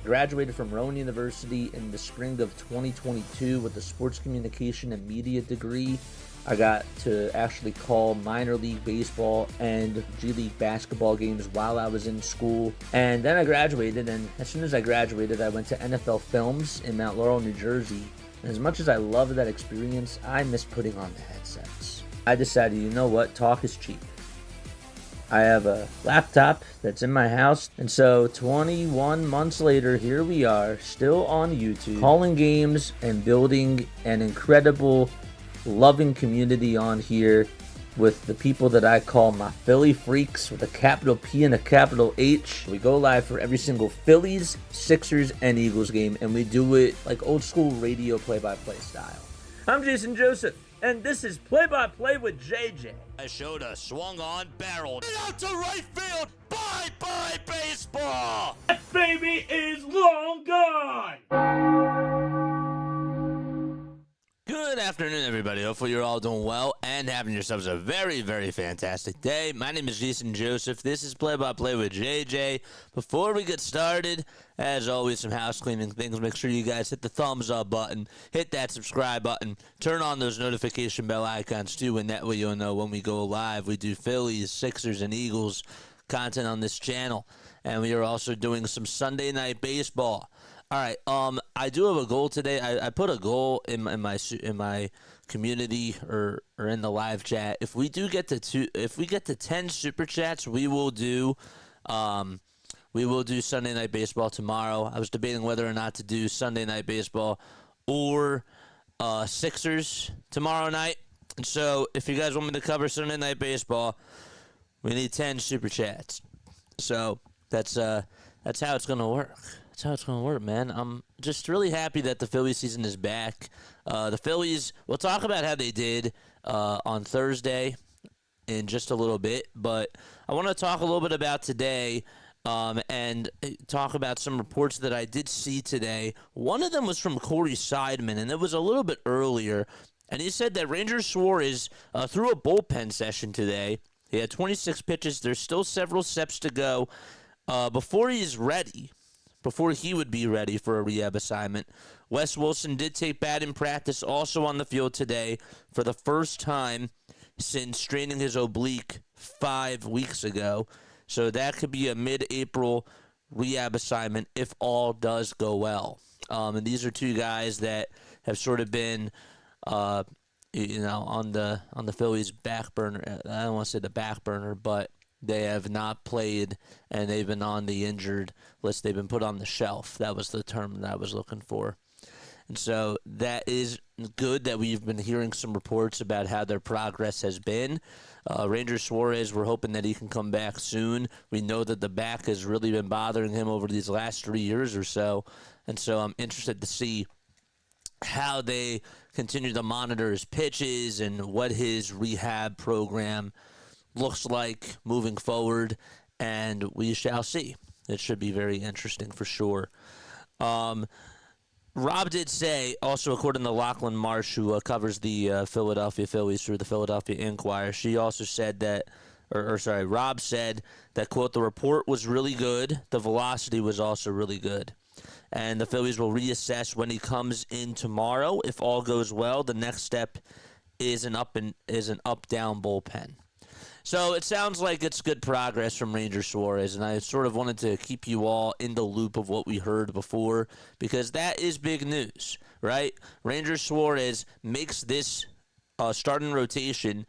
graduated from Rowan University in the spring of 2022 with a sports communication and media degree. I got to actually call minor league baseball and G League basketball games while I was in school. And then I graduated, and as soon as I graduated, I went to NFL Films in Mount Laurel, New Jersey. And as much as I loved that experience, I miss putting on the headsets. I decided, you know what, talk is cheap. I have a laptop that's in my house, and so 21 months later, here we are, still on YouTube, calling games and building an incredible, loving community on here with the people that I call my Philly freaks with a capital P and a capital H. We go live for every single Phillies, Sixers, and Eagles game, and we do it like old school radio play-by-play style. I'm Jason Joseph, and this is Play-by-Play with JJ. I showed a swung on barrel out to right field. Bye-bye baseball. That baby is long gone. Good afternoon, everybody. Hopefully you're all doing well and having yourselves a very, very fantastic day. My name is Jason Joseph. This is Play-by-Play with JJ. Before we get started, as always, some house cleaning things. Make sure you guys hit the thumbs up button, hit that subscribe button, turn on those notification bell icons too, and that way you'll know when we go live. We do Phillies, Sixers, and Eagles content on this channel, and we are also doing some Sunday night baseball. All right, I do have a goal today. I put a goal in my community or in the live chat. If we do get to 10 super chats, we will do Sunday night baseball tomorrow. I was debating whether or not to do Sunday night baseball or Sixers tomorrow night. And so, if you guys want me to cover Sunday night baseball, we need 10 super chats. So that's how it's gonna work. That's how it's going to work, man. I'm just really happy that the Phillies season is back. The Phillies, we'll talk about how they did on Thursday in just a little bit, but I want to talk a little bit about today and talk about some reports that I did see today. One of them was from Corey Seidman, and it was a little bit earlier, and he said that Ranger Suarez threw a bullpen session today. He had 26 pitches. There's still several steps to go before he's ready. Before he would be ready for a rehab assignment. Wes Wilson did take batting practice also on the field today for the first time since straining his oblique 5 weeks ago. So that could be a mid-April rehab assignment if all does go well. And these are two guys that have sort of been, on the Phillies' back burner. I don't want to say the back burner, but they have not played, and they've been on the injured list. They've been put on the shelf. That was the term that I was looking for. And so that is good that we've been hearing some reports about how their progress has been. Ranger Suarez, we're hoping that he can come back soon. We know that the back has really been bothering him over these last 3 years or so. And so I'm interested to see how they continue to monitor his pitches and what his rehab program looks like moving forward, and we shall see. It should be very interesting for sure. Rob did say, also according to Lachlan Marsh, who covers the Philadelphia Phillies through the Philadelphia Inquirer, she also said that, Rob said that, quote, the report was really good. The velocity was also really good. And the Phillies will reassess when he comes in tomorrow. If all goes well, the next step is an up-down bullpen. So it sounds like it's good progress from Ranger Suarez, and I sort of wanted to keep you all in the loop of what we heard before, because that is big news, right? Ranger Suarez makes this starting rotation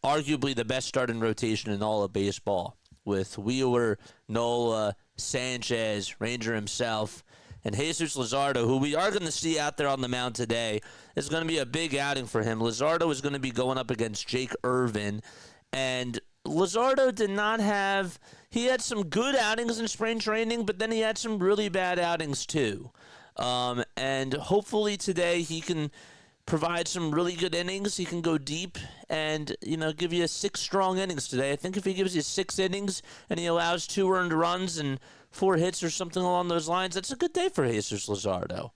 arguably the best starting rotation in all of baseball, with Wheeler, Nola, Sanchez, Ranger himself, and Jesus Luzardo, who we are going to see out there on the mound today. It's going to be a big outing for him. Luzardo is going to be going up against Jake Irvin. And Luzardo did not have – he had some good outings in spring training, but then he had some really bad outings too. And hopefully today he can provide some really good innings. He can go deep and, give you 6 strong innings today. I think if he gives you 6 innings and he allows 2 earned runs and 4 hits or something along those lines, that's a good day for Jesus Luzardo.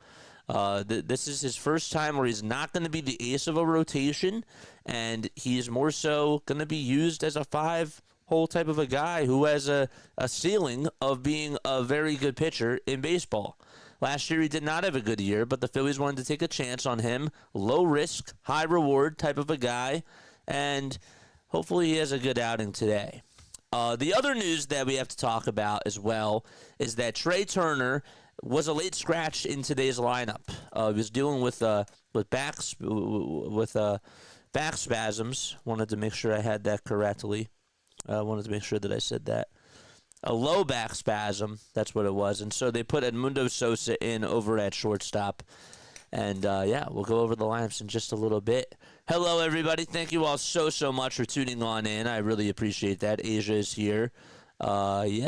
This is his first time where he's not going to be the ace of a rotation, and he is more so going to be used as a 5 whole type of a guy who has a ceiling of being a very good pitcher in baseball. Last year he did not have a good year, but the Phillies wanted to take a chance on him. Low risk, high reward type of a guy, and hopefully he has a good outing today. The other news that we have to talk about as well is that Trey Turner was a late scratch in today's lineup. He was dealing with back spasms. Wanted to make sure I had that correctly. Wanted to make sure that I said that. A low back spasm, that's what it was. And so they put Edmundo Sosa in over at shortstop. And, we'll go over the lineups in just a little bit. Hello, everybody. Thank you all so much for tuning on in. I really appreciate that. Asia is here. We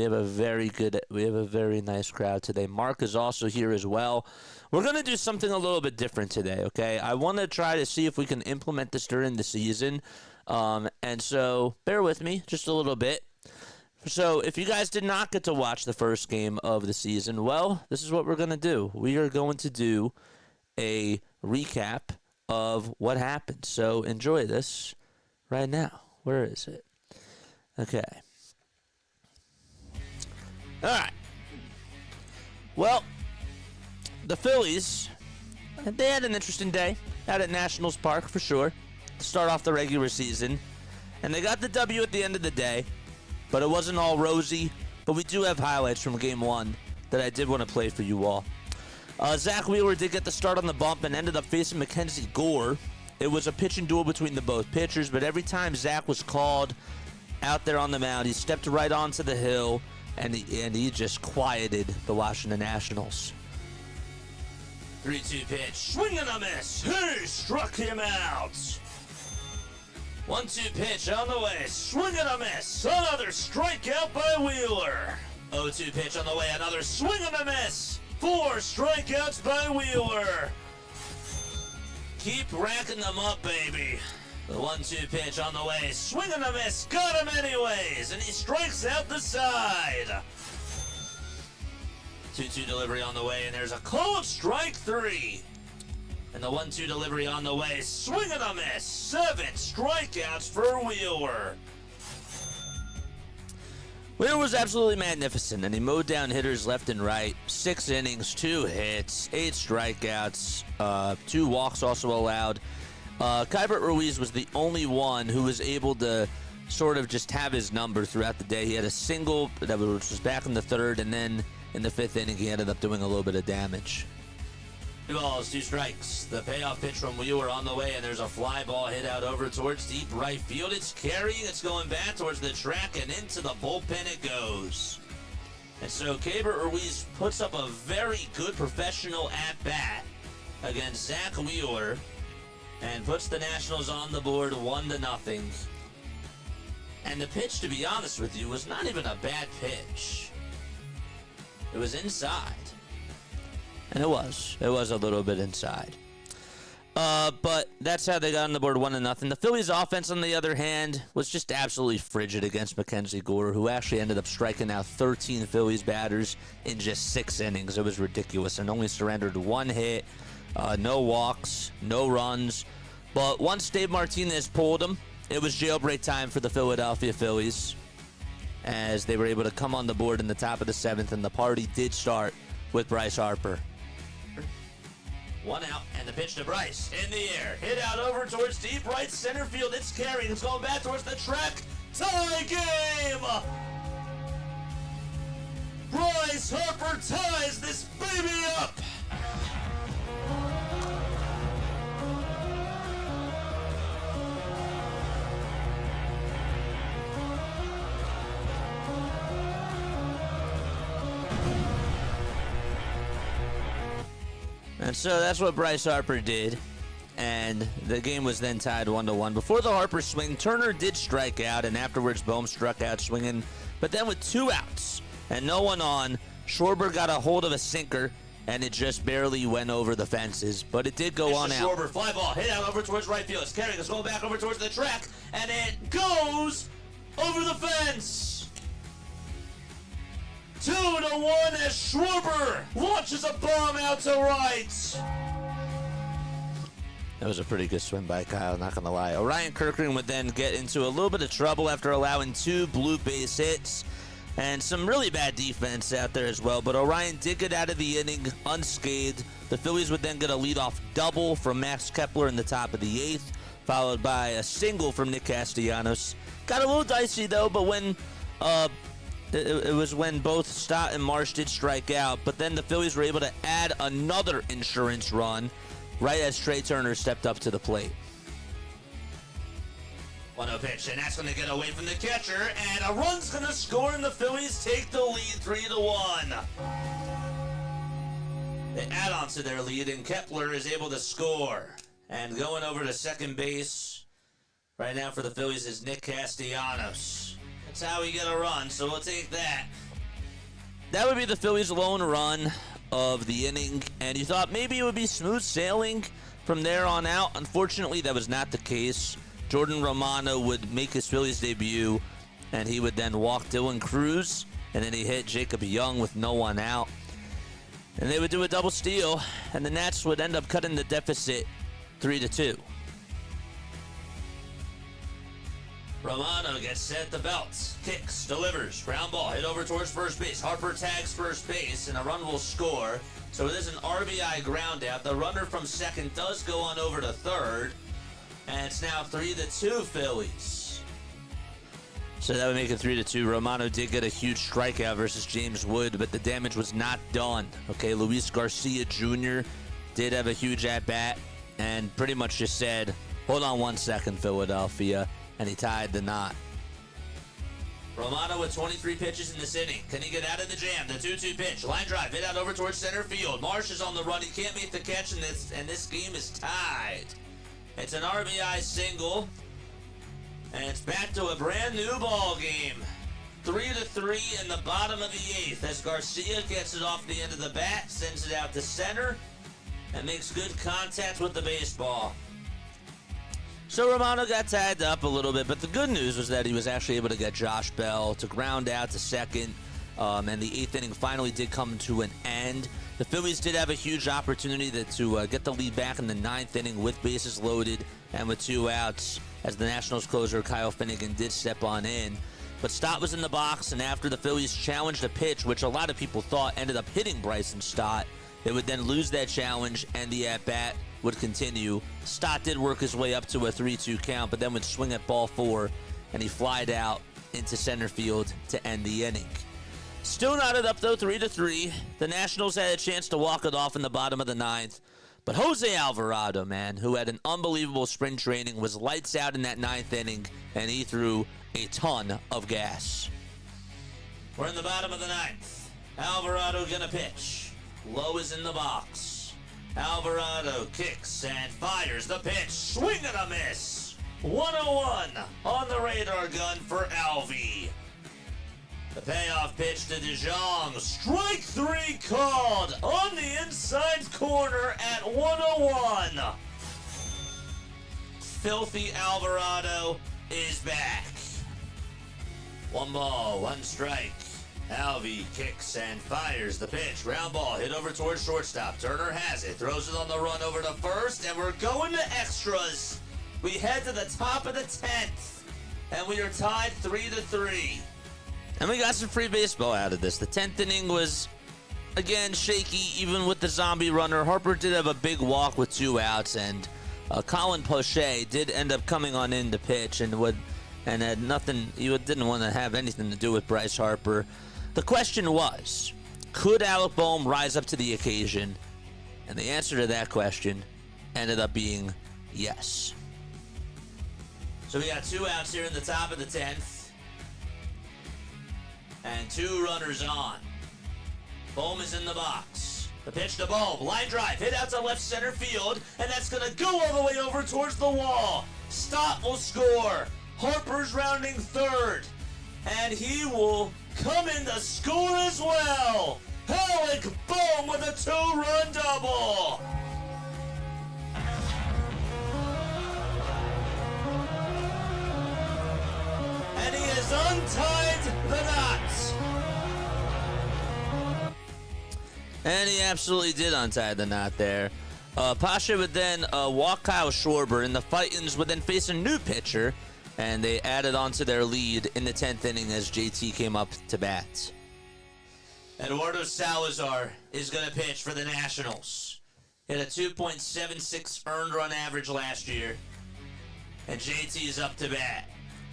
have a very nice crowd today. Mark is also here as well. We're going to do something a little bit different today, okay? I want to try to see if we can implement this during the season. And so bear with me just a little bit. So if you guys did not get to watch the first game of the season, well, this is what we're going to do. We are going to do a recap of what happened. So enjoy this right now. Where is it? Okay. All right. Well, the Phillies, they had an interesting day out at Nationals Park for sure to start off the regular season. And they got the W at the end of the day. But it wasn't all rosy. But we do have highlights from Game 1 that I did want to play for you all. Zach Wheeler did get the start on the bump and ended up facing Mackenzie Gore. It was a pitching duel between the both pitchers, but every time Zach was called out there on the mound, he stepped right onto the hill, and he just quieted the Washington Nationals. 3-2 pitch. Swing and a miss. He struck him out. 1-2 pitch on the way. Swing and a miss. Another strikeout by Wheeler. 0-2 pitch on the way. Another swing and a miss. 4 strikeouts by Wheeler. Keep racking them up, baby. The 1-2 pitch on the way. Swing and a miss. Got him anyways. And he strikes out the side. 2-2 delivery on the way. And there's a called strike 3. And the 1-2 delivery on the way. Swing and a miss. 7 strikeouts for Wheeler. Wheeler was absolutely magnificent, and he mowed down hitters left and right. 6 innings, 2 hits, 8 strikeouts, 2 walks also allowed. Keibert Ruiz was the only one who was able to sort of just have his number throughout the day. He had a single that was back in the 3rd, and then in the 5th inning, he ended up doing a little bit of damage. 2 balls, 2 strikes. The payoff pitch from Wheeler on the way, and there's a fly ball hit out over towards deep right field. It's carrying, it's going back towards the track, and into the bullpen it goes. And so Keibert Ruiz puts up a very good professional at-bat against Zach Wheeler and puts the Nationals on the board 1-0. And the pitch, to be honest with you, was not even a bad pitch. It was inside. And it was a little bit inside. But that's how they got on the board 1-0. The Phillies offense, on the other hand, was just absolutely frigid against Mackenzie Gore, who actually ended up striking out 13 Phillies batters in just 6 innings. It was ridiculous, and only surrendered 1 hit, no walks, no runs. But once Dave Martinez pulled him, it was jailbreak time for the Philadelphia Phillies, as they were able to come on the board in the top of the 7th, and the party did start with Bryce Harper. 1 out, and the pitch to Bryce. In the air. Hit out over towards deep right center field. It's carrying. It's going back towards the track. Tie game! Bryce Harper ties this baby up! And so that's what Bryce Harper did, and the game was then tied 1-1. Before the Harper swing, Turner did strike out, and afterwards Bohm struck out swinging. But then with 2 outs and no one on, Schwarber got a hold of a sinker, and it just barely went over the fences. But it did go on out. Schwarber, fly ball, hit out over towards right field. It's carrying, it's going back over towards the track, and it goes over the fence. 2-1 as Schwarber launches a bomb out to right. That was a pretty good swing by Kyle, not going to lie. Orion Kirkland would then get into a little bit of trouble after allowing 2 blue base hits and some really bad defense out there as well. But Orion did get out of the inning unscathed. The Phillies would then get a leadoff double from Max Kepler in the top of the 8th, followed by a single from Nick Castellanos. Got a little dicey, though, but when it was when both Stott and Marsh did strike out. But then the Phillies were able to add another insurance run right as Trey Turner stepped up to the plate. 1-0 pitch, and that's going to get away from the catcher, and a run's going to score, and the Phillies take the lead 3-1. They add on to their lead, and Kepler is able to score. And going over to second base right now for the Phillies is Nick Castellanos. That's how we get a run, so we'll take that. That would be the Phillies' lone run of the inning, and you thought maybe it would be smooth sailing from there on out. Unfortunately, that was not the case. Jordan Romano would make his Phillies debut, and he would then walk Dylan Cruz, and then he hit Jacob Young with no one out. And they would do a double steal, and the Nats would end up cutting the deficit 3-2. Romano gets set the belts, kicks, delivers, ground ball, hit over towards first base. Harper tags first base, and a run will score. So it is an RBI ground out. The runner from second does go on over to third, and it's now 3-2 Phillies. So that would make it 3-2. Romano did get a huge strikeout versus James Wood, but the damage was not done. Okay, Luis Garcia Jr. did have a huge at-bat and pretty much just said, hold on 1 second, Philadelphia. And he tied the knot. Romano with 23 pitches in this inning. Can he get out of the jam? The 2-2 pitch. Line drive. Hit out over towards center field. Marsh is on the run. He can't make the catch, and this game is tied. It's an RBI single. And it's back to a brand new ball game. 3-3 in the bottom of the 8th as Garcia gets it off the end of the bat, sends it out to center, and makes good contact with the baseball. So Romano got tied up a little bit, but the good news was that he was actually able to get Josh Bell to ground out to second, and the 8th inning finally did come to an end. The Phillies did have a huge opportunity to get the lead back in the 9th inning with bases loaded and with 2 outs, as the Nationals closer Kyle Finnegan did step on in. But Stott was in the box, and after the Phillies challenged a pitch, which a lot of people thought ended up hitting Bryson Stott, they would then lose that challenge, and the at-bat would continue. Stott did work his way up to a 3-2 count, but then would swing at ball 4, and he flied out into center field to end the inning. Still knotted up, though, 3-3. The Nationals had a chance to walk it off in the bottom of the 9th, but Jose Alvarado, man, who had an unbelievable spring training, was lights out in that 9th inning, and he threw a ton of gas. We're in the bottom of the 9th. Alvarado gonna pitch. Low is in the box. Alvarado kicks and fires the pitch. Swing and a miss. 101 on the radar gun for Alvy. The payoff pitch to DeJong. Strike 3 called on the inside corner at 101. Filthy Alvarado is back. 1 ball, 1 strike. Alvy kicks and fires the pitch. Ground ball hit over towards shortstop. Turner has it. Throws it on the run over to first. And we're going to extras. We head to the top of the 10th. And we are tied 3-3. And we got some free baseball out of this. The 10th inning was, again, shaky, even with the zombie runner. Harper did have a big walk with 2 outs. And Colin Poche did end up coming on in to pitch and had nothing. He didn't want to have anything to do with Bryce Harper. The question was, could Alec Bohm rise up to the occasion? And the answer to that question ended up being yes. So we got 2 outs here in the top of the 10th. And 2 runners on. Bohm is in the box. The pitch to Bohm. Line drive. Hit out to left center field. And that's going to go all the way over towards the wall. Stott will score. Harper's rounding third. And he will come in to score as well. Alec Bohm with a 2-run double. And he has untied the knots. And he absolutely did untie the knot there. Pasha would then walk Kyle Schwarber, and the Titans would then face a new pitcher, and they added on to their lead in the 10th inning as JT came up to bat. Eduardo Salazar is going to pitch for the Nationals. Hit a 2.76 earned run average last year, and JT is up to bat.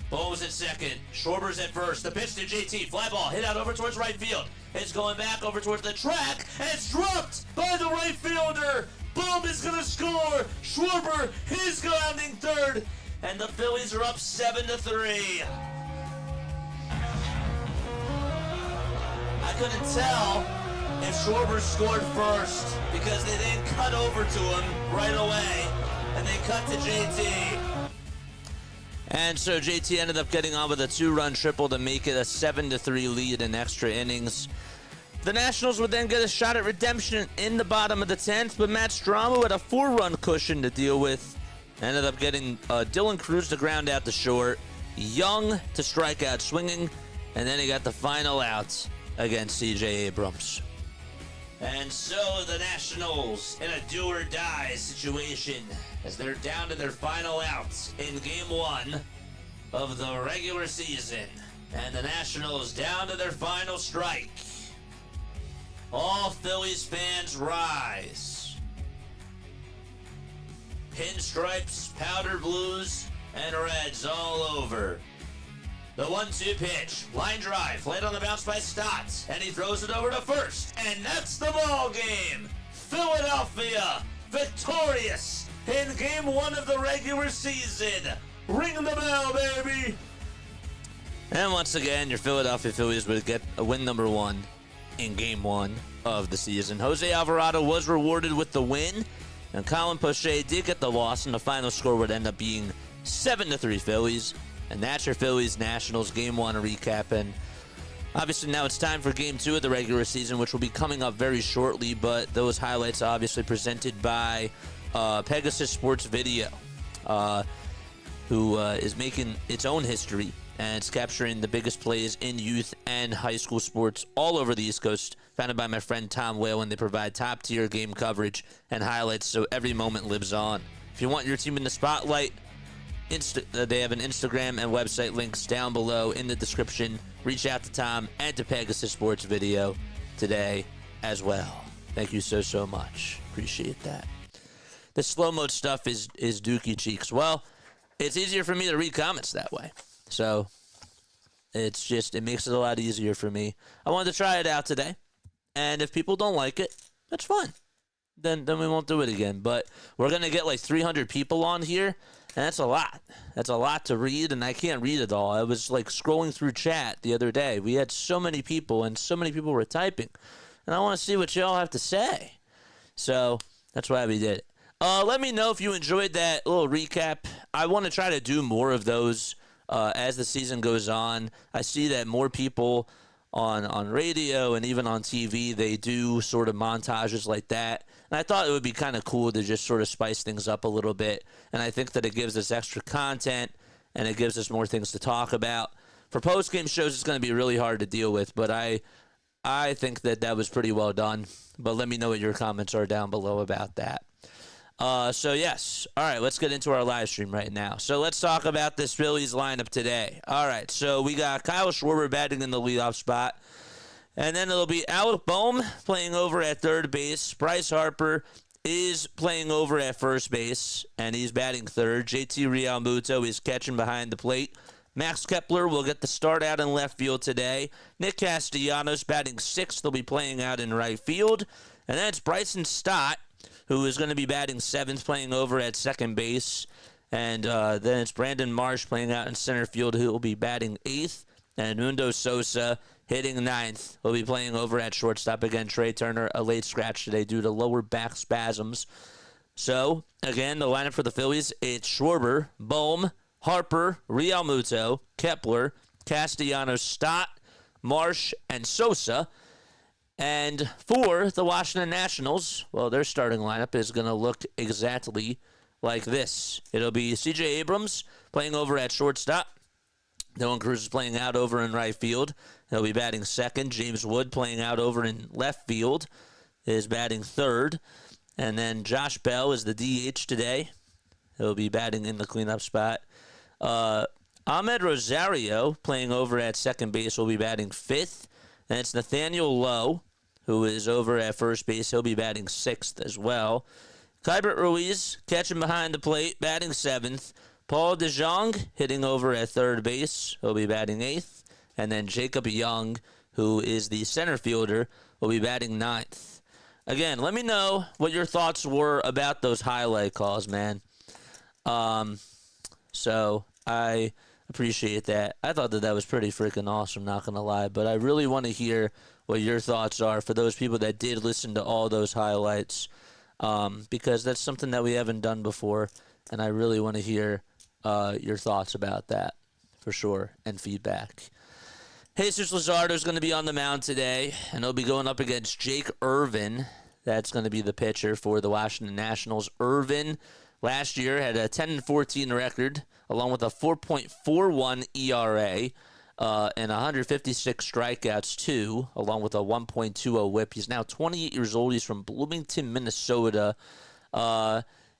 Bohm's at second. Schwarber's at first. The pitch to JT. Fly ball hit out over towards right field. It's going back over towards the track, and it's dropped by the right fielder. Bohm is going to score. Schwarber is grounding third, and the Phillies are up 7-3. I couldn't tell if Schwarber scored first because they didn't cut over to him right away, and they cut to JT. And so JT ended up getting on with a 2-run triple to make it a 7-3 lead in extra innings. The Nationals would then get a shot at redemption in the bottom of the 10th, but Matt Stramo had a 4-run cushion to deal with. Ended up getting Dylan Cruz to ground out the short, Young to strike out swinging, and then he got the final out against C.J. Abrams. And so the Nationals in a do-or-die situation as they're down to their final outs in Game 1 of the regular season. And the Nationals down to their final strike. All Phillies fans rise. Pinstripes, powder blues, and reds all over. The 1-2 pitch, line drive, led on the bounce by Stotts, and he throws it over to first, and that's the ball game. Philadelphia victorious in Game 1 of the regular season. Ring the bell, baby. And once again, your Philadelphia Phillies would get a win number 1 in Game 1 of the season. Jose Alvarado was rewarded with the win, and Colin Poche did get the loss, and the final score would end up being 7-3 Phillies. And that's your Phillies Nationals Game 1 recap. And obviously now it's time for Game 2 of the regular season, which will be coming up very shortly. But those highlights are obviously presented by Pegasus Sports Video, who is making its own history. And it's capturing the biggest plays in youth and high school sports all over the East Coast. Founded by my friend Tom Whalen, they provide top-tier game coverage and highlights so every moment lives on. If you want your team in the spotlight, they have an Instagram and website links down below in the description. Reach out to Tom and to Pegasus Sports Video today as well. Thank you so much. Appreciate that. The slow mode stuff is dookie cheeks. Well, it's easier for me to read comments that way. So it makes it a lot easier for me. I wanted to try it out today. And if people don't like it, that's fine. Then we won't do it again. But we're going to get like 300 people on here. And that's a lot. That's a lot to read, and I can't read it all. I was like scrolling through chat the other day. We had so many people, and so many people were typing. And I want to see what y'all have to say. So that's why we did it. Let me know if you enjoyed that little recap. I want to try to do more of those as the season goes on. I see that more people on radio and even on TV, they do sort of montages like that. And I thought it would be kind of cool to just sort of spice things up a little bit. And I think that it gives us extra content and it gives us more things to talk about. For post-game shows, it's going to be really hard to deal with, but I think that was pretty well done. But let me know what your comments are down below about that. So, yes. All right, let's get into our live stream right now. So, let's talk about this Phillies lineup today. All right, so we got Kyle Schwarber batting in the leadoff spot. And then it'll be Alec Bohm playing over at third base. Bryce Harper is playing over at first base, and he's batting third. JT Realmuto is catching behind the plate. Max Kepler will get the start out in left field today. Nick Castellanos batting sixth. They'll be playing out in right field. And then it's Bryson Stott, who is going to be batting seventh, playing over at second base. And then it's Brandon Marsh playing out in center field, who will be batting eighth. And Mundo Sosa hitting ninth. Will be playing over at shortstop again. Trey Turner, a late scratch today due to lower back spasms. So, again, the lineup for the Phillies, it's Schwarber, Bohm, Harper, Realmuto, Kepler, Castellanos, Stott, Marsh, and Sosa. And for the Washington Nationals, well, their starting lineup is going to look exactly like this. It'll be C.J. Abrams playing over at shortstop. Dylan Cruz is playing out over in right field. He'll be batting second. James Wood playing out over in left field is batting third. And then Josh Bell is the DH today. He'll be batting in the cleanup spot. Ahmed Rosario, playing over at second base, will be batting fifth. And it's Nathaniel Lowe, who is over at first base. He'll be batting sixth as well. Keibert Ruiz, catching behind the plate, batting seventh. Paul DeJong, hitting over at third base. He'll be batting eighth. And then Jacob Young, who is the center fielder, will be batting ninth. Again, let me know what your thoughts were about those highlight calls, man. So I appreciate that. I thought that was pretty freaking awesome, not going to lie. But I really want to hear what your thoughts are for those people that did listen to all those highlights, because that's something that we haven't done before, and I really want to hear your thoughts about that for sure, and feedback. Jesus Luzardo is going to be on the mound today, and he'll be going up against Jake Irvin. That's going to be the pitcher for the Washington Nationals. Irvin last year had a 10-14 record, along with a 4.41 ERA and 156 strikeouts, too, along with a 1.20 whip. He's now 28 years old. He's from Bloomington, Minnesota.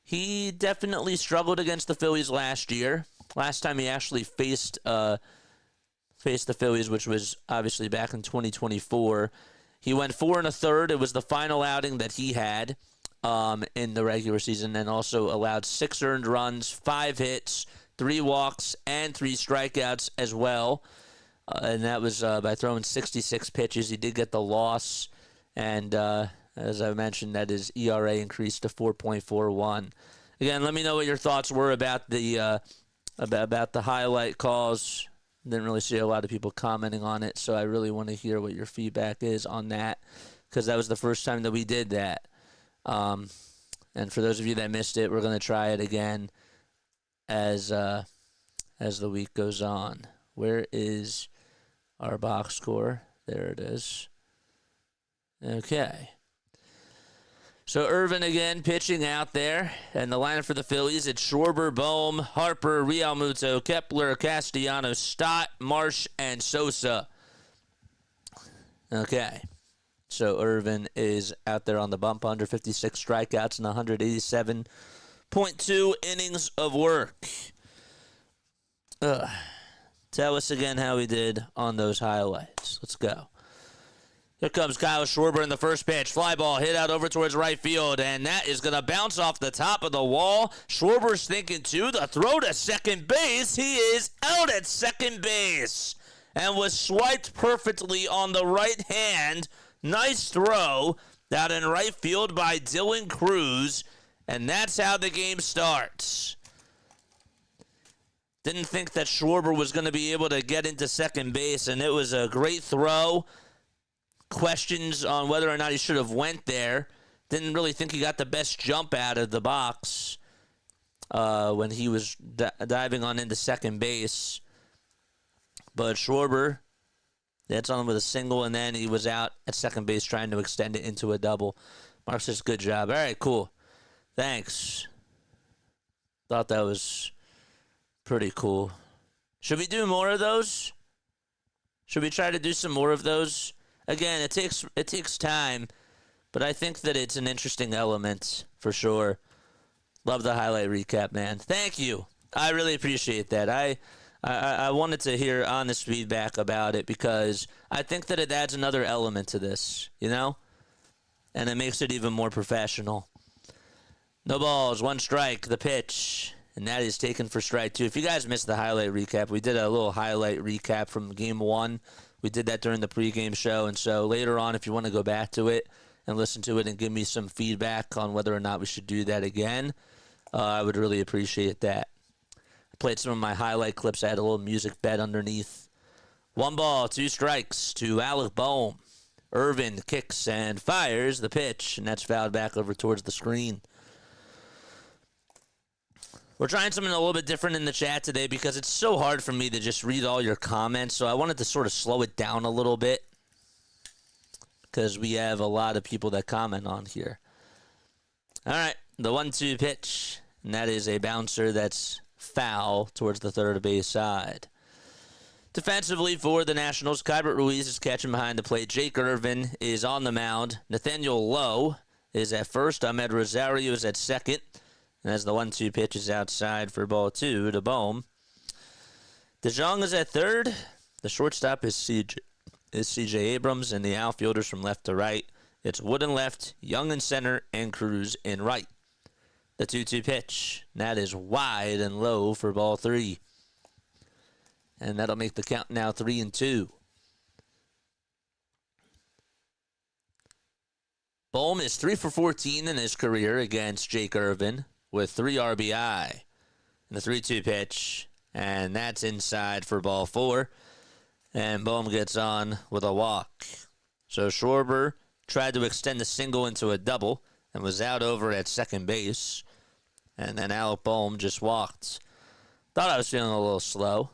He definitely struggled against the Phillies last year. Last time he actually faced the Phillies, which was obviously back in 2024. He went 4 1/3. It was the final outing that he had in the regular season, and also allowed 6 earned runs, 5 hits, 3 walks, and 3 strikeouts as well. And that was by throwing 66 pitches. He did get the loss, and as I mentioned, that his ERA increased to 4.41. Again, let me know what your thoughts were about the highlight calls. Didn't really see a lot of people commenting on it, so I really want to hear what your feedback is on that, because that was the first time that we did that. And for those of you that missed it, we're going to try it again as the week goes on. Where is our box score? There it is. Okay. So Irvin again pitching out there, and the lineup for the Phillies, it's Schwarber, Bohm, Harper, Realmuto, Kepler, Castellanos, Stott, Marsh, and Sosa. Okay. So Irvin is out there on the bump, 156 strikeouts and 187.2 innings of work. Tell us again how we did on those highlights. Let's go. Here comes Kyle Schwarber in the first pitch. Fly ball hit out over towards right field, and that is going to bounce off the top of the wall. Schwarber's thinking too. The throw to second base. He is out at second base and was swiped perfectly on the right hand. Nice throw out in right field by Dylan Cruz, and that's how the game starts. Didn't think that Schwarber was going to be able to get into second base, and it was a great throw. Questions on whether or not he should have went there. Didn't really think he got the best jump out of the box when he was diving on into second base. But Schwarber, that's on with a single, and then he was out at second base trying to extend it into a double. Mark says, good job. All right, cool. Thanks. Thought that was pretty cool. Should we do more of those? Should we try to do some more of those? Again, it takes time, but I think that it's an interesting element for sure. Love the highlight recap, man. Thank you. I really appreciate that. I wanted to hear honest feedback about it, because I think that it adds another element to this, you know? And it makes it even more professional. No balls, 1 strike, the pitch. And that is taken for strike 2. If you guys missed the highlight recap, we did a little highlight recap from game 1. We did that during the pregame show, and so later on, if you want to go back to it and listen to it and give me some feedback on whether or not we should do that again, I would really appreciate that. I played some of my highlight clips. I had a little music bed underneath. 1 ball, 2 strikes to Alec Bohm. Irvin kicks and fires the pitch, and that's fouled back over towards the screen. We're trying something a little bit different in the chat today, because it's so hard for me to just read all your comments, so I wanted to sort of slow it down a little bit, because we have a lot of people that comment on here. All right, the 1-2 pitch, and that is a bouncer that's foul towards the third base side. Defensively for the Nationals, Keibert Ruiz is catching behind the plate. Jake Irvin is on the mound. Nathaniel Lowe is at first. Ahmed Rosario is at second. And as the 1-2 pitch is outside for ball 2 to Bohm. DeJong is at third. The shortstop is CJ Abrams, and the outfielders from left to right. It's Wood in left, Young in center, and Cruz in right. The 2-2 pitch. That is wide and low for ball 3. And that'll make the count now 3-2. Bohm is 3 for 14 in his career against Jake Irvin with 3 RBI. And the 3-2 pitch. And that's inside for ball 4. And Bohm gets on with a walk. So Schwarber tried to extend the single into a double and was out over at second base. And then Alec Bohm just walked. Thought I was feeling a little slow.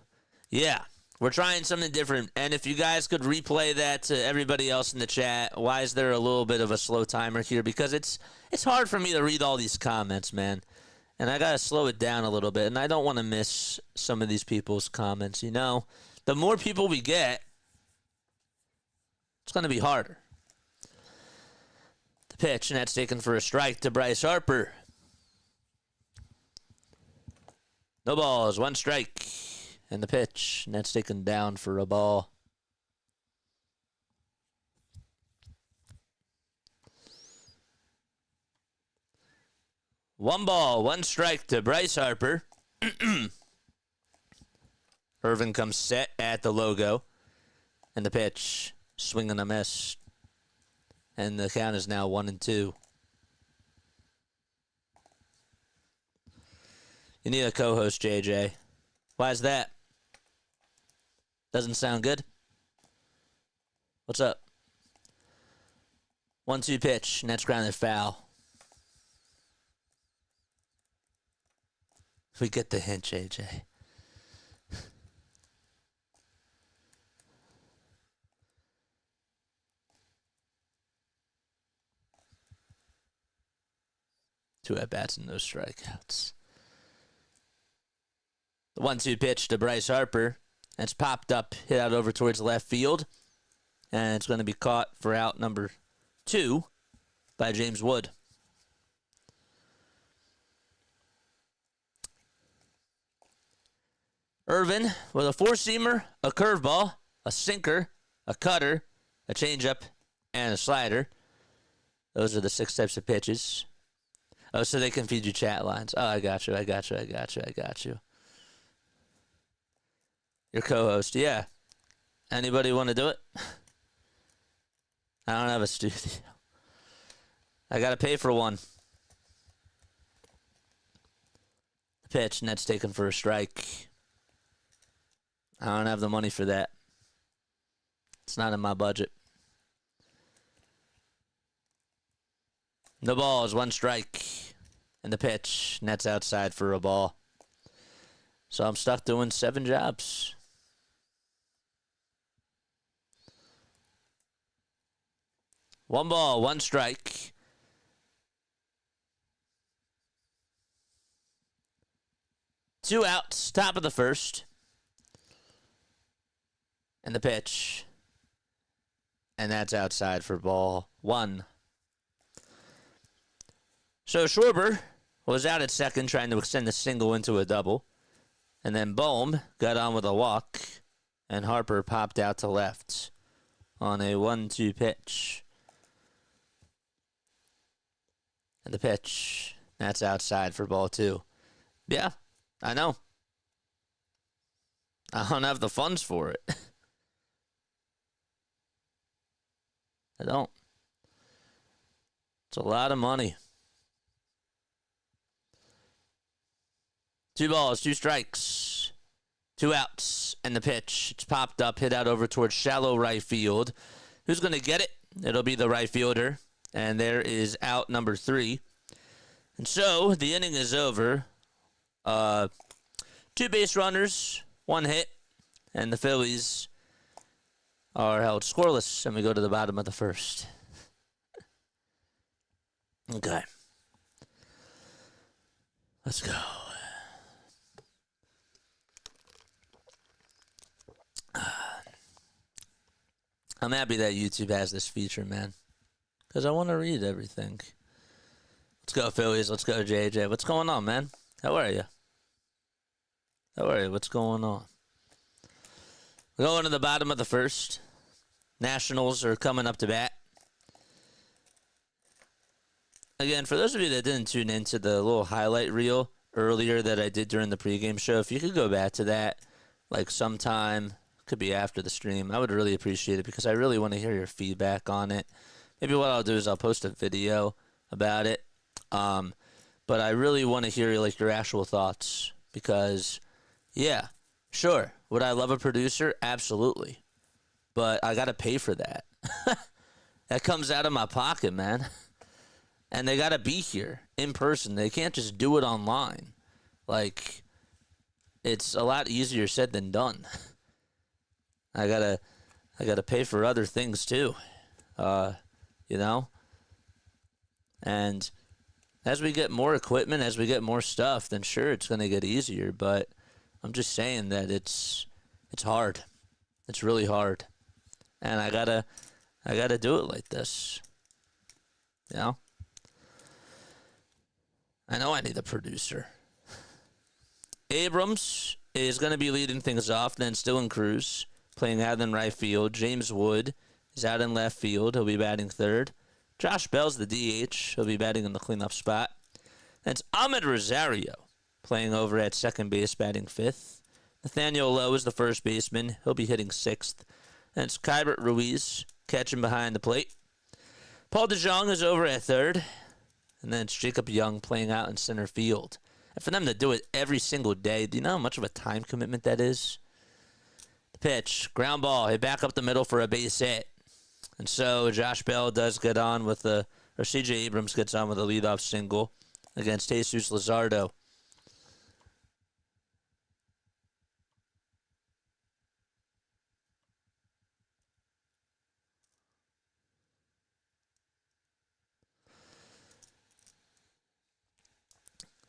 Yeah, we're trying something different. And if you guys could replay that to everybody else in the chat, why is there a little bit of a slow timer here? Because it's hard for me to read all these comments, man. And I got to slow it down a little bit. And I don't want to miss some of these people's comments, you know. The more people we get, it's going to be harder. The pitch, and that's taken for a strike to Bryce Harper. No balls, 1 strike. And the pitch, and that's taken down for a ball. One ball, 1 strike to Bryce Harper. Irvin comes set at the logo. And the pitch, swing and a miss. And the count is now 1-2. You need a co-host, JJ. Why is that? Doesn't sound good? What's up? 1-2 pitch, and that's grounded foul. We get the hint, JJ. Two at-bats and no strikeouts. The 1-2 pitch to Bryce Harper. It's popped up, hit out over towards left field. And it's going to be caught for out number 2 by James Wood. Irvin with a 4-seamer, a curveball, a sinker, a cutter, a changeup, and a slider. Those are the 6 types of pitches. Oh, so they can feed you chat lines. Oh, I got you. Your co-host, yeah. Anybody want to do it? I don't have a studio. I got to pay for one. Pitch, and that's taken for a strike. I don't have the money for that. It's not in my budget. No balls, 1 strike. And the pitch, and that's outside for a ball. So I'm stuck doing 7 jobs. One ball, 1 strike. Two outs, top of the first. And the pitch. And that's outside for ball 1. So Schwarber was out at second trying to extend the single into a double. And then Bohm got on with a walk. And Harper popped out to left on a 1-2 pitch. And the pitch. That's outside for ball 2. Yeah, I know. I don't have the funds for it. I don't. It's a lot of money. 2 balls, 2 strikes. 2 outs. And the pitch. It's popped up, hit out over towards shallow right field. Who's going to get it? It'll be the right fielder. And there is out number 3. And so the inning is over. 2 base runners, 1 hit. And the Phillies are held scoreless. And we go to the bottom of the first. Okay. Let's go. I'm happy that YouTube has this feature, man. Because I want to read everything. Let's go, Phillies. Let's go, JJ. What's going on, man? How are you? How are you? What's going on? We're going to the bottom of the first. Nationals are coming up to bat. Again, for those of you that didn't tune into the little highlight reel earlier that I did during the pregame show, if you could go back to that, like sometime, could be after the stream, I would really appreciate it because I really want to hear your feedback on it. Maybe what I'll do is I'll post a video about it. But I really want to hear like your actual thoughts because, yeah, sure. Would I love a producer? Absolutely. But I got to pay for that. That comes out of my pocket, man. And they got to be here in person. They can't just do it online. Like, it's a lot easier said than done. I gotta pay for other things too. You know? And as we get more equipment, as we get more stuff, then sure, it's going to get easier. But I'm just saying that it's hard. It's really hard. And I gotta do it like this. You know? I know I need a producer. Abrams is going to be leading things off. Then Dylan Cruz playing out in right field. James Wood is out in left field. He'll be batting third. Josh Bell's the DH. He'll be batting in the cleanup spot. That's Ahmed Rosario playing over at second base, batting fifth. Nathaniel Lowe is the first baseman. He'll be hitting sixth. And it's Kybert Ruiz catching behind the plate. Paul DeJong is over at third. And then it's Jacob Young playing out in center field. And for them to do it every single day, do you know how much of a time commitment that is? The pitch, ground ball, hit back up the middle for a base hit. And so Josh Bell does get on with or C.J. Abrams gets on with a leadoff single against Jesus Luzardo.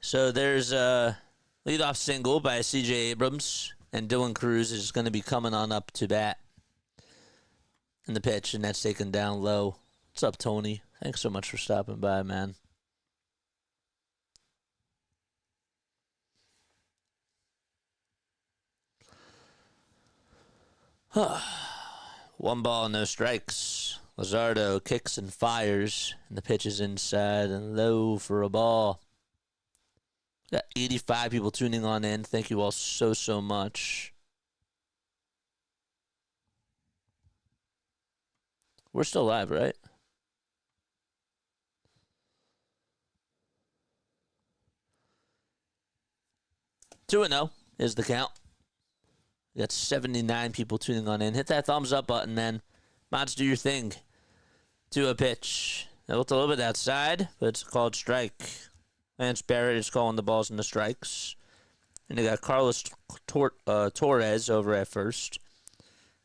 So there's a leadoff single by C.J. Abrams, and Dylan Cruz is going to be coming on up to bat in the pitch, and that's taken down low. What's up, Tony? Thanks so much for stopping by, man. One ball, no strikes. Luzardo kicks and fires, and the pitch is inside and low for a ball. Got 85 people tuning on in. Thank you all so much. We're still live, right? Two 2-0 is the count. We got 79 people tuning on in. Hit that thumbs up button, man. Mods, do your thing. To a pitch. It looked a little bit outside, but it's called strike. Lance Barrett is calling the balls and the strikes. And they got Carlos Torres over at first.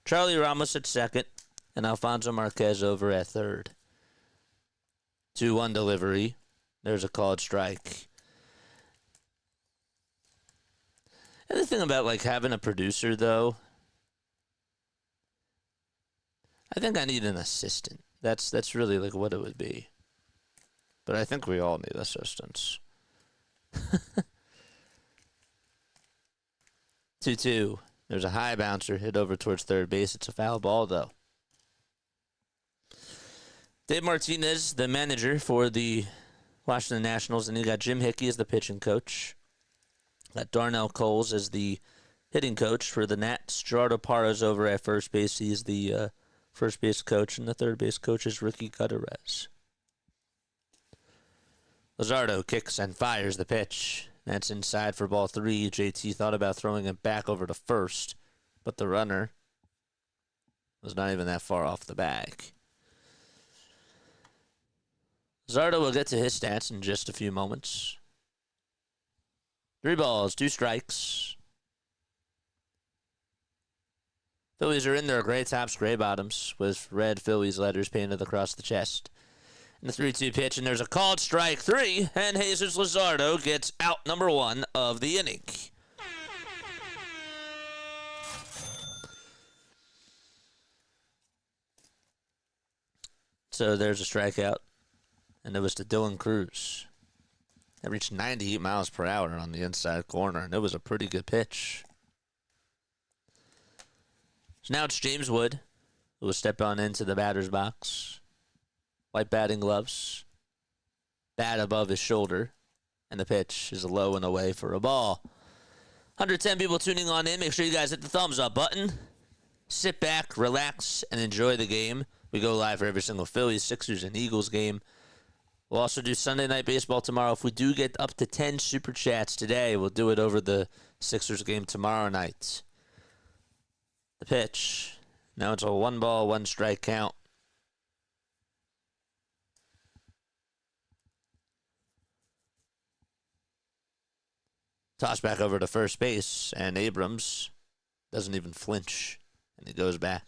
Charlie Ramos at second. And Alfonso Marquez over at third. 2-1 delivery. There's a called strike. And the thing about like having a producer, though, I think I need an assistant. That's really like what it would be. But I think we all need assistance. 2-2. There's a high bouncer hit over towards third base. It's a foul ball, though. Dave Martinez, the manager for the Washington Nationals, and you got Jim Hickey as the pitching coach. Got Darnell Coles as the hitting coach for the Nats. Gerardo Parra's over at first base. He's the first base coach, and the third base coach is Ricky Gutierrez. Luzardo kicks and fires the pitch. That's inside for ball three. JT thought about throwing it back over to first, but the runner was not even that far off the bag. Luzardo will get to his stats in just a few moments. 3 balls, 2 strikes. Phillies are in their gray tops, gray bottoms, with red Phillies letters painted across the chest. And the 3-2 pitch, and there's a called strike 3, and Jesus Luzardo gets out number 1 of the inning. So there's a strikeout, and it was to Dylan Cruz. That reached 98 miles per hour on the inside corner, and it was a pretty good pitch. So now it's James Wood, who will step on into the batter's box. White batting gloves. Bat above his shoulder. And the pitch is low and away for a ball. 110 people tuning on in. Make sure you guys hit the thumbs up button. Sit back, relax, and enjoy the game. We go live for every single Phillies, Sixers, and Eagles game. We'll also do Sunday Night Baseball tomorrow. If we do get up to 10 Super Chats today, we'll do it over the Sixers game tomorrow night. The pitch. Now it's a 1-ball, 1-strike count. Toss back over to first base, and Abrams doesn't even flinch, and he goes back.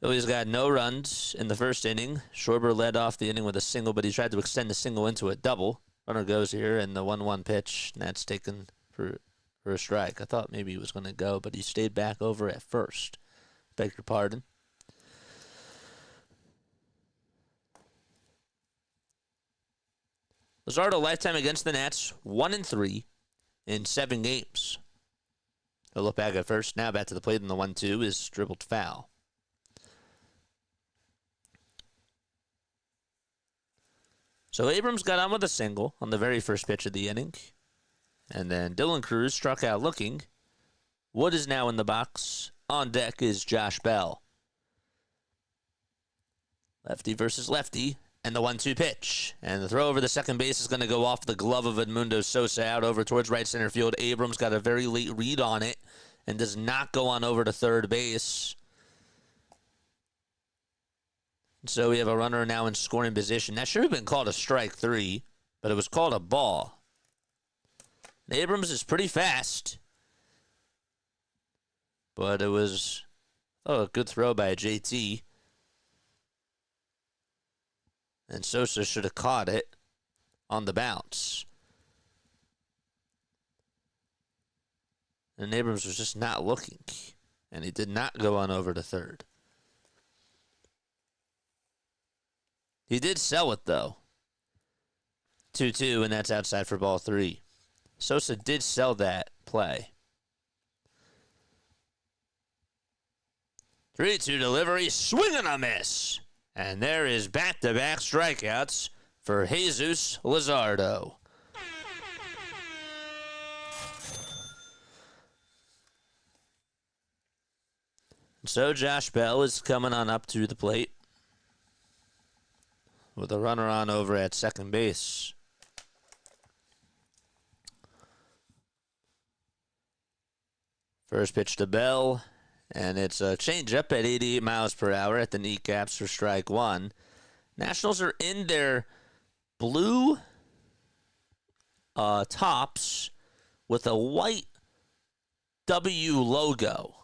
Phillies got no runs in the first inning. Schwarber led off the inning with a single, but he tried to extend the single into a double. Runner goes here, and the 1-1 pitch, and that's taken for a strike. I thought maybe he was going to go, but he stayed back over at first. Beg your pardon. Luzardo lifetime against the Nats, 1-3 in 7 games. He'll look back at first. Now back to the plate, and the 1-2 is dribbled foul. So Abrams got on with a single on the very first pitch of the inning. And then Dylan Cruz struck out looking. Wood is now in the box. On deck is Josh Bell. Lefty versus lefty. And the 1-2 pitch. And the throw over the second base is going to go off the glove of Edmundo Sosa out over towards right center field. Abrams got a very late read on it and does not go on over to third base. So we have a runner now in scoring position. That should have been called a strike 3, but it was called a ball. And Abrams is pretty fast. But it was a good throw by JT. And Sosa should have caught it on the bounce. And Abrams was just not looking. And he did not go on over to third. He did sell it, though. 2-2, and that's outside for ball 3. Sosa did sell that play. 3-2 delivery, swing and a miss. And there is back-to-back strikeouts for Jesus Luzardo. So Josh Bell is coming on up to the plate with a runner on over at second base. First pitch to Bell. And it's a changeup at 88 miles per hour at the kneecaps for strike 1. Nationals are in their blue tops with a white W logo.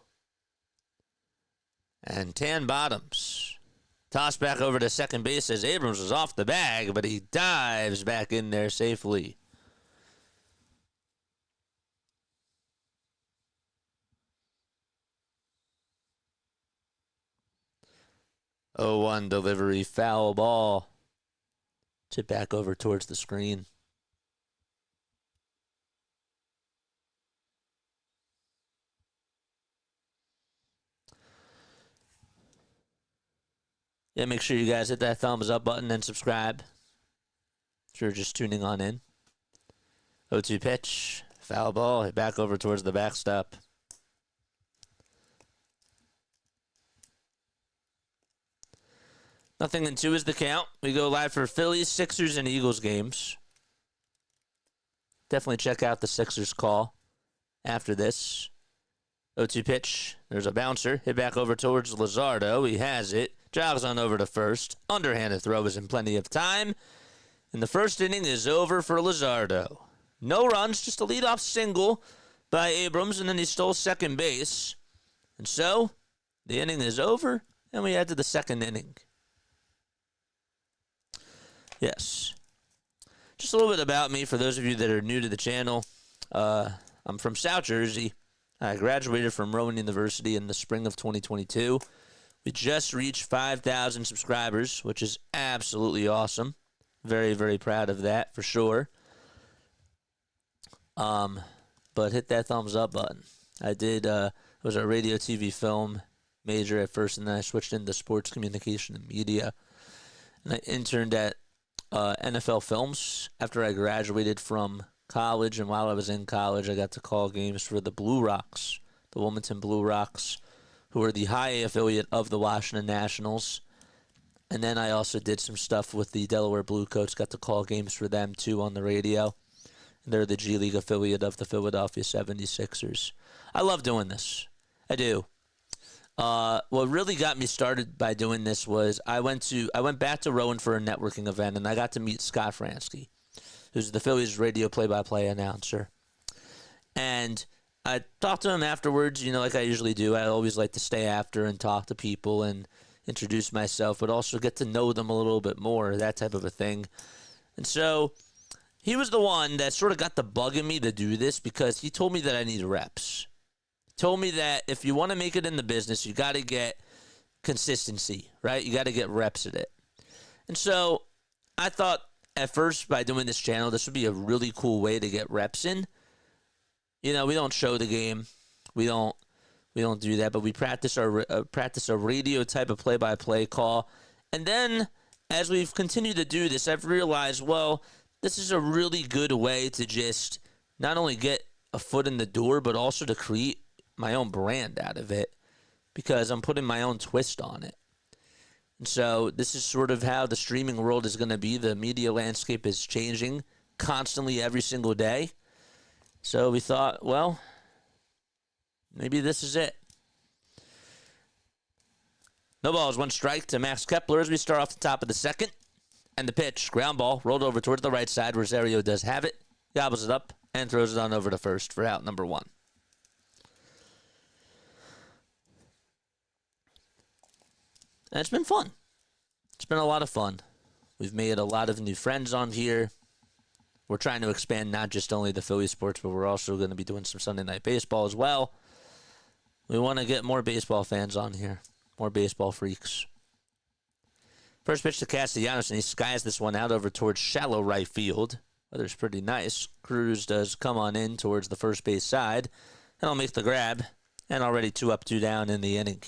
And tan bottoms. Toss back over to second base as Abrams was off the bag, but he dives back in there safely. Oh, 1 delivery, foul ball. Tip back over towards the screen. Yeah, make sure you guys hit that thumbs up button and subscribe. If you're just tuning on in. 0-2 pitch, foul ball, hit back over towards the backstop. Nothing in 2 is the count. We go live for Phillies, Sixers, and Eagles games. Definitely check out the Sixers call after this. 0-2 pitch. There's a bouncer. Hit back over towards Luzardo. He has it. Jogs on over to first. Underhanded throw is in plenty of time. And the first inning is over for Luzardo. No runs, just a leadoff single by Abrams, and then he stole second base. And so, the inning is over, and we head to the second inning. Yes. Just a little bit about me for those of you that are new to the channel. I'm from South Jersey. I graduated from Rowan University in the spring of 2022. We just reached 5,000 subscribers, which is absolutely awesome. Very, very proud of that for sure. But hit that thumbs up button. I did, was a radio, TV, film major at first, and then I switched into sports communication and media. And I interned at NFL Films after I graduated from college. And while I was in college, I got to call games for the Blue Rocks, the Wilmington Blue Rocks, who are the high A affiliate of the Washington Nationals. And then I also did some stuff with the Delaware Bluecoats, got to call games for them too on the radio. They're the G League affiliate of the Philadelphia 76ers. I love doing this. I do. What really got me started by doing this was I went back to Rowan for a networking event, and I got to meet Scott Fransky, who's the Phillies radio play-by-play announcer. And I talked to him afterwards, like I usually do. I always like to stay after and talk to people and introduce myself, but also get to know them a little bit more, that type of a thing. And so he was the one that sort of got the bug in me to do this because he told me that I need reps. He told me that if you want to make it in the business, you got to get consistency, right? You got to get reps at it. And so I thought at first by doing this channel, this would be a really cool way to get reps in. We don't show the game. We don't do that, but we practice a radio type of play-by-play call. And then as we've continued to do this, I've realized, well, this is a really good way to just not only get a foot in the door, but also to create my own brand out of it because I'm putting my own twist on it. And so this is sort of how the streaming world is going to be. The media landscape is changing constantly every single day. So we thought, well, maybe this is it. No balls, one strike to Max Kepler as we start off the top of the second. And the pitch, ground ball, rolled over towards the right side. Rosario does have it, gobbles it up, and throws it on over to first for out number one. And it's been fun. It's been a lot of fun. We've made a lot of new friends on here. We're trying to expand not just only the Philly sports, but we're also going to be doing some Sunday Night Baseball as well. We want to get more baseball fans on here, more baseball freaks. First pitch to Castellanos, and he skies this one out over towards shallow right field. Weather's pretty nice. Cruz does come on in towards the first base side, and I'll make the grab. And already 2 up, 2 down in the inning.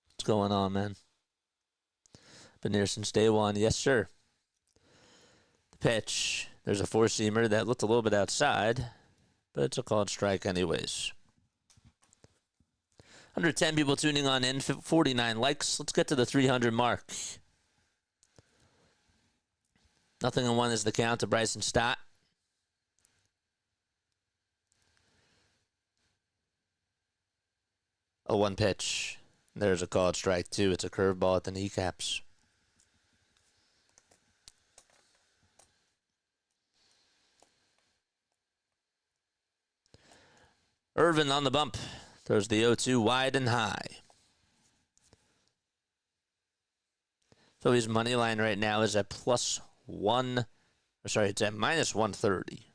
What's going on, man? Been here since day one. Yes, sir. The pitch. There's a four-seamer that looked a little bit outside, but it's a called strike anyways. 110 people tuning on in, 49 likes. Let's get to the 300 mark. 0-1 is the count to Bryson Stott. A 1 pitch. There's a called strike, too. It's a curveball at the kneecaps. Irvin on the bump. Throws the 0-2 wide and high. Phillies money line right now is at it's at minus 130.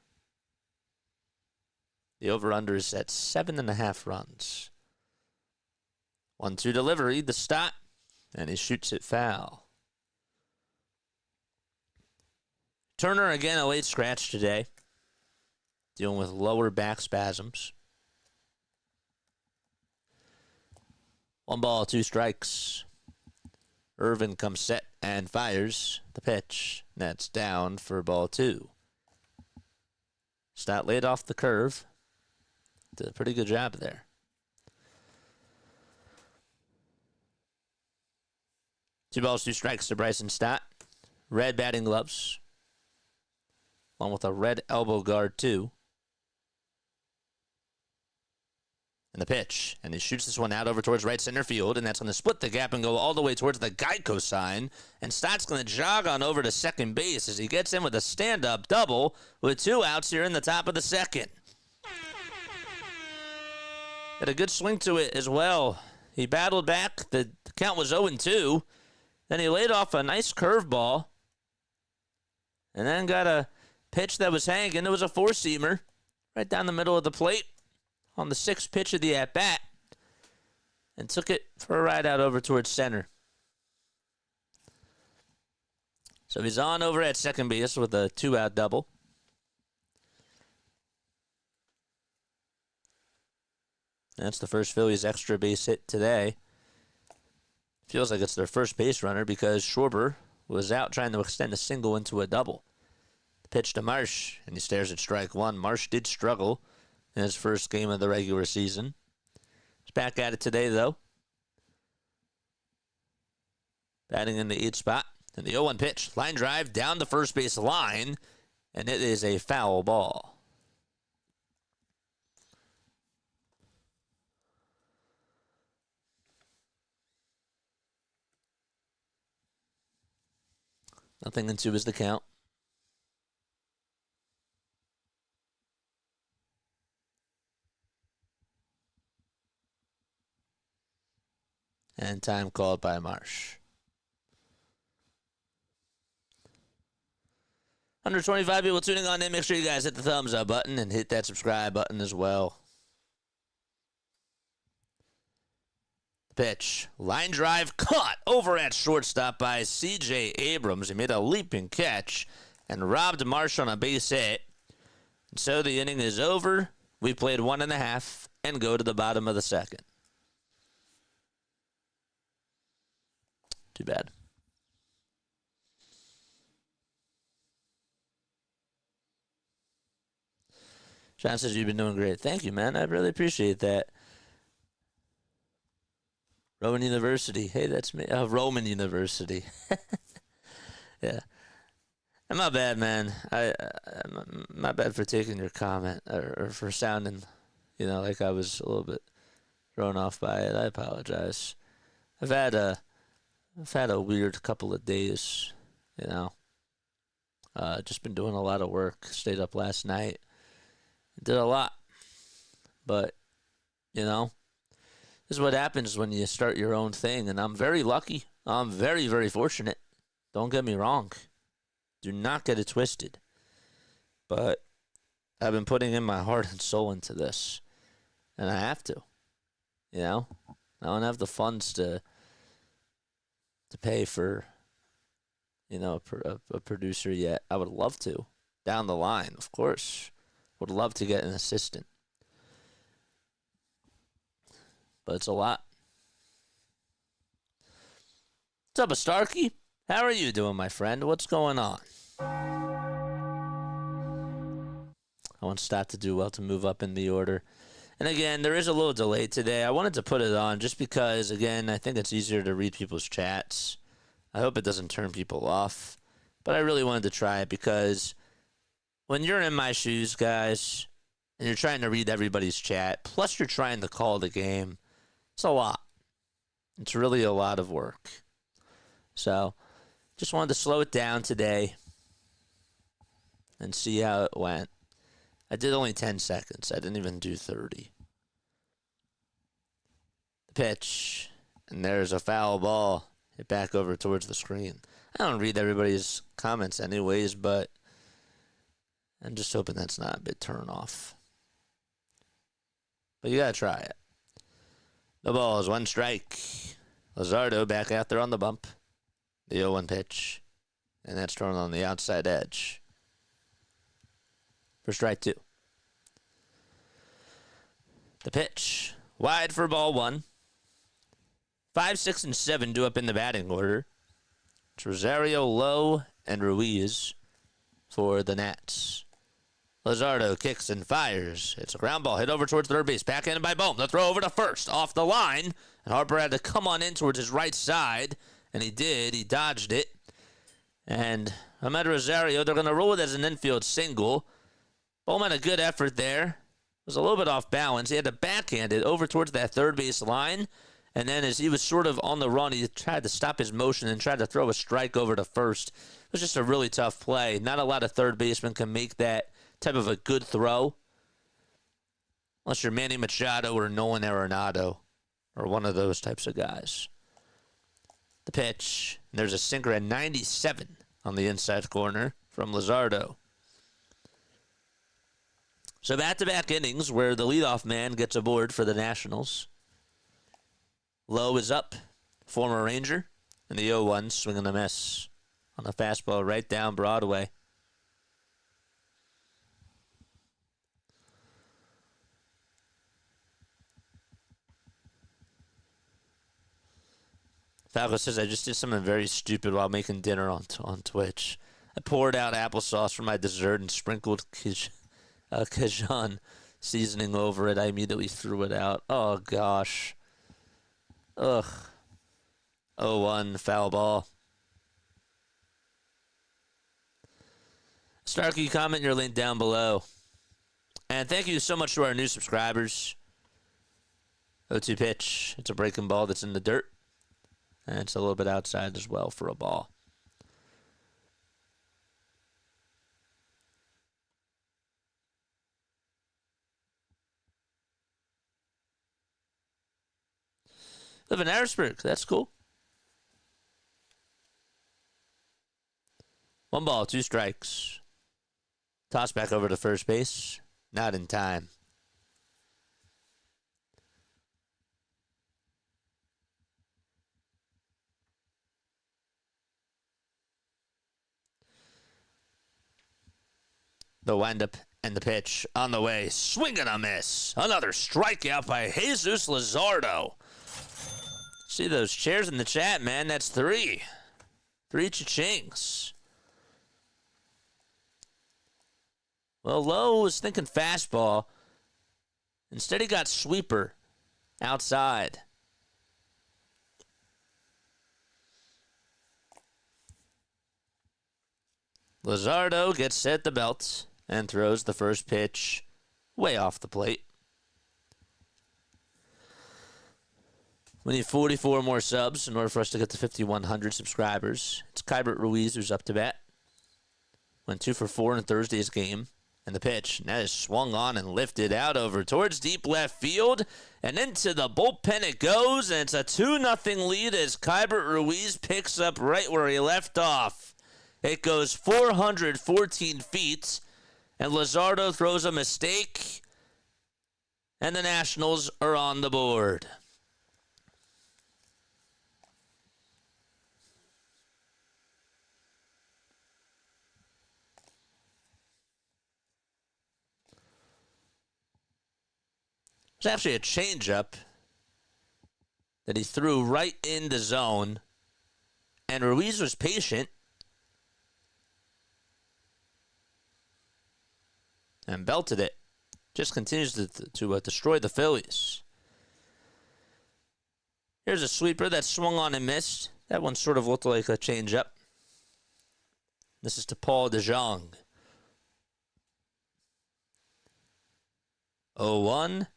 The over-under is at 7.5 runs. 1-2 delivery, the Stott, and he shoots it foul. Turner again a late scratch today, dealing with lower back spasms. 1 ball, 2 strikes. Irvin comes set and fires the pitch. That's down for ball 2. Stott laid off the curve. Did a pretty good job there. Two balls, 2 strikes to Bryson Stott. Red batting gloves. Along with a red elbow guard, too. And the pitch. And he shoots this one out over towards right center field. And that's going to split the gap and go all the way towards the Geico sign. And Stott's going to jog on over to second base as he gets in with a stand-up double with 2 outs here in the top of the second. Had a good swing to it as well. He battled back. The count was 0-2. Then he laid off a nice curveball. And then got a pitch that was hanging. It was a four-seamer right down the middle of the plate on the sixth pitch of the at-bat. And took it for a ride out over towards center. So he's on over at second base with a 2-out double. That's the first Phillies extra base hit today. Feels like it's their first base runner because Schwarber was out trying to extend a single into a double. The pitch to Marsh, and he stares at strike one. Marsh did struggle in his first game of the regular season. He's back at it today, though. Batting in the 8th spot. And the 0-1 pitch. Line drive down the first base line, and it is a foul ball. Nothing in 2 is the count. And time called by Marsh. 125 people tuning on in. Make sure you guys hit the thumbs up button and hit that subscribe button as well. Pitch. Line drive caught over at shortstop by C.J. Abrams. He made a leaping catch and robbed Marsh on a base hit. And so the inning is over. We played 1.5 and go to the bottom of the second. Too bad. John says you've been doing great. Thank you, man. I really appreciate that. Roman University. Hey, that's me. Roman University. Yeah. I'm not bad, man. I'm not bad for taking your comment or for sounding, like I was a little bit thrown off by it. I apologize. I've had a weird couple of days, just been doing a lot of work. Stayed up last night. Did a lot. But, this is what happens when you start your own thing. And I'm very lucky. I'm very, very fortunate. Don't get me wrong. Do not get it twisted. But I've been putting in my heart and soul into this. And I have to. I don't have the funds to pay for, a producer yet. I would love to. Down the line, of course. Would love to get an assistant. But it's a lot. What's up, Starkey? How are you doing, my friend? What's going on? I want Stott to do well to move up in the order. And again, there is a little delay today. I wanted to put it on just because, again, I think it's easier to read people's chats. I hope it doesn't turn people off. But I really wanted to try it because when you're in my shoes, guys, and you're trying to read everybody's chat, plus you're trying to call the game, it's a lot. It's really a lot of work. So, just wanted to slow it down today and see how it went. I did only 10 seconds. I didn't even do 30. The pitch, and there's a foul ball. Hit back over towards the screen. I don't read everybody's comments anyways, but I'm just hoping that's not a bit turn off. But you gotta try it. The ball is 1 strike. Luzardo back out there on the bump. The 0-1 pitch. And that's thrown on the outside edge. For strike 2. The pitch. Wide for ball 1. 5, 6, and 7 due up in the batting order. It's Rosario, Lowe, and Ruiz for the Nats. Luzardo kicks and fires. It's a ground ball hit over towards third base. Backhanded by Bohm. The throw over to first. Off the line. And Harper had to come on in towards his right side. And he did. He dodged it. And Ahmed Rosario, they're going to roll it as an infield single. Bohm had a good effort there. Was a little bit off balance. He had to backhand it over towards that third base line. And then as he was sort of on the run, he tried to stop his motion and tried to throw a strike over to first. It was just a really tough play. Not a lot of third basemen can make that type of a good throw. Unless you're Manny Machado or Nolan Arenado or one of those types of guys. The pitch. There's a sinker at 97 on the inside corner for from Luzardo. So back-to-back innings where the leadoff man gets aboard for the Nationals. Lowe is up, former Ranger, and the 0-1 swinging a miss on a fastball right down Broadway. Falco says, I just did something very stupid while making dinner on Twitch. I poured out applesauce for my dessert and sprinkled Cajun seasoning over it. I immediately threw it out. Oh, gosh. Ugh. 0-1, foul ball. Starkey, comment your link down below. And thank you so much to our new subscribers. 0-2 pitch. It's a breaking ball that's in the dirt. And it's a little bit outside as well for a ball. Live in Harrisburg. That's cool. 1 ball, 2 strikes. Toss back over to first base. Not in time. The windup and the pitch on the way. Swing and a miss. Another strikeout by Jesus Luzardo. See those chairs in the chat, man. That's 3. 3 cha-chings. Well, Lowe was thinking fastball. Instead, he got sweeper outside. Luzardo gets set at the belt and throws the first pitch way off the plate. We need 44 more subs in order for us to get to 5,100 subscribers. It's Keibert Ruiz who's up to bat. Went 2 for 4 in Thursday's game. And the pitch, that is swung on and lifted out over towards deep left field. And into the bullpen it goes. And it's a 2-0 lead as Keibert Ruiz picks up right where he left off. It goes 414 feet. And Luzardo throws a mistake. And the Nationals are on the board. There's actually a changeup that he threw right in the zone. And Ruiz was patient. And belted it. Just continues to destroy the Phillies. Here's a sweeper that swung on and missed. That one sort of looked like a changeup. This is to Paul DeJong. 0-1.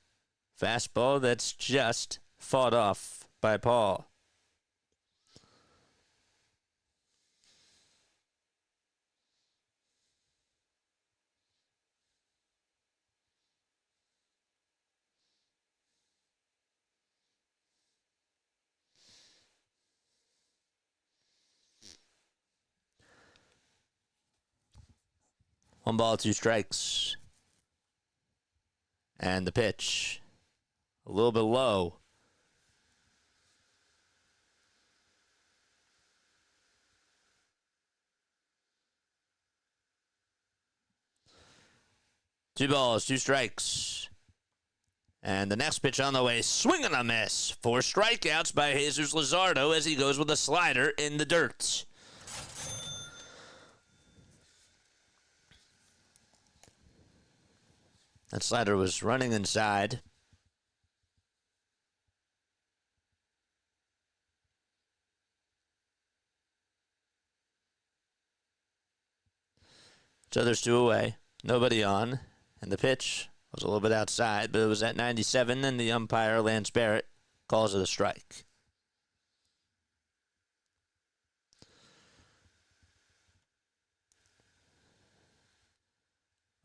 Fastball that's just fought off by Paul. One ball, 2 strikes. And the pitch. A little bit low. Two balls, 2 strikes. And the next pitch on the way, swing and a miss. 4 strikeouts by Jesus Luzardo as he goes with a slider in the dirt. That slider was running inside. So there's 2 away. Nobody on. And the pitch was a little bit outside, but it was at 97, and the umpire, Lance Barrett, calls it a strike.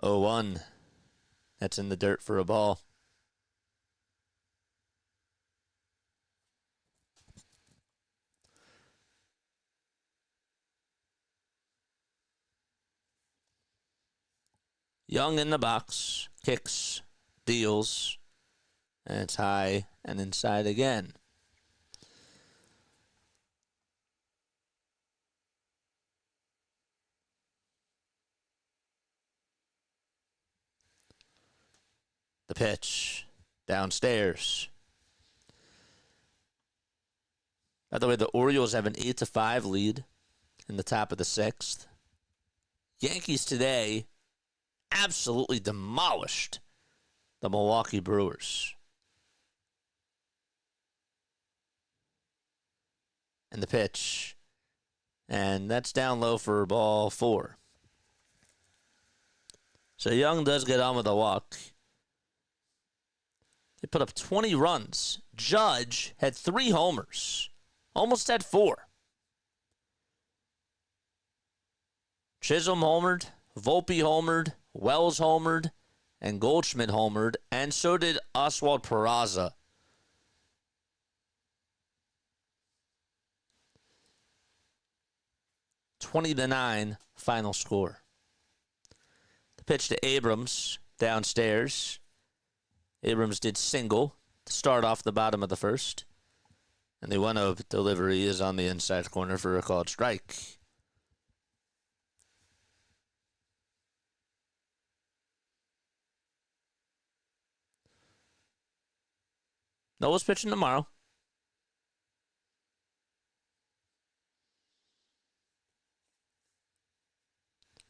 Oh, 1. That's in the dirt for a ball. Young in the box, kicks, deals, and it's high and inside again. The pitch, downstairs. By the way, the Orioles have an 8-5 lead in the top of the 6th. Yankees today absolutely demolished the Milwaukee Brewers. And the pitch. And that's down low for ball 4. So Young does get on with a walk. They put up 20 runs. Judge had 3 homers. Almost had 4. Chisholm homered, Volpe homered, Wells homered, and Goldschmidt homered, and so did Oswald Peraza. (20-9) final score. The pitch to Abrams downstairs. Abrams did single to start off the bottom of the first. And the 1-0 delivery is on the inside corner for a called strike. Noah's pitching tomorrow.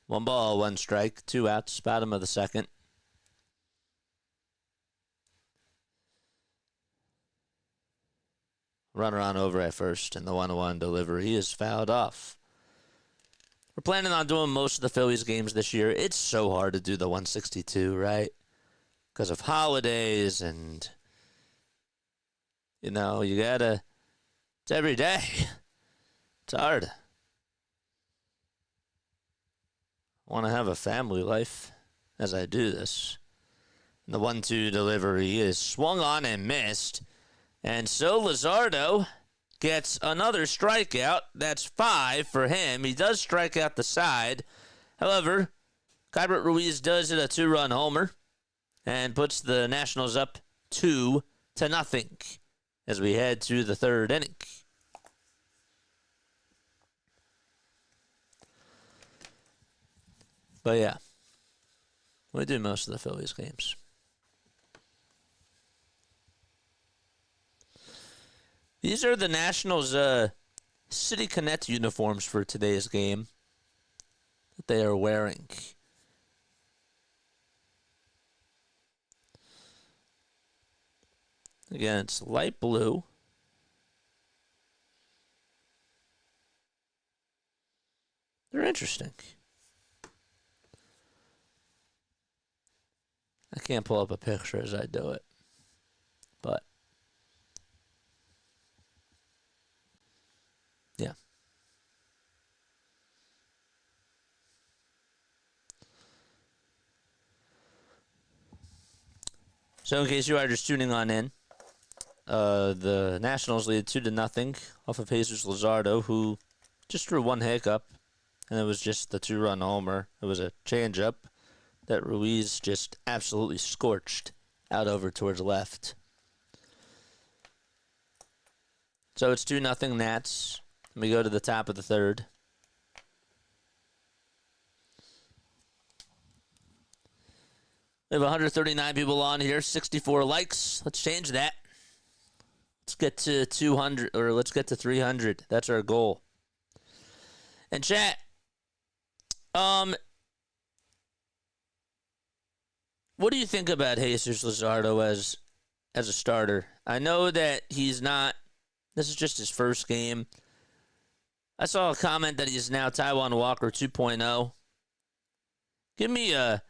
One ball, one strike, 2 outs, bottom of the second. Runner on over at first, and the 1-1 delivery is fouled off. We're planning on doing most of the Phillies games this year. It's so hard to do the 162, right? Because of holidays and, you know, you gotta, it's every day. It's hard. I want to have a family life as I do this. And the 1-2 delivery is swung on and missed. And so Luzardo gets another strikeout. That's 5 for him. He does strike out the side. However, Keibert Ruiz does hit a 2-run homer and puts the Nationals up 2-0 as we head to the 3rd inning. But yeah, we do most of the Phillies games. These are the Nationals' City Connect uniforms for today's game that they are wearing. Again, it's light blue. They're interesting. I can't pull up a picture as I do it, but yeah. So in case you are just tuning on in, the Nationals lead 2-0 off of Jesus Luzardo, who just threw one hiccup, and it was just the 2-run homer. It was a changeup that Ruiz just absolutely scorched out over towards left. So it's 2-0 Nats. We go to the top of the 3rd. We have 139 people on here, 64 likes. Let's change that. Let's get to 200, or let's get to 300. That's our goal. And chat, what do you think about Jesus Luzardo as a starter? I know that he's not, this is just his first game. I saw a comment that he's now Taijuan Walker 2.0. Give me a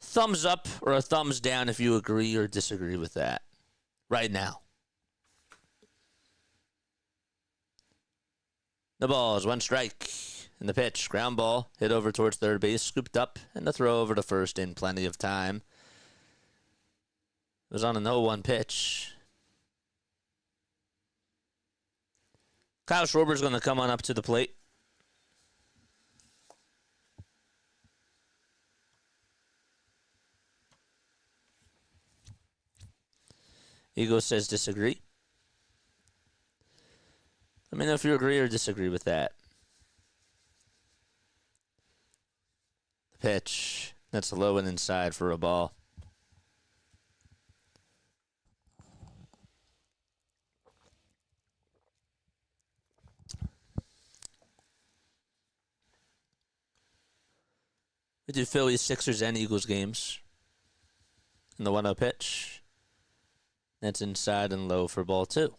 thumbs up or a thumbs down if you agree or disagree with that right now. The ball is 1 strike. And the pitch, ground ball, hit over towards third base, scooped up, and the throw over to first in plenty of time. It was on a 0-1 pitch. Kyle Schwarber's going to come on up to the plate. Eagle says disagree. Let me know if you agree or disagree with that. The pitch. That's low and inside for a ball. We do Phillies, Sixers, and Eagles games. And the 1-0 pitch. That's inside and low for ball 2.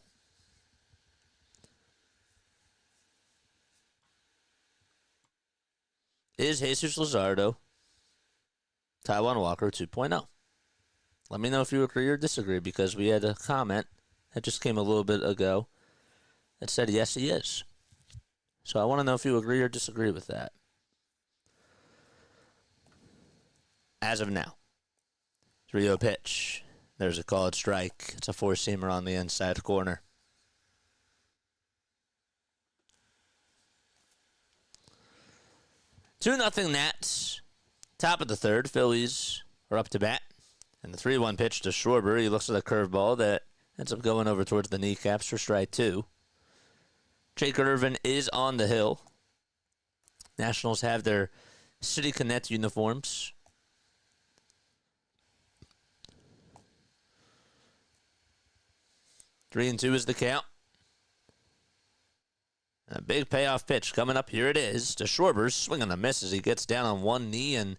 Is Jesus Luzardo Taiwan Walker 2.0? Let me know if you agree or disagree, because we had a comment that just came a little bit ago that said yes, he is. So I want to know if you agree or disagree with that. As of now, 3-0 pitch. There's a called strike. It's a four-seamer on the inside corner. Two nothing Nats. Top of the third. Phillies are up to bat. And the 3-1 pitch to Schwarber. He looks at a curveball that ends up going over towards the kneecaps for strike 2. Jake Irvin is on the hill. Nationals have their City Connect uniforms. Three and 2 is the count. A big payoff pitch coming up. Here it is to Schwarber. Swing and a miss as he gets down on one knee, and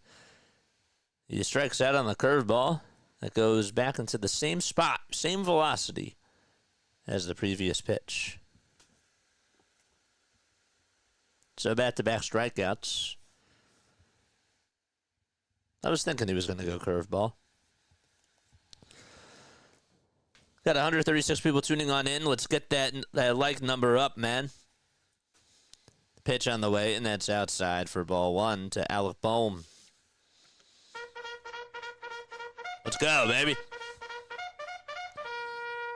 he strikes out on the curveball that goes back into the same spot, same velocity as the previous pitch. So back-to-back strikeouts. I was thinking he was going to go curveball. Got 136 people tuning on in. Let's get that like number up, man. Pitch on the way, and that's outside for ball 1 to Alec Bohm. Let's go, baby.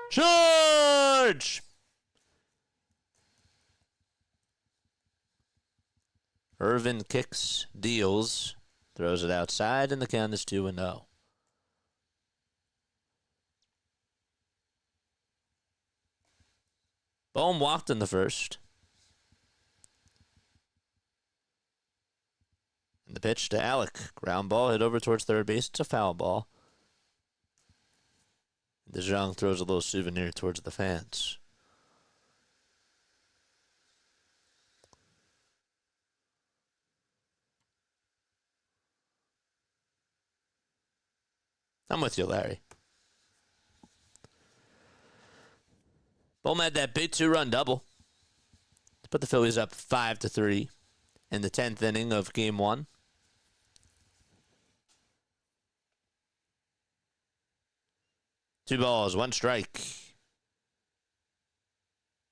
Charge! Irvin kicks, deals, throws it outside, and the count is 2-0. Bohm walked in the first. And the pitch to Alec. Ground ball hit over towards third base. It's a foul ball. DeJong throws a little souvenir towards the fans. I'm with you, Larry. Bohm had that big 2-run double to put the Phillies up 5-3 in the 10th inning of Game 1. Two balls, one strike.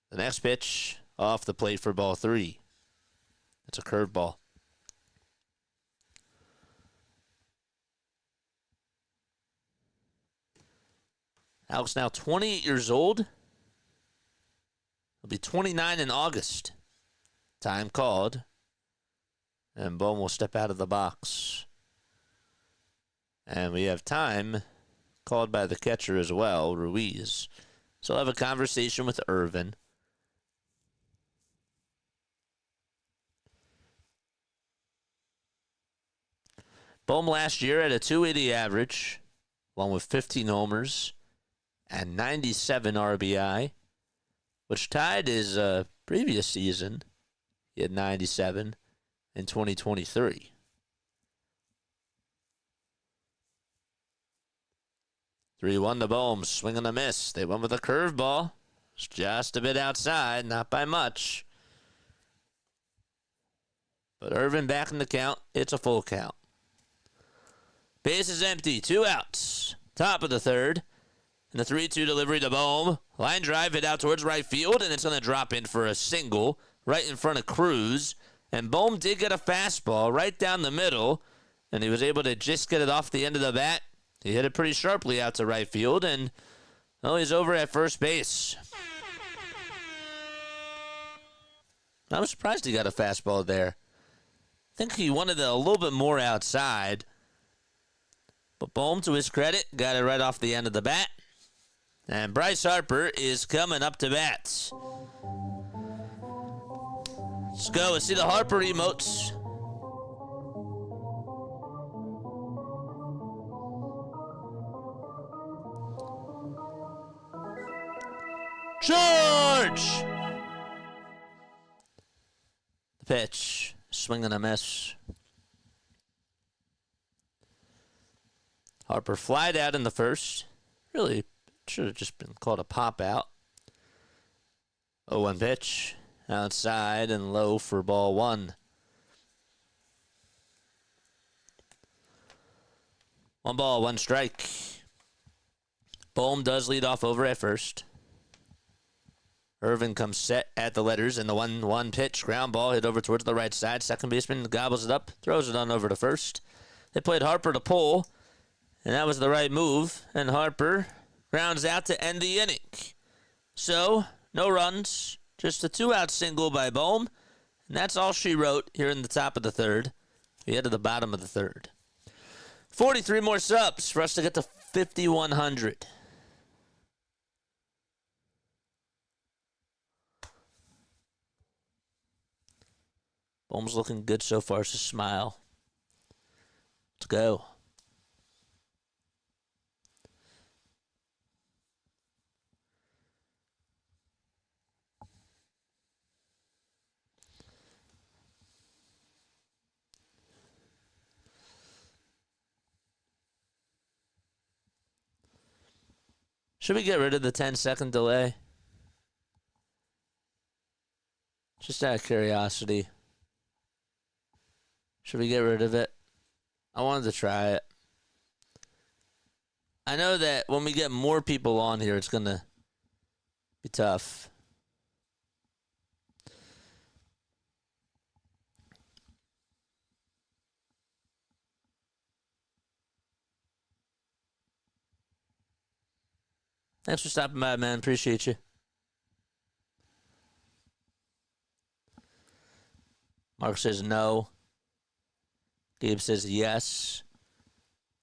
The next pitch off the plate for ball 3. It's a curveball. Alec's now 28 years old. He'll be 29 in August. Time called. And Bohm will step out of the box. And we have time called by the catcher as well, Ruiz. So I'll have a conversation with Irvin. Bohm last year had a .280 average, along with 15 homers and 97 RBI, which tied his previous season. He had 97 in 2023. Three-one to Bohm, swing and a miss. They went with a curveball. It's just a bit outside, not by much. But Irvin back in the count. It's a full count. Base is empty. 2 outs. Top of the third. And the 3-2 delivery to Bohm. Line drive hit out towards right field, and it's going to drop in for a single right in front of Cruz. And Bohm did get a fastball right down the middle, and he was able to just get it off the end of the bat. He hit it pretty sharply out to right field, and well, he's over at first base. I was surprised he got a fastball there. I think he wanted it a little bit more outside. But Bohm, to his credit, got it right off the end of the bat. And Bryce Harper is coming up to bat. Let's go and see the Harper emotes. George! The pitch. Swing and a miss. Harper flied out in the first. Really should have just been called a pop out. 0-1 pitch. Outside and low for ball one. 1 ball, 1 strike. Bohm does lead off over at first. Irvin comes set at the letters, and the 1-1 pitch. Ground ball hit over towards the right side. Second baseman gobbles it up, throws it on over to first. They played Harper to pull, and that was the right move. And Harper grounds out to end the inning. So, no runs, just a 2-out single by Bohm, and that's all she wrote here in the top of the third. We head to the bottom of the third. 43 more subs for us to get to 5,100. Bohm's looking good so far. It's a smile. Let's go. Should we get rid of the 10-second delay? Just out of curiosity. Should we get rid of it? I wanted to try it. I know that when we get more people on here, it's going to be tough. Thanks for stopping by, man. Appreciate you. Mark says no. Gabe says yes.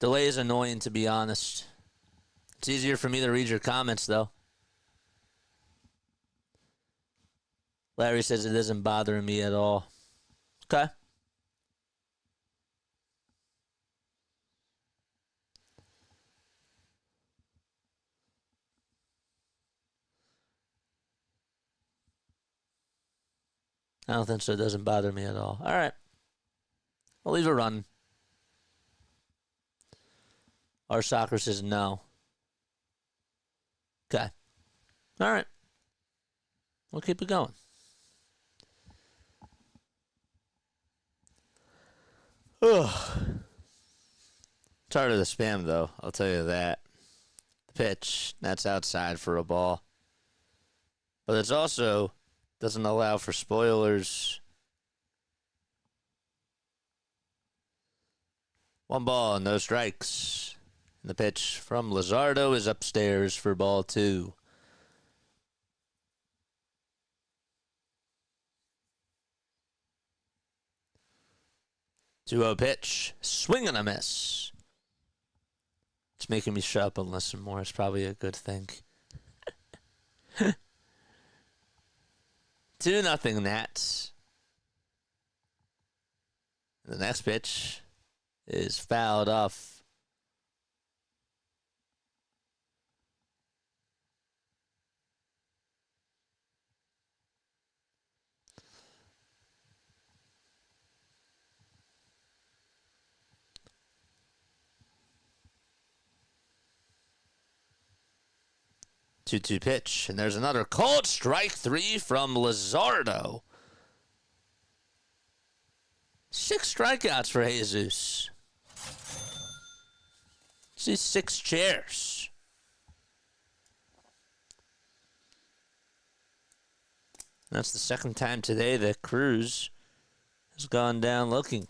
Delay is annoying, to be honest. It's easier for me to read your comments, though. Larry says it isn't bothering me at all. Okay. I don't think so. It doesn't bother me at all. All right. I'll leave it run. Our soccer says no. Okay. All right. We'll keep it going. Ugh. Tired of the spam, though. I'll tell you that. The pitch, that's outside for a ball. But it's also doesn't allow for spoilers. 1 ball, no strikes. And the pitch from Luzardo is upstairs for ball 2. Two-oh pitch. Swing and a miss. It's making me shut up and listen more. It's probably a good thing. 2-0 Nats. The next pitch is fouled off. Two-two pitch, and there's another called strike 3 from Luzardo. 6 strikeouts for Jesus. See 6 chairs. That's the second time today that Cruz has gone down looking.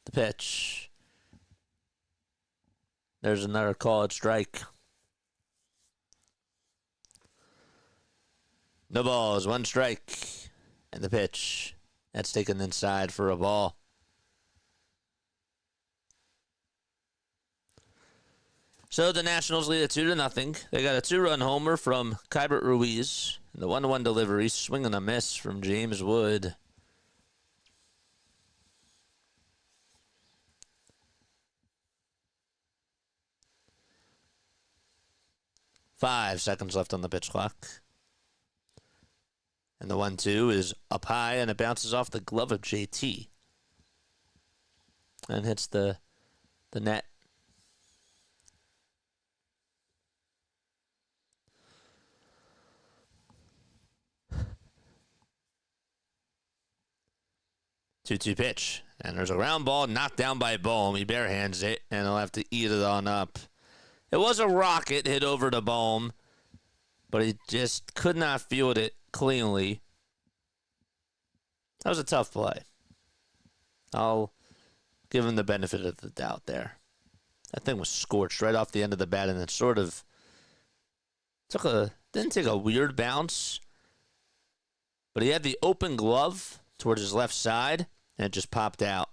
The pitch. There's another called strike. No balls, 1 strike. And the pitch That's taken inside for a ball. So the Nationals lead at 2-0. They got a 2-run homer from Keibert Ruiz. And the 1-1 delivery, swing and a miss from James Wood. Five seconds left on the pitch clock. And the 1-2 is up high, and it bounces off the glove of JT. And hits the net. Two-two pitch. And there's a ground ball knocked down by Bohm. He barehands it, and he'll have to eat it on up. It was a rocket hit over to Bohm, but he just could not field it cleanly. That was a tough play. I'll give him the benefit of the doubt there. That thing was scorched right off the end of the bat, and it sort of didn't take a weird bounce, but he had the open glove towards his left side, and it just popped out.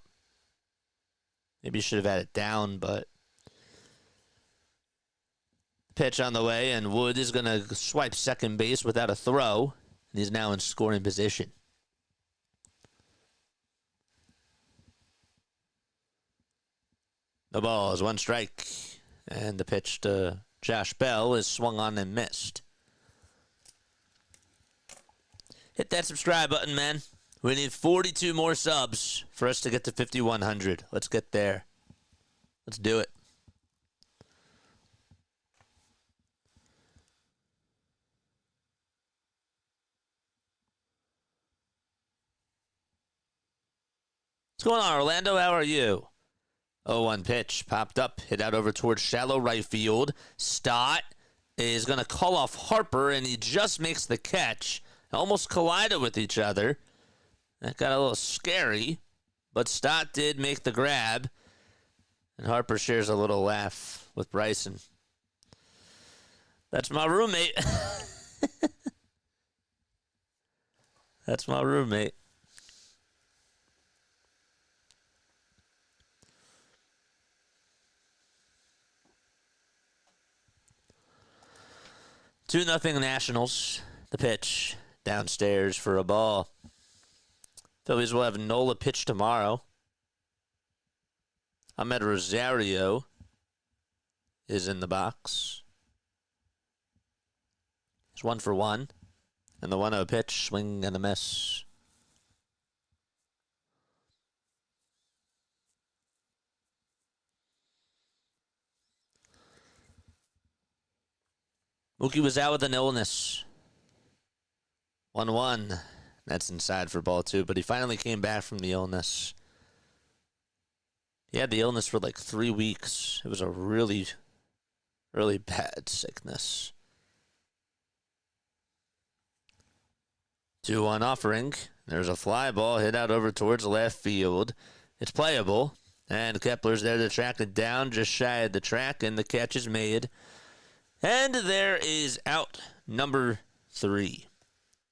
Maybe he should have had it down, but pitch on the way, and Wood is going to swipe second base without a throw, and he's now in scoring position. The ball is one strike, and the pitch to Josh Bell is swung on and missed. Hit that subscribe button, man. We need 42 more subs for us to get to 5,100. Let's get there. Let's do it. What's going on, Orlando? How are you? 0-1 pitch, popped up, hit out over towards shallow right field. Stott is going to call off Harper, and he just makes the catch. Almost collided with each other. That got a little scary, but Stott did make the grab, and Harper shares a little laugh with Bryson. That's my roommate. That's my roommate. Two nothing Nationals. The pitch downstairs for a ball. Phillies will have Nola pitch tomorrow. Ahmed Rosario is in the box. It's 1-for-1. And the 1-0 pitch, swing and a miss. Mookie was out with an illness. 1-1. That's inside for ball two, but he finally came back from the illness. He had the illness for like 3 weeks. It was a really, really bad sickness. 2-1 offering. There's a fly ball hit out over towards left field. It's playable, and Kepler's there to track it down just shy of the track, and the catch is made. And there is out number 3.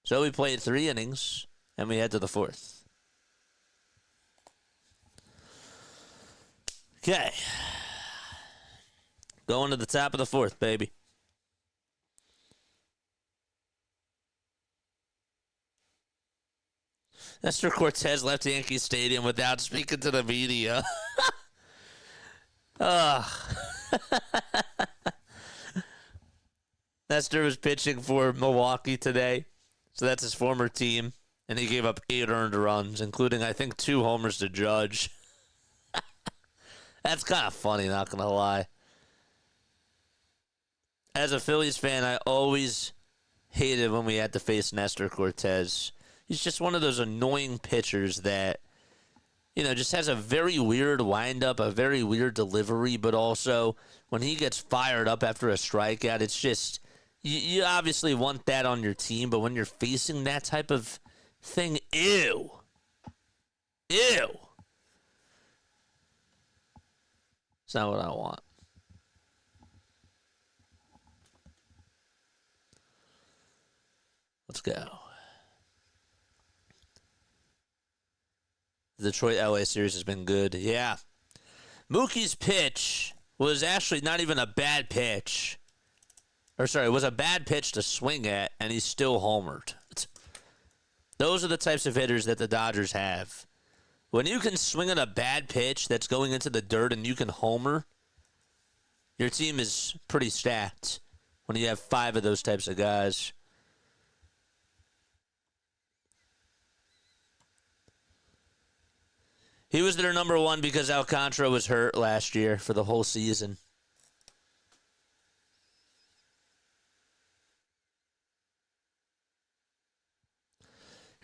So we played 3 innings, and we head to the 4th. Okay. Going to the top of the 4th, baby. Nestor Cortez left Yankee Stadium without speaking to the media. Nestor was pitching for Milwaukee today. So that's his former team. And he gave up 8 earned runs, including, I think, 2 homers to Judge. That's kind of funny, not going to lie. As a Phillies fan, I always hated when we had to face Nestor Cortez. He's just one of those annoying pitchers that, just has a very weird windup, a very weird delivery, but also when he gets fired up after a strikeout, it's just, you obviously want that on your team, but when you're facing that type of thing, ew. Ew. It's not what I want. Let's go. The Detroit LA series has been good. Yeah. Mookie's pitch was actually not even a bad pitch. Or sorry, it was a bad pitch to swing at, and he still homered. Those are the types of hitters that the Dodgers have. When you can swing at a bad pitch that's going into the dirt and you can homer, your team is pretty stacked when you have 5 of those types of guys. He was their number 1 because Alcantara was hurt last year for the whole season.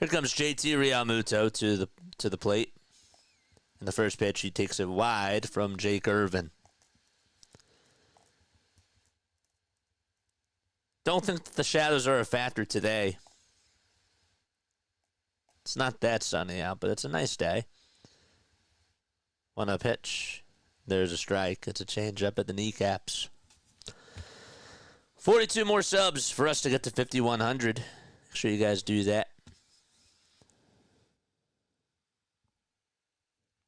Here comes JT Realmuto to the plate. In the first pitch, he takes it wide from Jake Irvin. Don't think that the shadows are a factor today. It's not that sunny out, but it's a nice day. 1-0 pitch. There's a strike. It's a changeup at the kneecaps. 42 more subs for us to get to 5,100. Make sure you guys do that.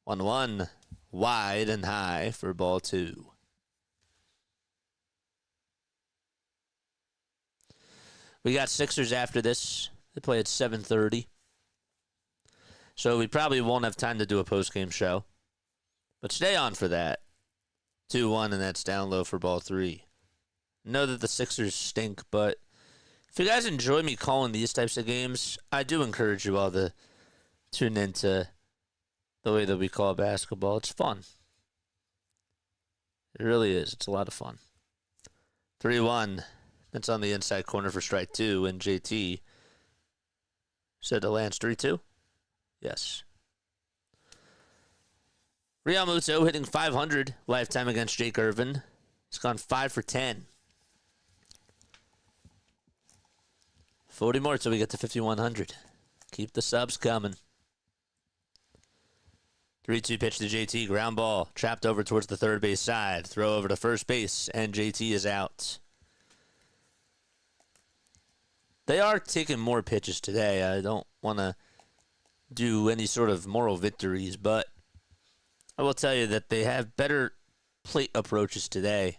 1-1. Wide and high for ball 2. We got Sixers after this. They play at 7:30. So we probably won't have time to do a post-game show. But stay on for that. 2-1, and that's down low for ball 3. Know that the Sixers stink, but if you guys enjoy me calling these types of games, I do encourage you all to tune into the way that we call basketball. It's fun. It really is. It's a lot of fun. 3-1. That's on the inside corner for strike 2, and JT said to Lance 3-2. Yes. Realmuto hitting .500 lifetime against Jake Irvin. He's gone 5 for 10. 40 more till we get to 5,100. Keep the subs coming. 3-2 pitch to JT. Ground ball. Trapped over towards the third base side. Throw over to first base, and JT is out. They are taking more pitches today. I don't want to do any sort of moral victories, but I will tell you that they have better plate approaches today.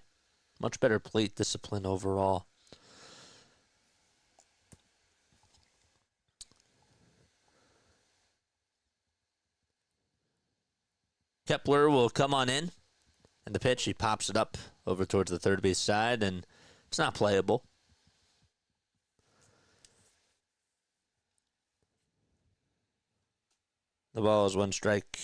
Much better plate discipline overall. Kepler will come on in, and the pitch, he pops it up over towards the third base side, and it's not playable. The ball is 1 strike.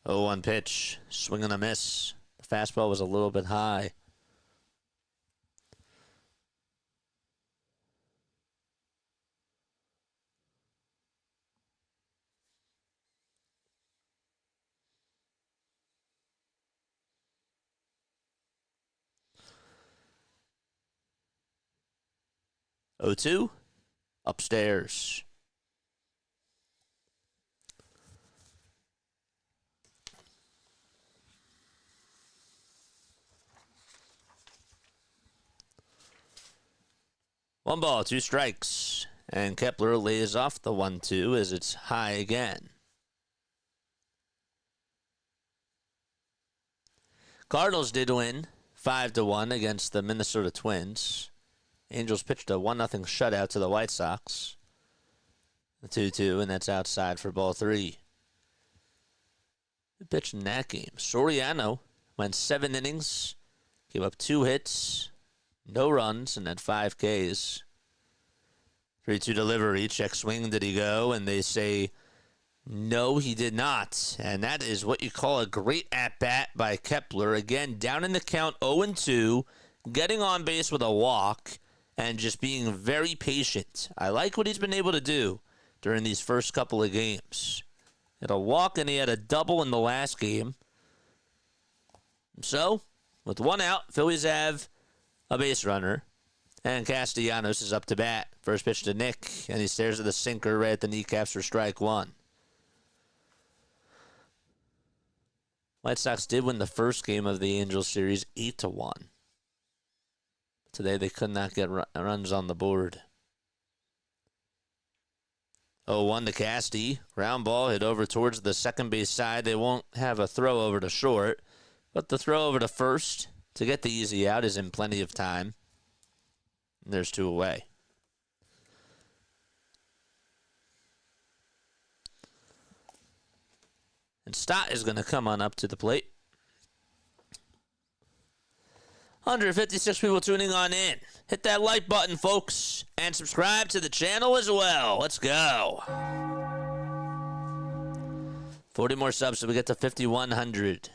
Oh, 1 pitch. Swing and a miss. The fastball was a little bit high. Oh, 2 upstairs. One ball, 2 strikes. And Kepler lays off the 1-2 as it's high again. Cardinals did win 5-1 against the Minnesota Twins. Angels pitched a 1-0 shutout to the White Sox. The 2-2, and that's outside for ball 3. Who pitched in that game? Soriano went 7 innings, gave up 2 hits, no runs, and had 5 Ks. 3-2 delivery. Check swing. Did he go? And they say, no, he did not. And that is what you call a great at-bat by Kepler. Again, down in the count 0-2, getting on base with a walk, and just being very patient. I like what he's been able to do during these first couple of games. He had a walk, and he had a double in the last game. So, with 1 out, Phillies have a base runner, and Castellanos is up to bat. First pitch to Nick, and he stares at the sinker right at the kneecaps for strike 1. White Sox did win the first game of the Angels series 8-1. today. They could not get runs on the board. 0-1 to Casty. Ground ball hit over towards the second base side. They won't have a throw over to short, but the throw over to first to get the easy out is in plenty of time. And there's 2 away. And Stott is going to come on up to the plate. 156 people tuning on in. Hit that like button, folks, and subscribe to the channel as well. Let's go. 40 more subs so we get to 5,100.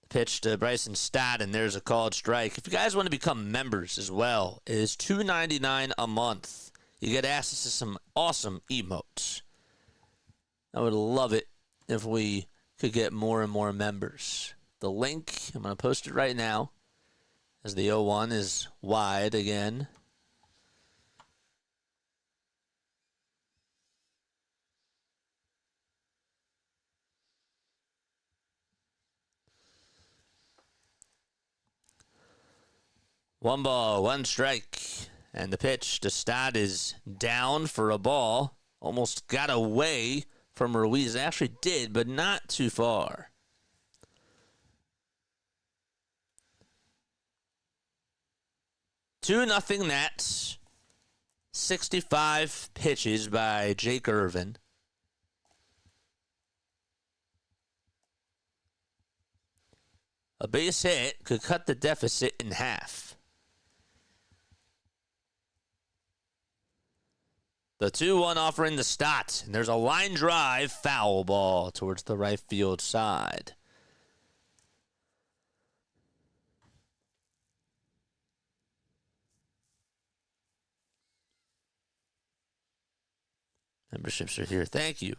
Pitch to Bryson Stott, and there's a called strike. If you guys want to become members as well, it is $2.99 a month. You get access to some awesome emotes. I would love it if we could get more and more members. The link, I'm going to post it right now, as the 0-1 is wide again. One ball, one strike. And the pitch to Stott is down for a ball. Almost got away from Ruiz. Actually did, but not too far. 2-0 Nats. 65 pitches by Jake Irvin. A base hit could cut the deficit in half. The 2-1 offering to Stott. And there's a line drive foul ball towards the right field side. Memberships are here. Thank you.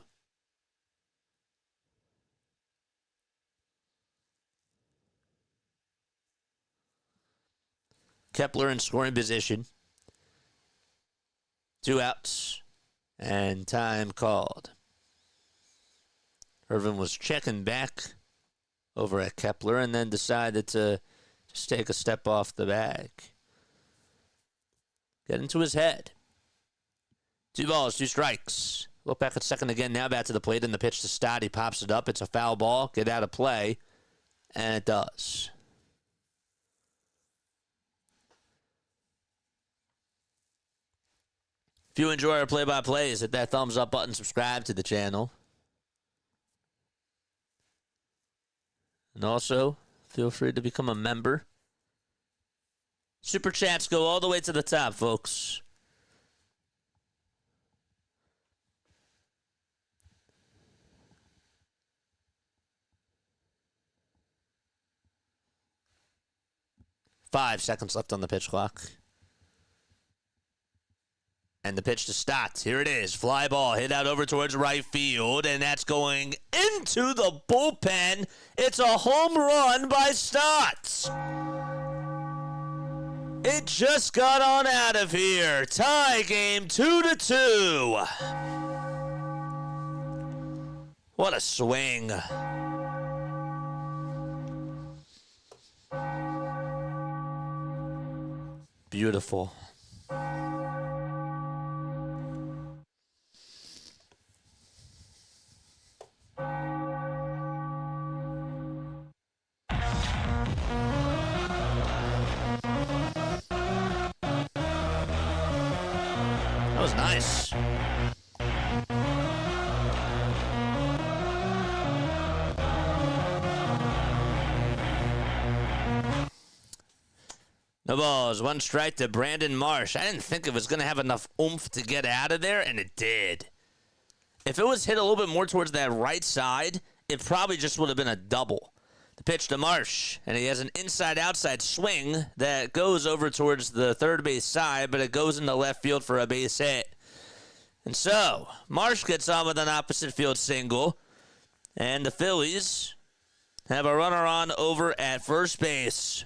Kepler in scoring position. 2 outs. And time called. Irvin was checking back over at Kepler and then decided to just take a step off the bag. Get into his head. 2 balls, 2 strikes. Look back at second again. Now back to the plate, and the pitch to Stott. He pops it up. It's a foul ball. Get out of play. And it does. If you enjoy our play-by-plays, hit that thumbs up button. Subscribe to the channel. And also, feel free to become a member. Super chats go all the way to the top, folks. Five seconds left on the pitch clock. And the pitch to Stott. Here it is. Fly ball hit out over towards right field. And that's going into the bullpen. It's a home run by Stott. It just got on out of here. Tie game 2-2. What a swing. Beautiful. That was nice. No balls, 1 strike to Brandon Marsh. I didn't think it was going to have enough oomph to get out of there, and it did. If it was hit a little bit more towards that right side, it probably just would have been a double. The pitch to Marsh, and he has an inside-outside swing that goes over towards the third base side, but it goes into left field for a base hit. And so, Marsh gets on with an opposite field single, and the Phillies have a runner on over at first base.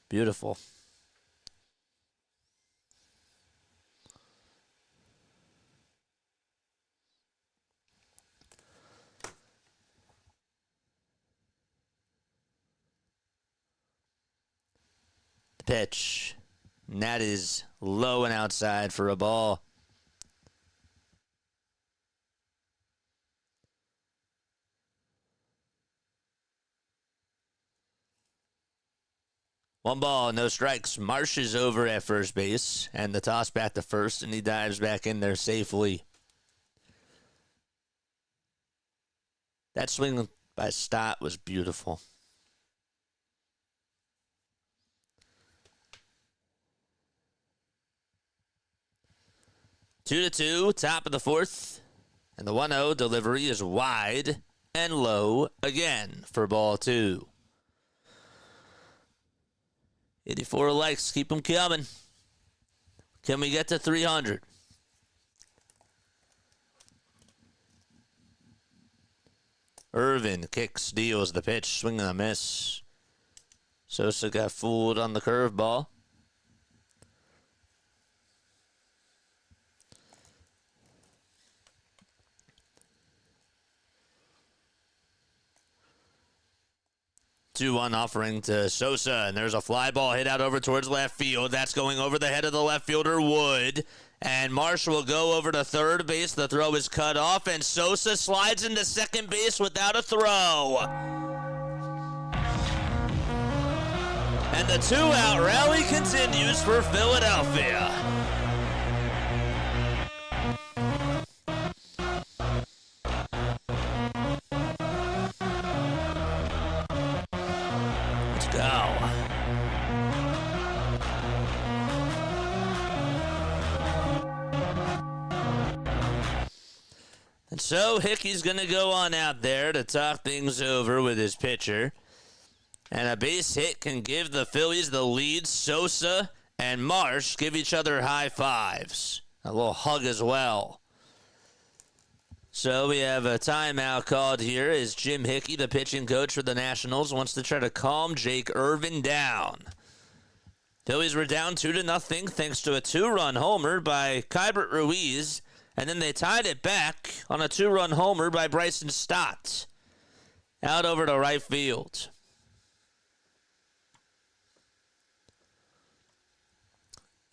Beautiful. pitch. And that is low and outside for a ball. One ball, no strikes. Marsh is over at first base, and the toss back to first, and he dives back in there safely. That swing by Stott was beautiful. Two to two, top of the fourth, and the 1-0 delivery is wide and low again for ball two. 84 likes, keep them coming. Can we get to 300? Irvin kicks, deals the pitch, swing and a miss. Sosa got fooled on the curveball. Two-one offering to Sosa, and there's a fly ball hit out over towards left field. That's going over the head of the left fielder, Wood. And Marsh will go over to third base. The throw is cut off, and Sosa slides into second base without a throw. And the two-out rally continues for Philadelphia. Let's go. And so Hickey's going to go on out there to talk things over with his pitcher. And a base hit can give the Phillies the lead. Sosa and Marsh give each other high fives. A little hug as well. So we have a timeout called here as Jim Hickey, the pitching coach for the Nationals, wants to try to calm Jake Irvin down. Phillies were down 2-0 thanks to a two-run homer by Keibert Ruiz. And then they tied it back on a two-run homer by Bryson Stott. Out over to right field.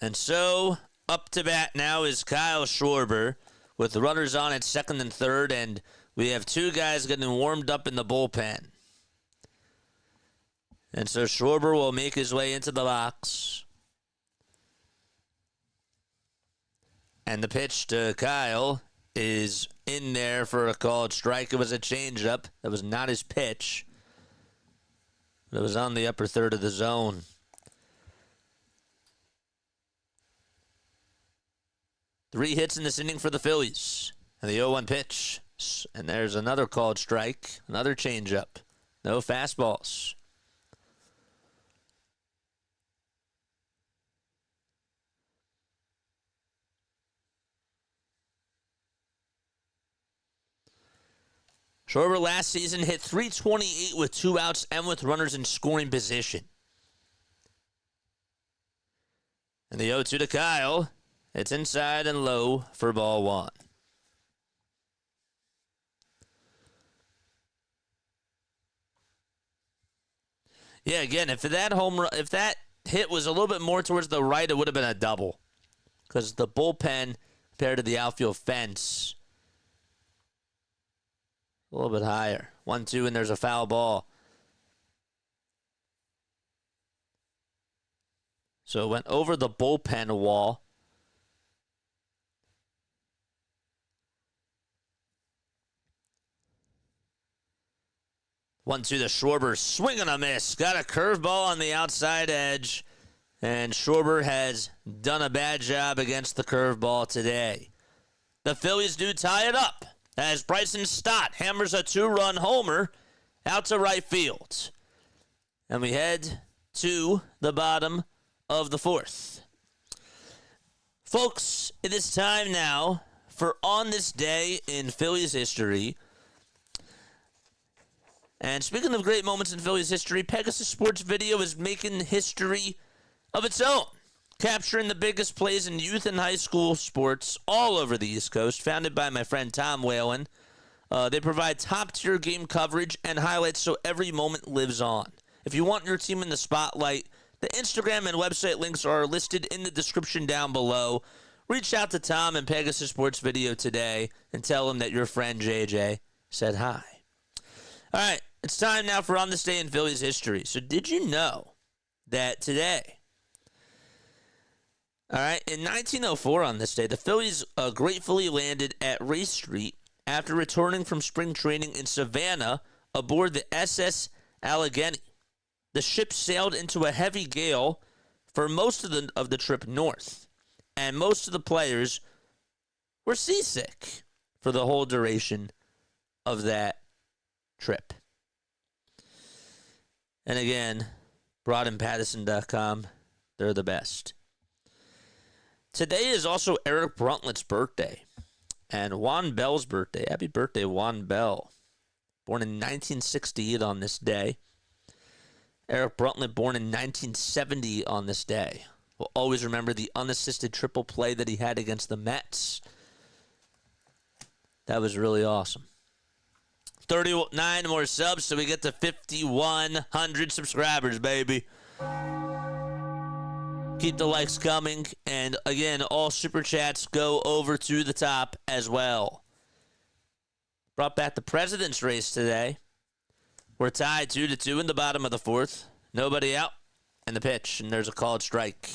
And so, up to bat now is Kyle Schwarber with runners on at second and third, and we have two guys getting warmed up in the bullpen. And so Schwarber will make his way into the box. And the pitch to Kyle is in there for a called strike. It was a changeup. That was not his pitch. It was on the upper third of the zone. Three hits in this inning for the Phillies. And the 0-1 pitch. And there's another called strike. Another changeup. No fastballs. Schwarber last season hit .328 with two outs and with runners in scoring position. And the 0-2 to Kyle. It's inside and low for ball one. Yeah, again, if that hit was a little bit more towards the right, it would have been a double. Because the bullpen compared to the outfield fence, a little bit higher. 1-2, and there's a foul ball. So it went over the bullpen wall. One, two, the Schwarber swing and a miss. Got a curveball on the outside edge. And Schwarber has done a bad job against the curveball today. The Phillies do tie it up as Bryson Stott hammers a two-run homer out to right field. And we head to the bottom of the fourth. Folks, it is time now for On This Day in Phillies History. And speaking of great moments in Phillies history, Pegasus Sports Video is making history of its own, capturing the biggest plays in youth and high school sports all over the East Coast, founded by my friend Tom Whalen. They provide top-tier game coverage and highlights so every moment lives on. If you want your team in the spotlight, The Instagram and website links are listed in the description down below. Reach out to Tom in Pegasus Sports Video today and tell him that your friend JJ said hi. All right, it's time now for On This Day in Phillies History. So did you know that today, all right, in 1904 on this day, the Phillies gratefully landed at Race Street after returning from spring training in Savannah aboard the SS Allegheny. The ship sailed into a heavy gale for most of the trip north, and most of the players were seasick for the whole duration of that trip. And again, BroadandPattison.com, they're the best. Today is also Eric Bruntlett's birthday and Juan Bell's birthday. Happy birthday, Juan Bell. Born in 1968 on this day. Eric Bruntlett born in 1970 on this day. We'll always remember the unassisted triple play that he had against the Mets. That was really awesome. 39 more subs, so we get to 5,100 subscribers, baby. Keep the likes coming. And again, all super chats go over to the top as well. Brought back the president's race today. We're tied 2-2 in the bottom of the fourth. Nobody out. And the pitch. And there's a called strike.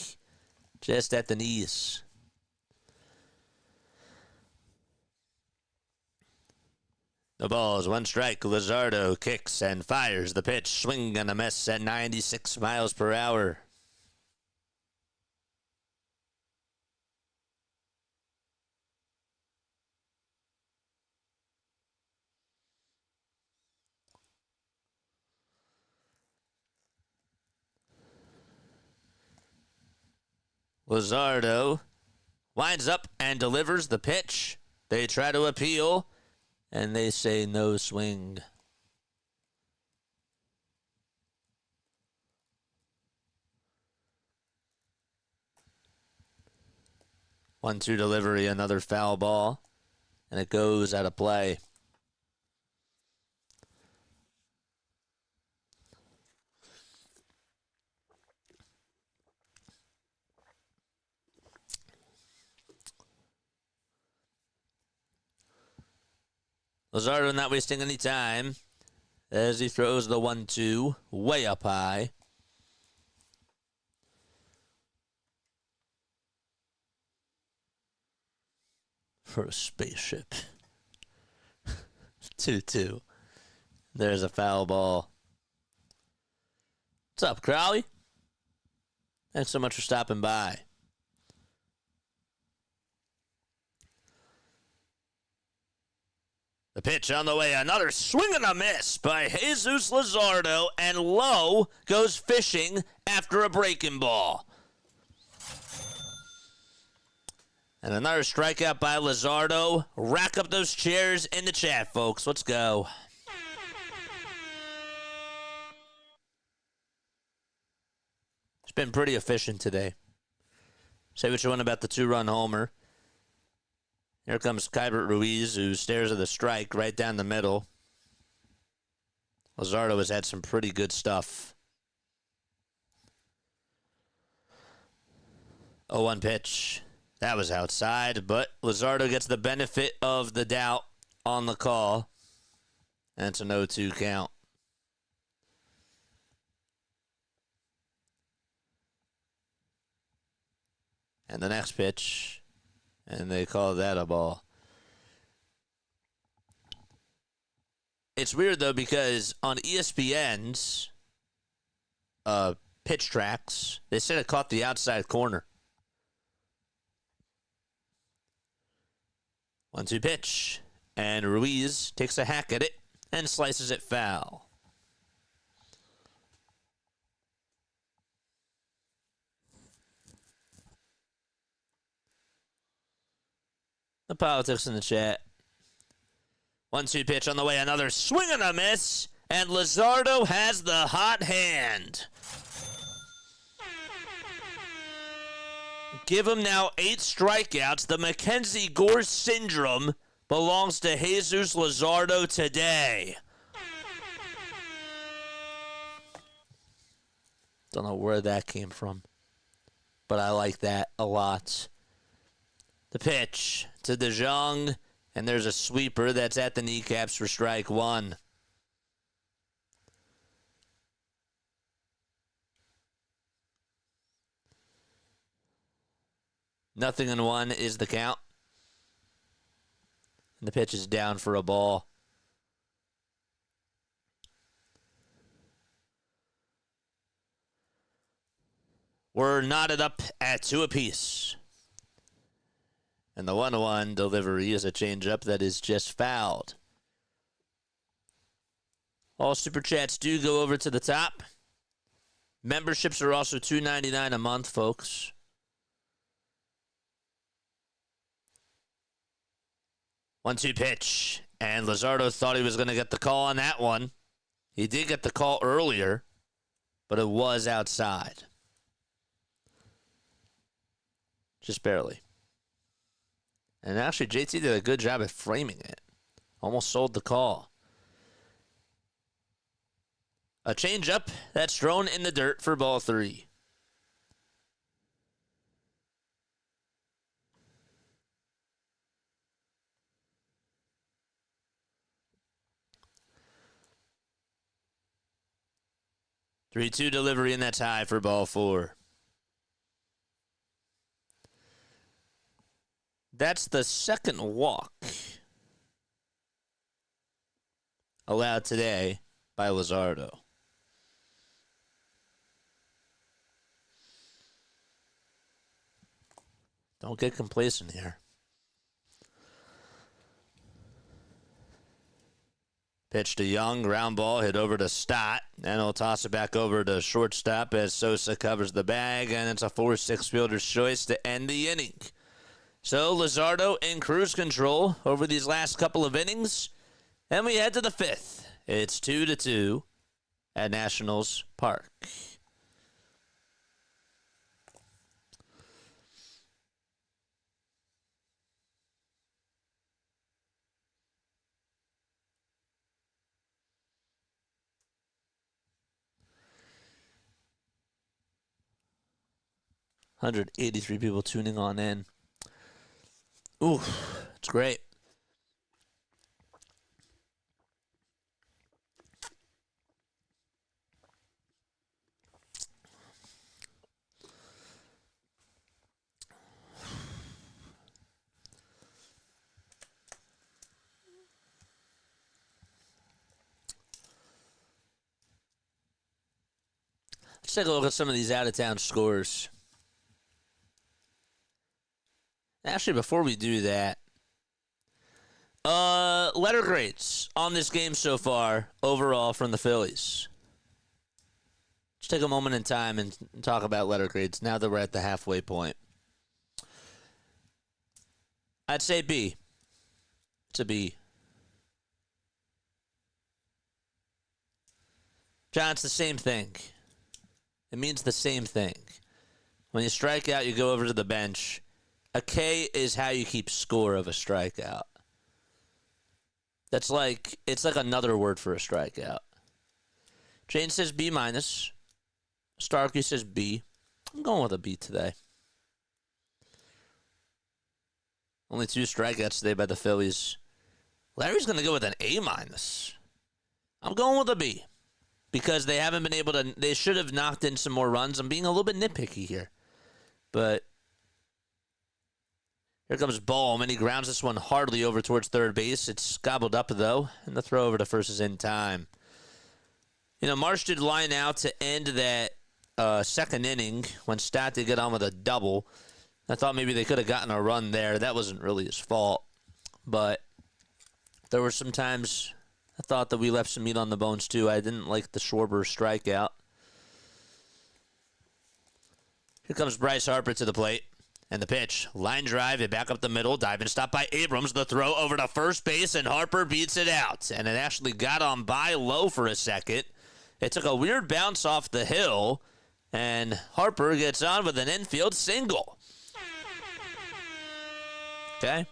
Just at the knees. The ball is one strike. Luzardo kicks and fires the pitch. Swing and a miss at 96 miles per hour. Luzardo winds up and delivers the pitch. They try to appeal, and they say no swing. One-two delivery, another foul ball, and it goes out of play. Luzardo not wasting any time as he throws the 1-2 way up high. For a spaceship. 2-2. There's a foul ball. What's up, Crowley? Thanks so much for stopping by. The pitch on the way, another swing and a miss by Jesus Luzardo, and Lowe goes fishing after a breaking ball. And another strikeout by Luzardo. Rack up those chairs in the chat, folks. Let's go. It's been pretty efficient today. Say what you want about the two-run homer. Here comes Keibert Ruiz, who stares at the strike right down the middle. Luzardo has had some pretty good stuff. 0-1 pitch. That was outside, but Luzardo gets the benefit of the doubt on the call. And it's an 0-2 count. And the next pitch. And they call that a ball. It's weird, though, because on ESPN's pitch tracks, they said it caught the outside corner. 1-2 pitch. And Ruiz takes a hack at it and slices it foul. The politics in the chat. 1-2 pitch on the way. Another swing and a miss. And Luzardo has the hot hand. Give him now 8 strikeouts. The Mackenzie Gore syndrome belongs to Jesus Luzardo today. Don't know where that came from, but I like that a lot. The pitch to DeJong, and there's a sweeper that's at the kneecaps for strike one. Nothing in one is the count. And the pitch is down for a ball. We're knotted up at 2 apiece. And the 1-1 delivery is a changeup that is just fouled. All Super Chats do go over to the top. Memberships are also $2.99 a month, folks. One-two pitch. And Luzardo thought he was going to get the call on that one. He did get the call earlier, but it was outside. Just barely. And actually, JT did a good job at framing it. Almost sold the call. A changeup that's thrown in the dirt for ball 3. Three-two delivery, and that's high for ball 4. That's the second walk allowed today by Luzardo. Don't get complacent here. Pitch to Young, ground ball, hit over to Stott, and he'll toss it back over to shortstop as Sosa covers the bag, and it's a 4-6 fielder's choice to end the inning. So Luzardo in cruise control over these last couple of innings, and we head to the 5th. It's 2-2 at Nationals Park. $183 people tuning on in. Ooh, it's great. Let's take a look at some of these out-of-town scores. Actually, before we do that, letter grades on this game so far, overall, from the Phillies. Let's take a moment in time and talk about letter grades now that we're at the halfway point. I'd say B. It's a B. John, it's the same thing. It means the same thing. When you strike out, you go over to the bench. A K is how you keep score of a strikeout. It's like another word for a strikeout. Jane says B minus. Starkey says B. I'm going with a B today. Only 2 strikeouts today by the Phillies. Larry's going to go with an A minus. I'm going with a B. Because they haven't been able to, they should have knocked in some more runs. I'm being a little bit nitpicky here. But here comes Bohm, and he grounds this one hardly over towards third base. It's gobbled up, though, and the throw over to first is in time. You know, Marsh did line out to end that second inning when Stott did get on with a double. I thought maybe they could have gotten a run there. That wasn't really his fault. But there were some times I thought that we left some meat on the bones, too. I didn't like the Schwarber strikeout. Here comes Bryce Harper to the plate. And the pitch, line drive, it back up the middle, dive and stop by Abrams. The throw over to first base, and Harper beats it out. And it actually got on by low for a second. It took a weird bounce off the hill, and Harper gets on with an infield single. Okay.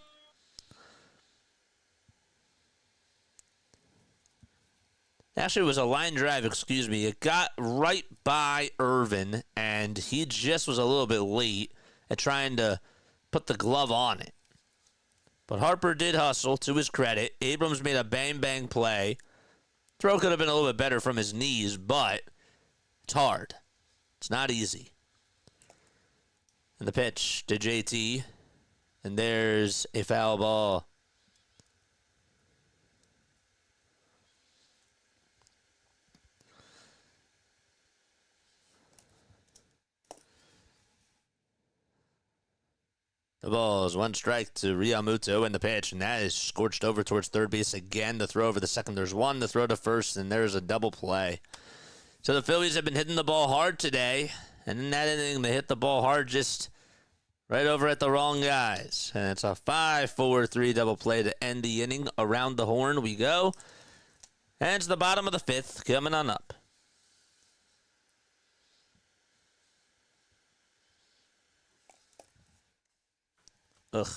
Actually, it was a line drive, excuse me. It got right by Irvin, and he just was a little bit late at trying to put the glove on it. But Harper did hustle, to his credit. Abrams made a bang-bang play. Throw could have been a little bit better from his knees, but it's hard. It's not easy. And the pitch to JT, and there's a foul ball. The ball is one strike to realmuto in the pitch, and that is scorched over towards third base again. The throw over the second. There's one. The throw to first, and there's a double play. So the Phillies have been hitting the ball hard today, and in that inning, they hit the ball hard just right over at the wrong guys. And it's a 5-4-3 double play to end the inning. Around the horn we go. And it's the bottom of the fifth, coming on up. Ugh.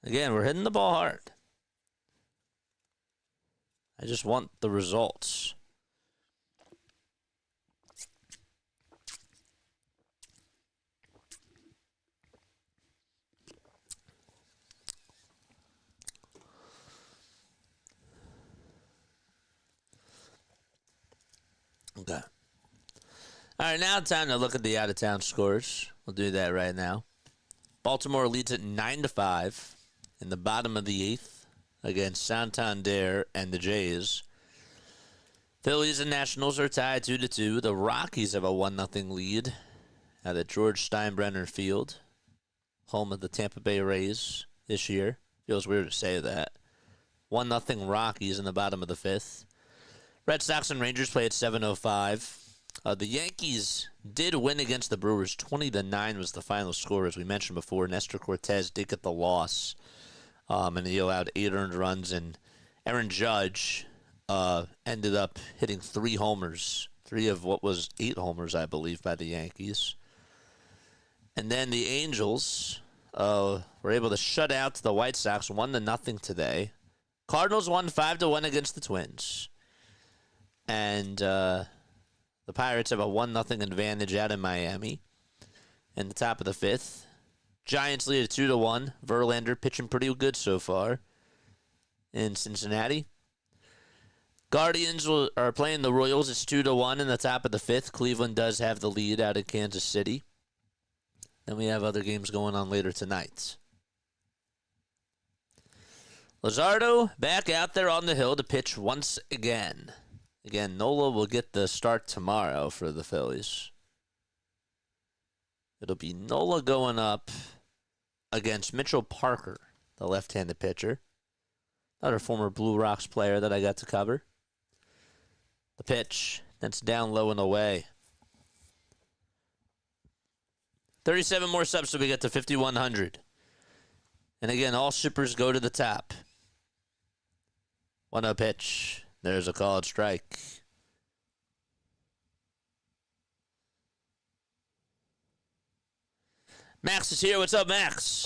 Again, we're hitting the ball hard. I just want the results. Okay. All right, now time to look at the out-of-town scores. We'll do that right now. Baltimore leads at 9-5 in the bottom of the eighth against Santander and the Jays. Phillies and Nationals are tied 2-2. The Rockies have a 1-0 lead at the George Steinbrenner Field, home of the Tampa Bay Rays this year. Feels weird to say that. 1-0 Rockies in the bottom of the fifth. Red Sox and Rangers play at 7:05. The Yankees did win against the Brewers. 20-9 was the final score, as we mentioned before. Nestor Cortez did get the loss, and he allowed 8 earned runs. And Aaron Judge ended up hitting 3 homers, 3 of what was 8 homers, I believe, by the Yankees. And then the Angels were able to shut out the White Sox 1-0 today. Cardinals won 5-1 against the Twins. And the Pirates have a 1-0 advantage out in Miami. In the top of the fifth. Giants lead at 2-1. Verlander pitching pretty good so far in Cincinnati. Guardians are playing the Royals. It's 2-1 in the top of the fifth. Cleveland does have the lead out in Kansas City. Then we have other games going on later tonight. Luzardo back out there on the hill to pitch once again. Again, Nola will get the start tomorrow for the Phillies. It'll be Nola going up against Mitchell Parker, the left-handed pitcher. Another former Blue Rocks player that I got to cover. The pitch, that's down low and away. 37 more subs so we get to 5,100. And again, all supers go to the top. 1-0 pitch. There's a called strike. Max is here. What's up, Max?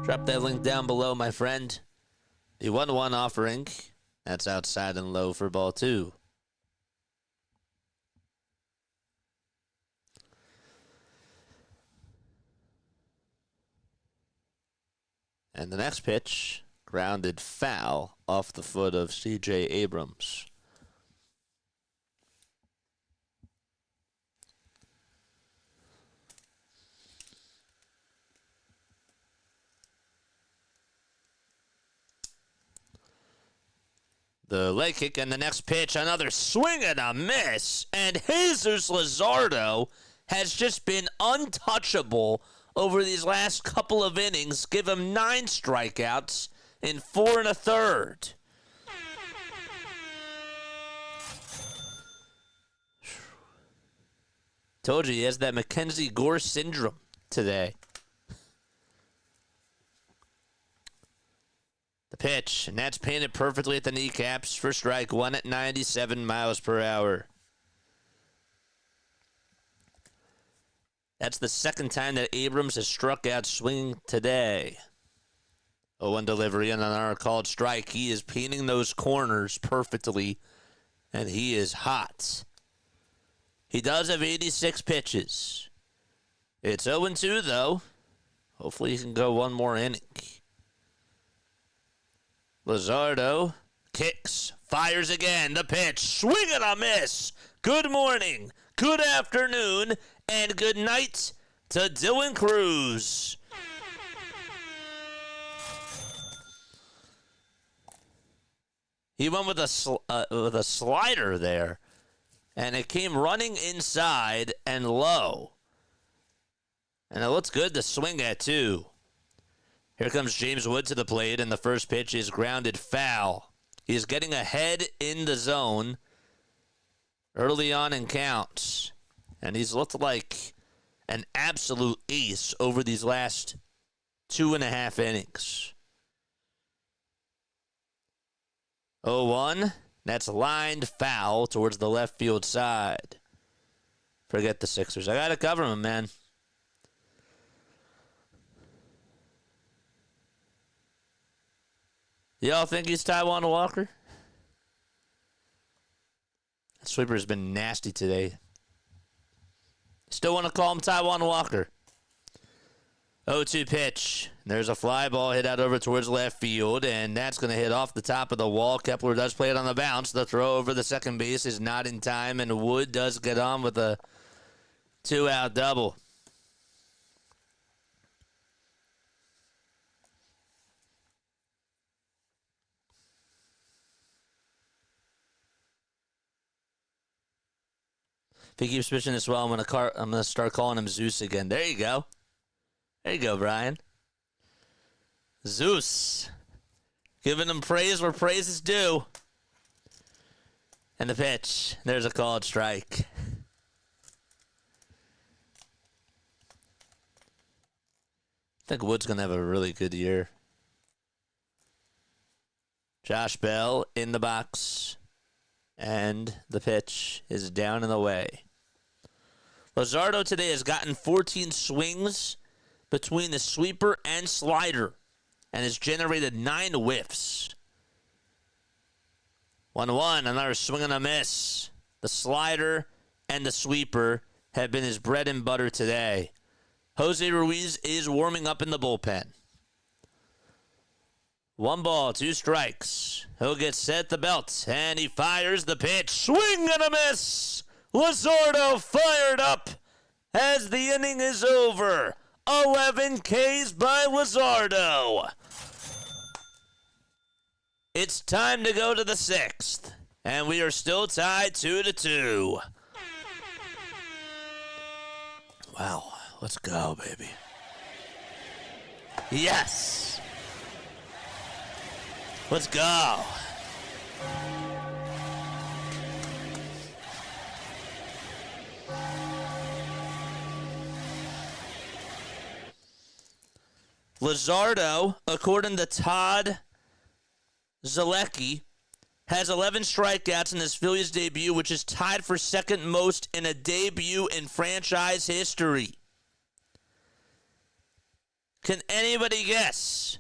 Drop that link down below, my friend. The 1-1 offering. That's outside and low for ball 2. And the next pitch, grounded foul off the foot of C.J. Abrams. The leg kick and the next pitch, another swing and a miss. And Jesus Luzardo has just been untouchable over these last couple of innings. Give him 9 strikeouts in 4 1/3. Told you he has that Mackenzie Gore syndrome today. The pitch, and that's painted perfectly at the kneecaps for strike 1 at 97 miles per hour. That's the second time that Abrams has struck out swinging today. 0-1 delivery and another called strike. He is painting those corners perfectly, and he is hot. He does have 86 pitches. It's 0-2, though. Hopefully he can go one more inning. Luzardo kicks, fires again. The pitch, swing and a miss. Good morning, good afternoon, and good night to Dylan Cruz. He went with a slider there, and it came running inside and low. And it looks good to swing at, too. Here comes James Wood to the plate, and the first pitch is grounded foul. He's getting ahead in the zone early on in counts. And he's looked like an absolute ace over these last 2.5 innings. 0-1. That's lined foul towards the left field side. Forget the Sixers. I got to cover them, man. Y'all think he's Taijuan Walker? That sweeper's been nasty today. Still want to call him Taijuan Walker. 0-2 pitch. There's a fly ball hit out over towards left field, and that's going to hit off the top of the wall. Kepler does play it on the bounce. The throw over the second base is not in time, and Wood does get on with a 2-out double. If he keeps pitching this well, I'm gonna start calling him Zeus again. There you go. There you go, Brian. Zeus. Giving him praise where praise is due. And the pitch. There's a called strike. I think Wood's gonna have a really good year. Josh Bell in the box. And the pitch is down and away. Luzardo today has gotten 14 swings between the sweeper and slider and has generated 9 whiffs. 1-1, another swing and a miss. The slider and the sweeper have been his bread and butter today. Jose Ruiz is warming up in the bullpen. 1 ball, 2 strikes. He'll get set at the belt, and he fires the pitch. Swing and a miss! Luzardo fired up as the inning is over. 11 Ks by Luzardo. It's time to go to the 6th, and we are still tied 2-2. Wow, let's go, baby. Yes! Let's go. Luzardo, according to Todd Zalecki, has 11 strikeouts in his Phillies debut, which is tied for second most in a debut in franchise history. Can anybody guess?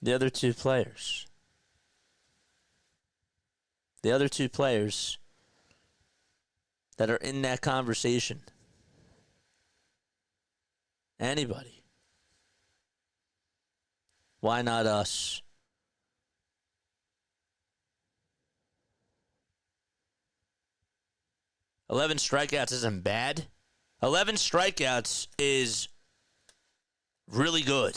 The other two players. The other two players that are in that conversation. Anybody. Why not us? "11 strikeouts isn't bad. 11 strikeouts is really good.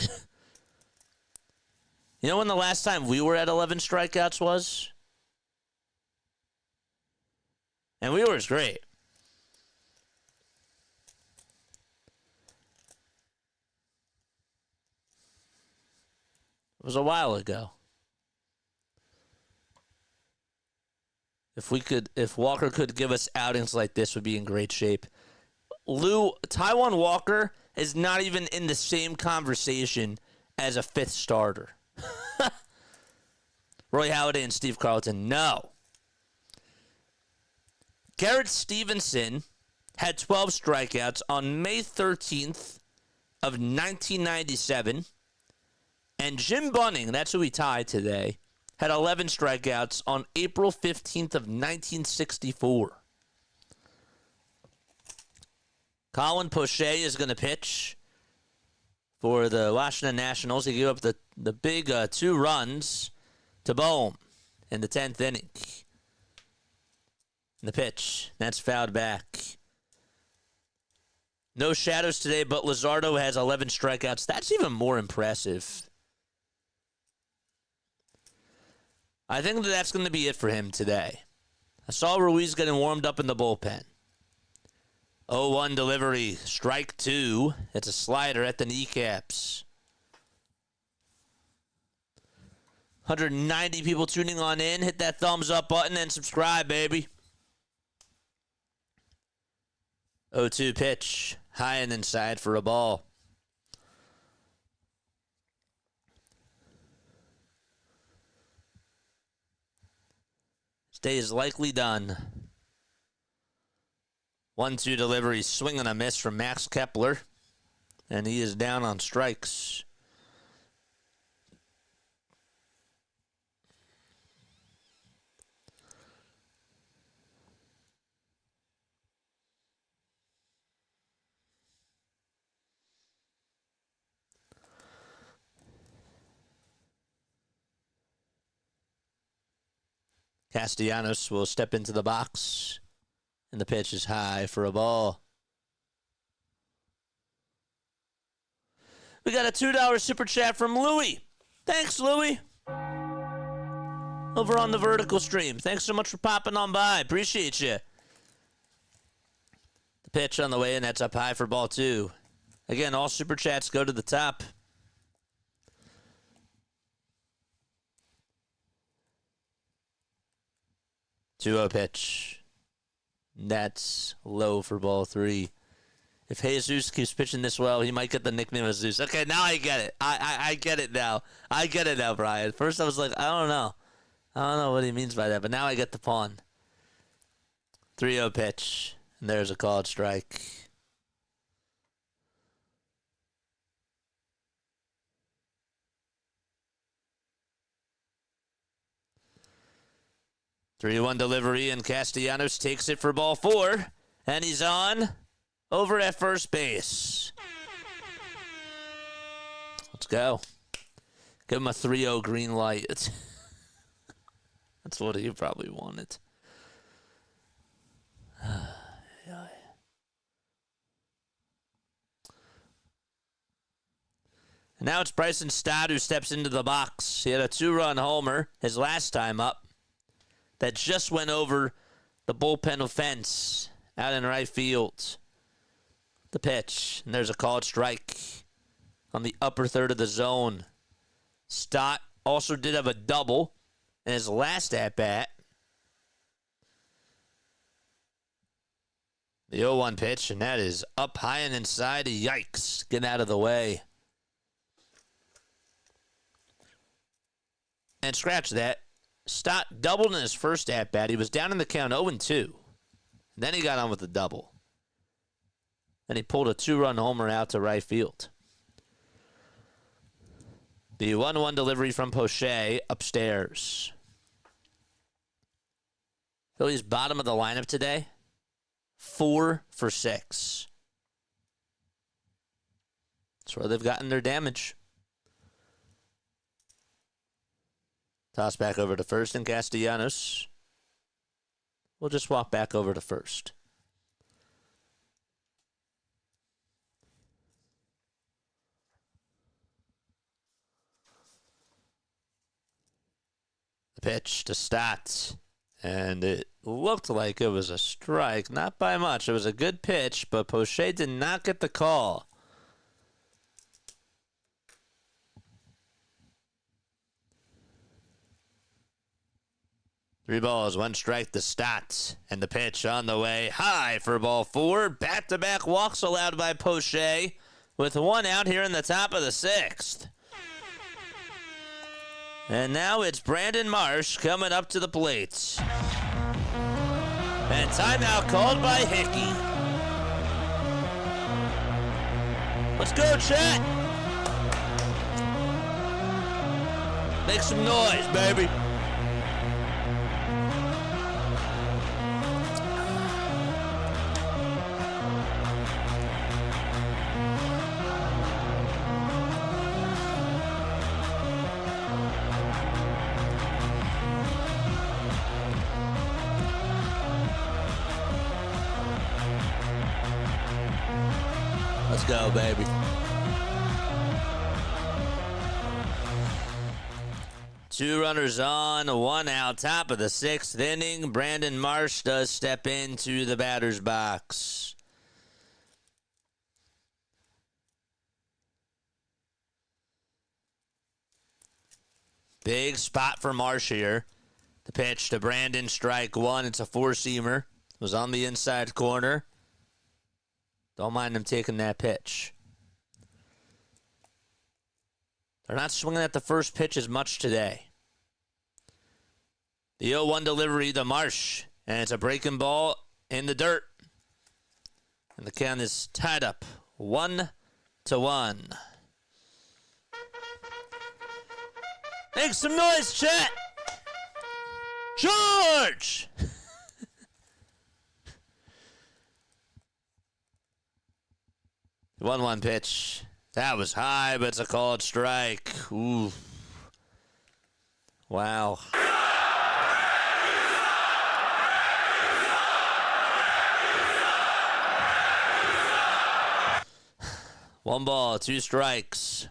You know when the last time we were at 11 strikeouts was? And we were great. It was a while ago. If Walker could give us outings like this, we'd be in great shape. Taijuan Walker is not even in the same conversation as a 5th starter. Roy Halladay and Steve Carlton, no. Garrett Stevenson had 12 strikeouts on May 13th of 1997. And Jim Bunning, that's who he tied today, had 11 strikeouts on April 15th of 1964. Colin Poche is going to pitch for the Washington Nationals. He gave up the big 2 runs to Bohm in the 10th inning. And the pitch, that's fouled back. No shadows today, but Luzardo has 11 strikeouts. That's even more impressive. I think that's going to be it for him today. I saw Ruiz getting warmed up in the bullpen. 0-1 delivery, strike 2. It's a slider at the kneecaps. 190 people tuning on in. Hit that thumbs up button and subscribe, baby. 0-2 pitch, high and inside for a ball. This day is likely done. 1-2 delivery, swing and a miss from Max Kepler. And he is down on strikes. Castellanos will step into the box. And the pitch is high for a ball. We got a $2 super chat from Louie. Thanks, Louie. Over on the vertical stream. Thanks so much for popping on by. Appreciate you. The pitch on the way in. That's up high for ball 2. Again, all super chats go to the top. Two-0 pitch. That's low for ball 3. If Jesus keeps pitching this well, he might get the nickname of Zeus. Okay, now I get it. I get it now. I get it now, Brian. First I was like, I don't know. I don't know what he means by that, but now I get the pawn. 3-0 pitch. And there's a called strike. Three-one delivery, and Castellanos takes it for ball 4. And he's on over at first base. Let's go. Give him a 3-0 green light. That's what he probably wanted. And now it's Bryson Stott who steps into the box. He had a 2-run homer his last time up that just went over the bullpen fence out in right field. The pitch, and there's a called strike on the upper third of the zone. Stott also did have a double in his last at-bat. The 0-1 pitch, and that is up high and inside. Yikes. Get out of the way. And scratch that. Stott doubled in his first at-bat. He was down in the count 0-2. Then he got on with the double. Then he pulled a 2-run homer out to right field. The 1-1 delivery from Poche upstairs. Phillies bottom of the lineup today. 4 for 6. That's where they've gotten their damage. Toss back over to first, and Castellanos will just walk back over to first. The pitch to Stott, and it looked like it was a strike. Not by much. It was a good pitch, but Poche did not get the call. Three balls, 1 strike to Stott. And the pitch on the way high for ball 4. Back-to-back walks allowed by Poche with 1 out here in the top of the 6th. And now it's Brandon Marsh coming up to the plate. And timeout called by Hickey. Let's go, chat. Make some noise, baby. Let's go, baby. Two runners on, one out. Top of the sixth inning. Brandon Marsh does step into the batter's box. Big spot for Marsh here. The pitch to Brandon, strike one. It's a four-seamer. Was on the inside corner. Don't mind him taking that pitch. They're not swinging at the first pitch as much today. The 0-1 delivery to Marsh. And it's a breaking ball in the dirt. And the count is tied up 1-1. Make some noise, chat! George! 1-1 pitch. That was high, but it's a called strike. Ooh. Wow. One ball, two strikes.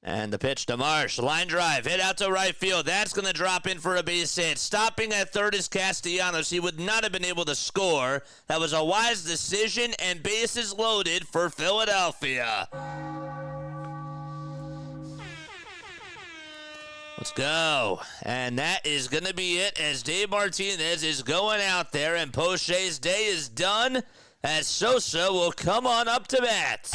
And the pitch to Marsh. Line drive. Hit out to right field. That's going to drop in for a base hit. Stopping at third is Castellanos. He would not have been able to score. That was a wise decision, and bases loaded for Philadelphia. Let's go. And that is going to be it as Dave Martinez is going out there, and Poche's day is done as Sosa will come on up to bat.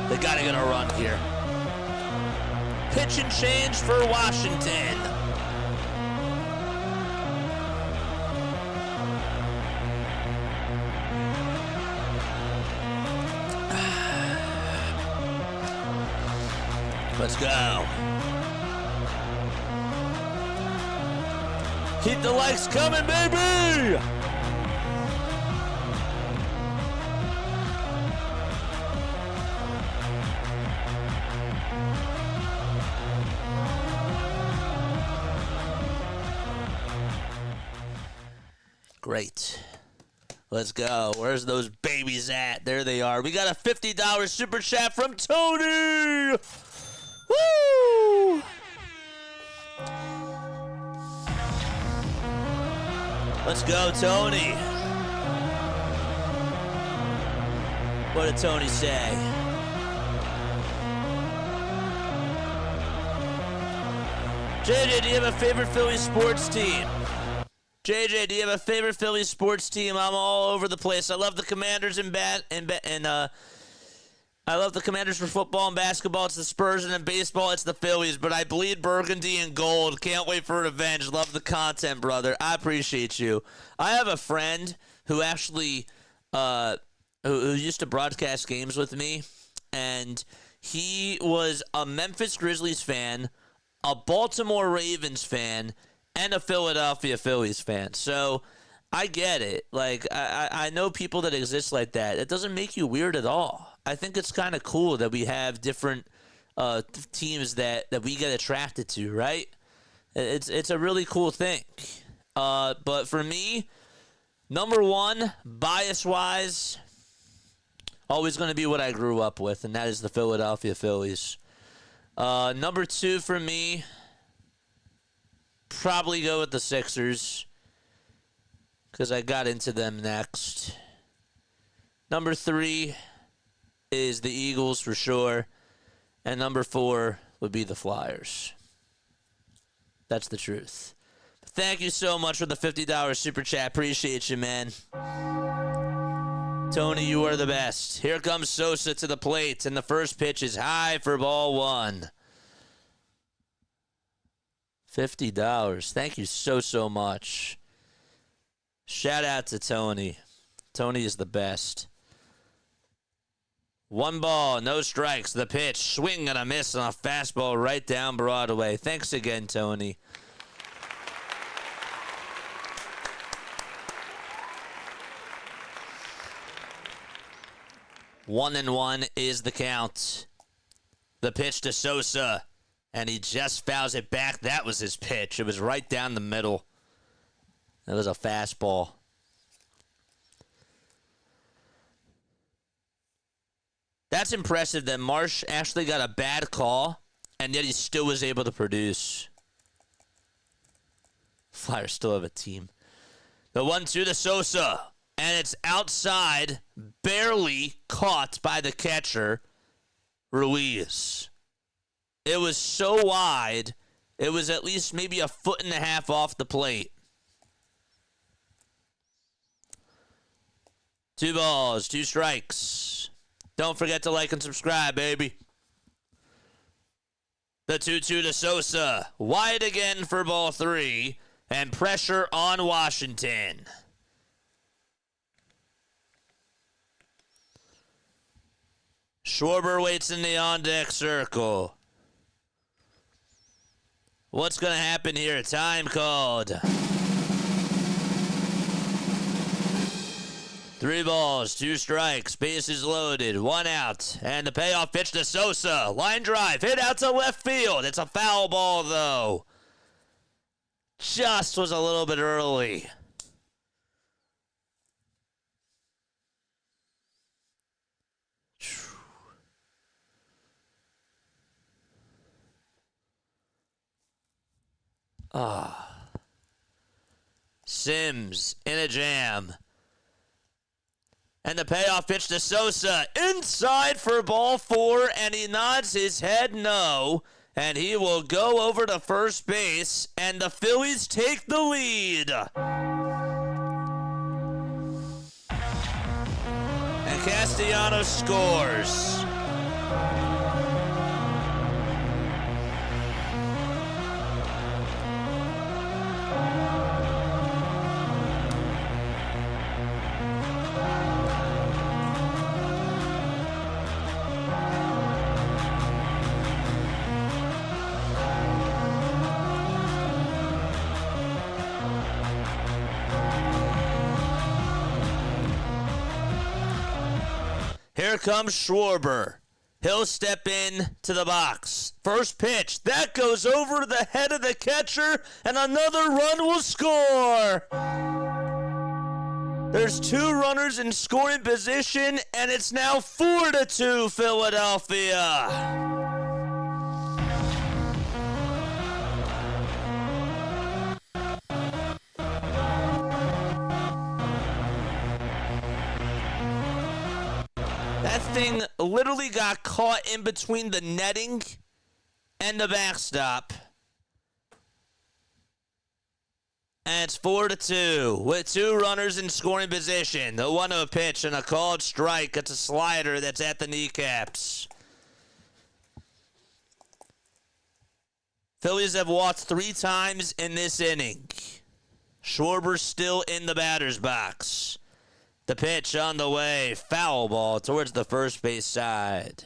They gotta get a run here. Pitch and change for Washington. Let's go. Keep the likes coming, baby! Great. Let's go. Where's those babies at? There they are. We got a $50 super chat from Tony. Woo! Let's go, Tony. What did Tony say? JJ, do you have a favorite Phillies sports team? JJ, do you have a favorite Phillies sports team? I'm all over the place. I love the Commanders I love the Commanders for football and basketball. It's the Spurs, and in baseball, it's the Phillies. But I bleed burgundy and gold. Can't wait for revenge. Love the content, brother. I appreciate you. I have a friend who actually who used to broadcast games with me, and he was a Memphis Grizzlies fan, a Baltimore Ravens fan, and a Philadelphia Phillies fan. So I get it. Like, I know people that exist like that. It doesn't make you weird at all. I think it's kind of cool that we have different teams that we get attracted to, right? It's a really cool thing. But for me, number one, bias-wise, always going to be what I grew up with, and that is the Philadelphia Phillies. Number two for me, probably go with the Sixers, because I got into them next. Number three is the Eagles for sure. And number four would be the Flyers. That's the truth. Thank you so much for the $50 super chat. Appreciate you, man. Tony, you are the best. Here comes Sosa to the plate, and the first pitch is high for ball one. $50. Thank you so much. Shout out to Tony. Tony is the best. 1 ball, no strikes. The pitch, swing and a miss on a fastball right down Broadway. Thanks again, Tony. One and one is the count. The pitch to Sosa, and he just fouls it back. That was his pitch. It was right down the middle. That was a fastball. That's impressive that Marsh actually got a bad call, and yet he still was able to produce. Flyers still have a team. The 1-2 to Sosa, and it's outside, barely caught by the catcher, Ruiz. It was so wide, it was at least maybe 1.5 feet off the plate. 2 balls, 2 strikes. Don't forget to like and subscribe, baby. The 2-2 to Sosa. Wide again for ball 3. And pressure on Washington. Schwarber waits in the on-deck circle. What's going to happen here? Time called. 3 balls, 2 strikes, bases loaded, 1 out, and the payoff pitch to Sosa. Line drive, hit out to left field. It's a foul ball, though. Just was a little bit early. Sims in a jam. And the payoff pitch to Sosa. Inside for ball 4, and he nods his head no. And he will go over to first base, and the Phillies take the lead. And Castellanos scores. Here comes Schwarber. He'll step in to the box. First pitch. That goes over the head of the catcher, and another run will score. There's 2 runners in scoring position, and it's now 4-2 Philadelphia. That thing literally got caught in between the netting and the backstop. And it's 4-2 with 2 runners in scoring position. The 1-0 pitch and a called strike. It's a slider that's at the kneecaps. Phillies have walked 3 times in this inning. Schwarber's still in the batter's box. The pitch on the way. Foul ball towards the first base side.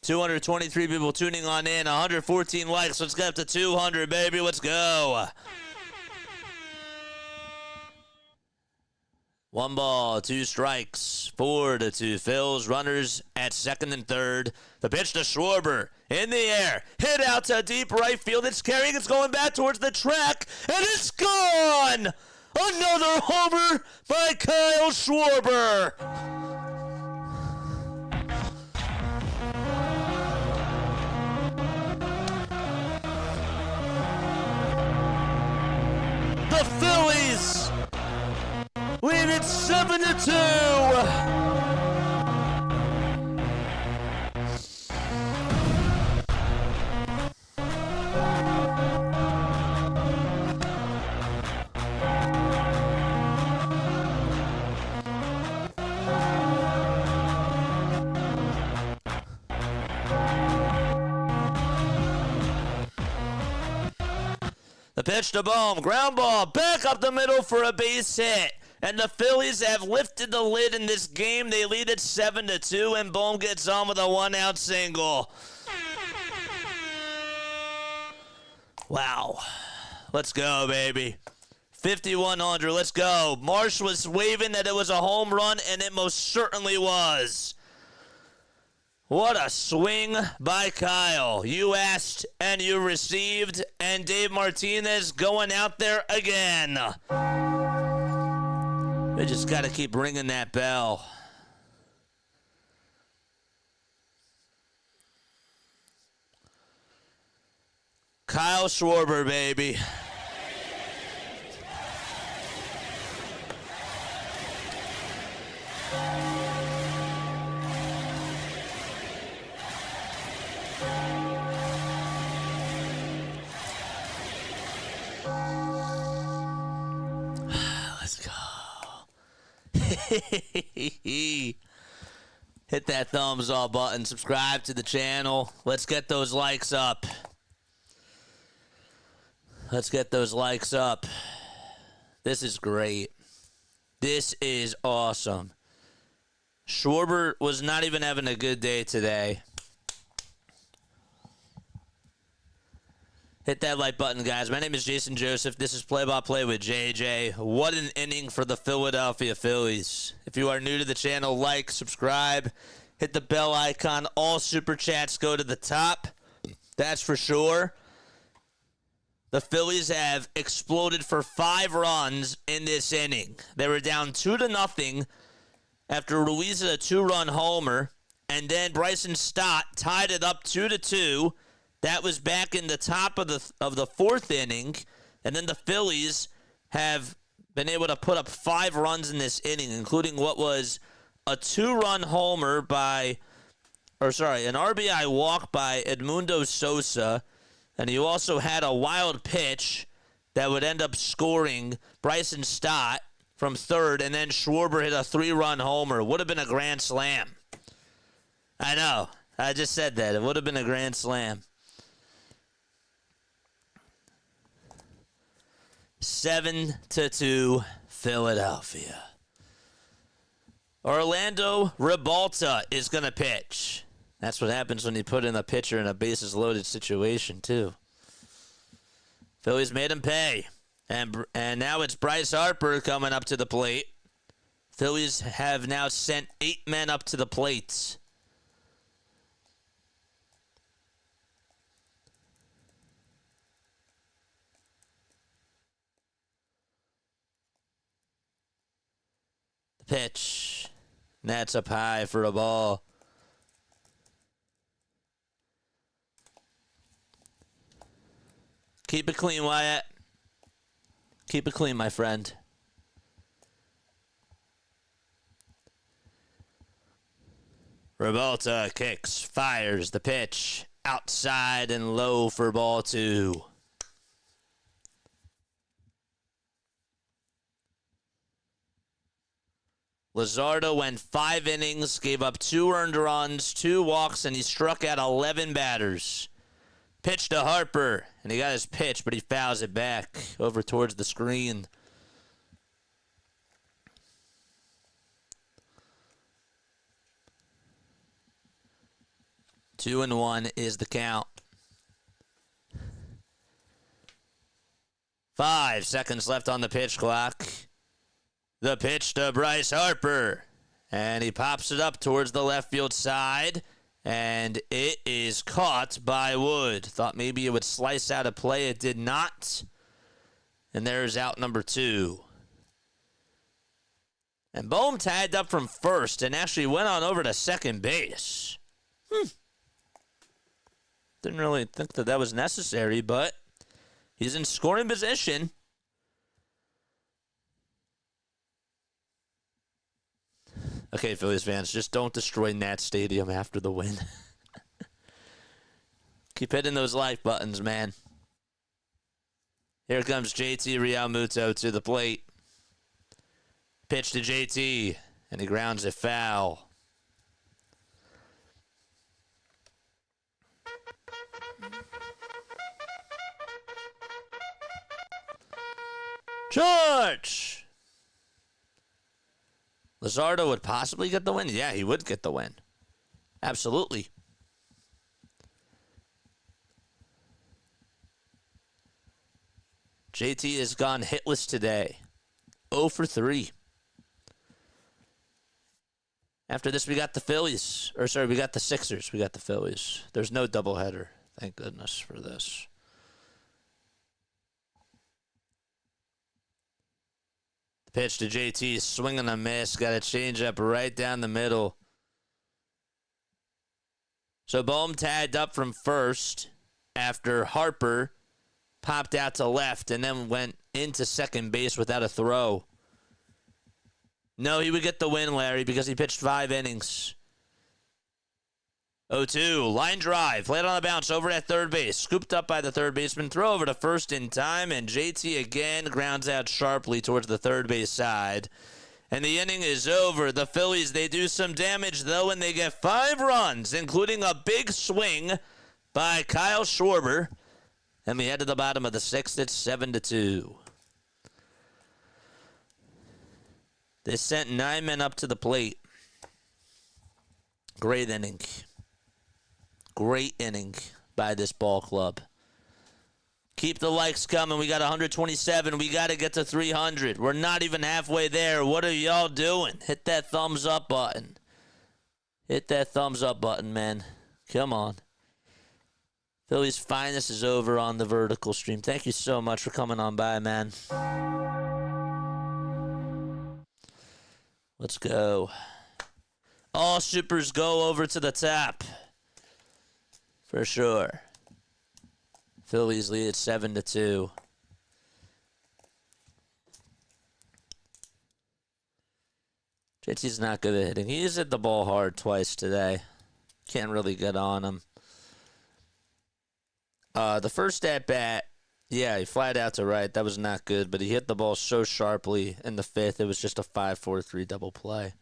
223 people tuning on in. 114 likes. Let's get up to 200, baby. Let's go. 1 ball, 2 strikes. 4-2 Phils. Runners at second and third. The pitch to Schwarber. In the air. Hit out to deep right field. It's carrying. It's going back towards the track. And it's gone! Another homer by Kyle Schwarber. The Phillies lead it 7-2. The The pitch to Bohm. Ground ball. Back up the middle for a base hit. And the Phillies have lifted the lid in this game. They lead it 7-2, and Bohm gets on with a 1-out single. Wow. Let's go, baby. 5,100. Let's go. Marsh was waving that it was a home run, and it most certainly was. What a swing by Kyle. You asked and you received, and Dave Martinez going out there again. We just got to keep ringing that bell. Kyle Schwarber, baby. Let's go. Hit that thumbs up button. Subscribe to the channel. Let's get those likes up. Let's get those likes up. This is great. This is awesome. Schwarber was not even having a good day today. Hit that like button, guys. My name is Jason Joseph. This is Play-by-Play with JJ. What an inning for the Philadelphia Phillies. If you are new to the channel, like, subscribe, hit the bell icon. All super chats go to the top. That's for sure. The Phillies have exploded for 5 runs in this inning. They were down 2-0 after Ruiz hit a 2-run homer, and then Bryson Stott tied it up 2-2. That was back in the top of the 4th inning, and then the Phillies have been able to put up 5 runs in this inning, including what was a 2-run homer an RBI walk by Edmundo Sosa, and you also had a wild pitch that would end up scoring Bryson Stott from 3rd, and then Schwarber hit a 3-run homer. Would have been a grand slam. I know. I just said that. It would have been a grand slam. 7-2 Philadelphia. Orlando Ribalta is going to pitch. That's what happens when you put in a pitcher in a bases-loaded situation, too. Phillies made him pay. And now it's Bryce Harper coming up to the plate. Phillies have now sent 8 men up to the plate. Pitch. That's up high for a ball. Keep it clean, Wyatt. Keep it clean, my friend. Ribalta kicks, fires the pitch. Outside and low for ball 2. Luzardo went 5 innings, gave up 2 earned runs, 2 walks, and he struck out 11 batters. Pitch to Harper, and he got his pitch, but he fouls it back over towards the screen. Two and 1 is the count. 5 seconds left on the pitch clock. The pitch to Bryce Harper, and he pops it up towards the left field side, and it is caught by Wood. Thought maybe it would slice out of play. It did not, and there's out number 2. And Bohm tagged up from first and actually went on over to second base. Didn't really think that was necessary, but he's in scoring position. Okay, Phillies fans, just don't destroy Nat Stadium after the win. Keep hitting those like buttons, man. Here comes JT Realmuto to the plate. Pitch to JT, and he grounds it foul. George! Luzardo would possibly get the win? Yeah, he would get the win. Absolutely. JT has gone hitless today. 0 for 3. After this, we got the Phillies. We got the Sixers. We got the Phillies. There's no doubleheader. Thank goodness for this. The pitch to JT. Swinging a miss. Got a changeup right down the middle. So Bohm tagged up from first after Harper popped out to left and then went into second base without a throw. No, he would get the win, Larry, because he pitched 5 innings. 0-2, line drive, played on the bounce over at third base, scooped up by the third baseman, throw over to first in time, and JT again grounds out sharply towards the third base side. And the inning is over. The Phillies, they do some damage, though, and they get 5 runs, including a big swing by Kyle Schwarber. And we head to the bottom of the 6th. It's 7-2. They sent 9 men up to the plate. Great inning. Great inning by this ball club. Keep the likes coming. We got 127. We got to get to 300. We're not even halfway there. What are y'all doing? Hit that thumbs up button. Hit that thumbs up button, man. Come on. Philly's finest is over on the vertical stream. Thank you so much for coming on by, man. Let's go. All supers go over to the top. For sure. Phillies lead at 7-2. JT's not good at hitting. He's hit the ball hard twice today. Can't really get on him. The first at bat, yeah, he flied out to right. That was not good, but he hit the ball so sharply in the 5th. It was just a 5-4-3 double play.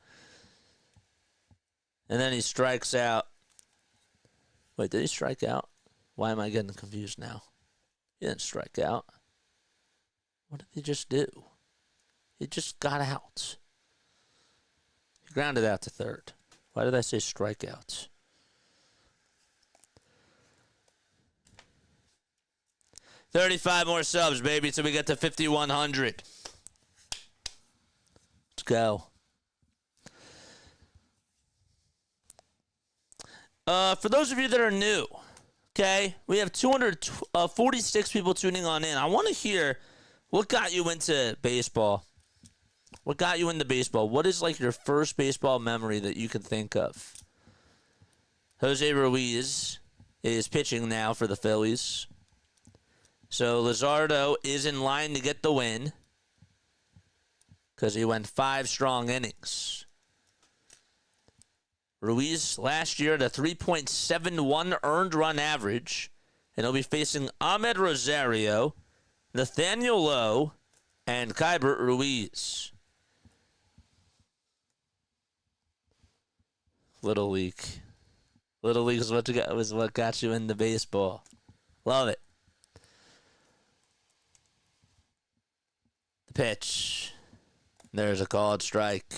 And then he strikes out. Wait, did he strike out? Why am I getting confused now? He didn't strike out. What did he just do? He just got out. He grounded out to third. Why did I say strikeouts? $35 more subs, baby, till we get to 5,100. Let's go. For those of you that are new, okay, we have 246 people tuning on in. I want to hear what got you into baseball. What got you into baseball? What is like your first baseball memory that you can think of? Jose Ruiz is pitching now for the Phillies. So Luzardo is in line to get the win because he went 5 strong innings. Ruiz last year at a 3.71 earned run average, and he'll be facing Ahmed Rosario, Nathaniel Lowe, and Kybert Ruiz. Little League. Little League was what got you into baseball. Love it. The pitch. There's a called strike.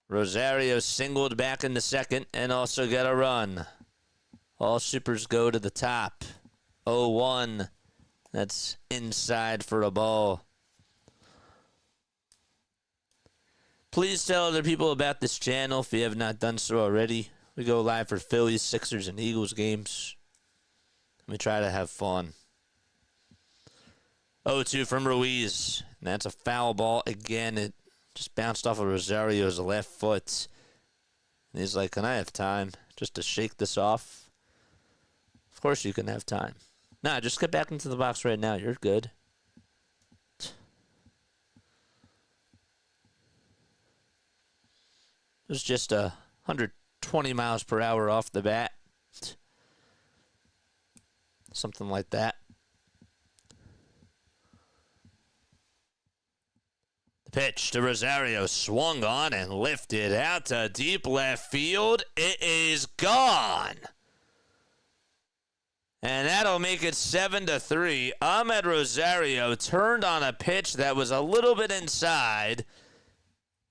Rosario singled back in the second and also got a run. All supers go to the top. 0-1. That's inside for a ball. Please tell other people about this channel if you have not done so already. We go live for Phillies, Sixers, and Eagles games. We try to have fun. 0-2 from Ruiz. And that's a foul ball again. It just bounced off of Rosario's left foot. And he's like, can I have time just to shake this off? Of course you can have time. Nah, just get back into the box right now. You're good. It was just 120 miles per hour off the bat. Something like that. The pitch to Rosario, swung on and lifted out to deep left field. It is gone. And that'll make it 7-3. Ahmed Rosario turned on a pitch that was a little bit inside,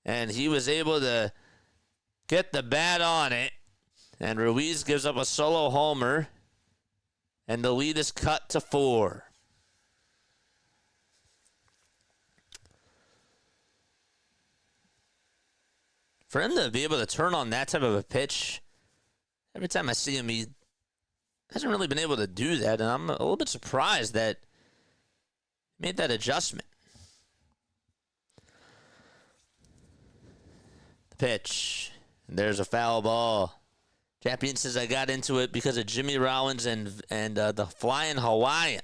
and he was able to get the bat on it. And Ruiz gives up a solo homer, and the lead is cut to 4. For him to be able to turn on that type of a pitch, every time I see him, he hasn't really been able to do that, and I'm a little bit surprised that he made that adjustment. The pitch, and there's a foul ball. Champion says I got into it because of Jimmy Rollins and the Flying Hawaiian.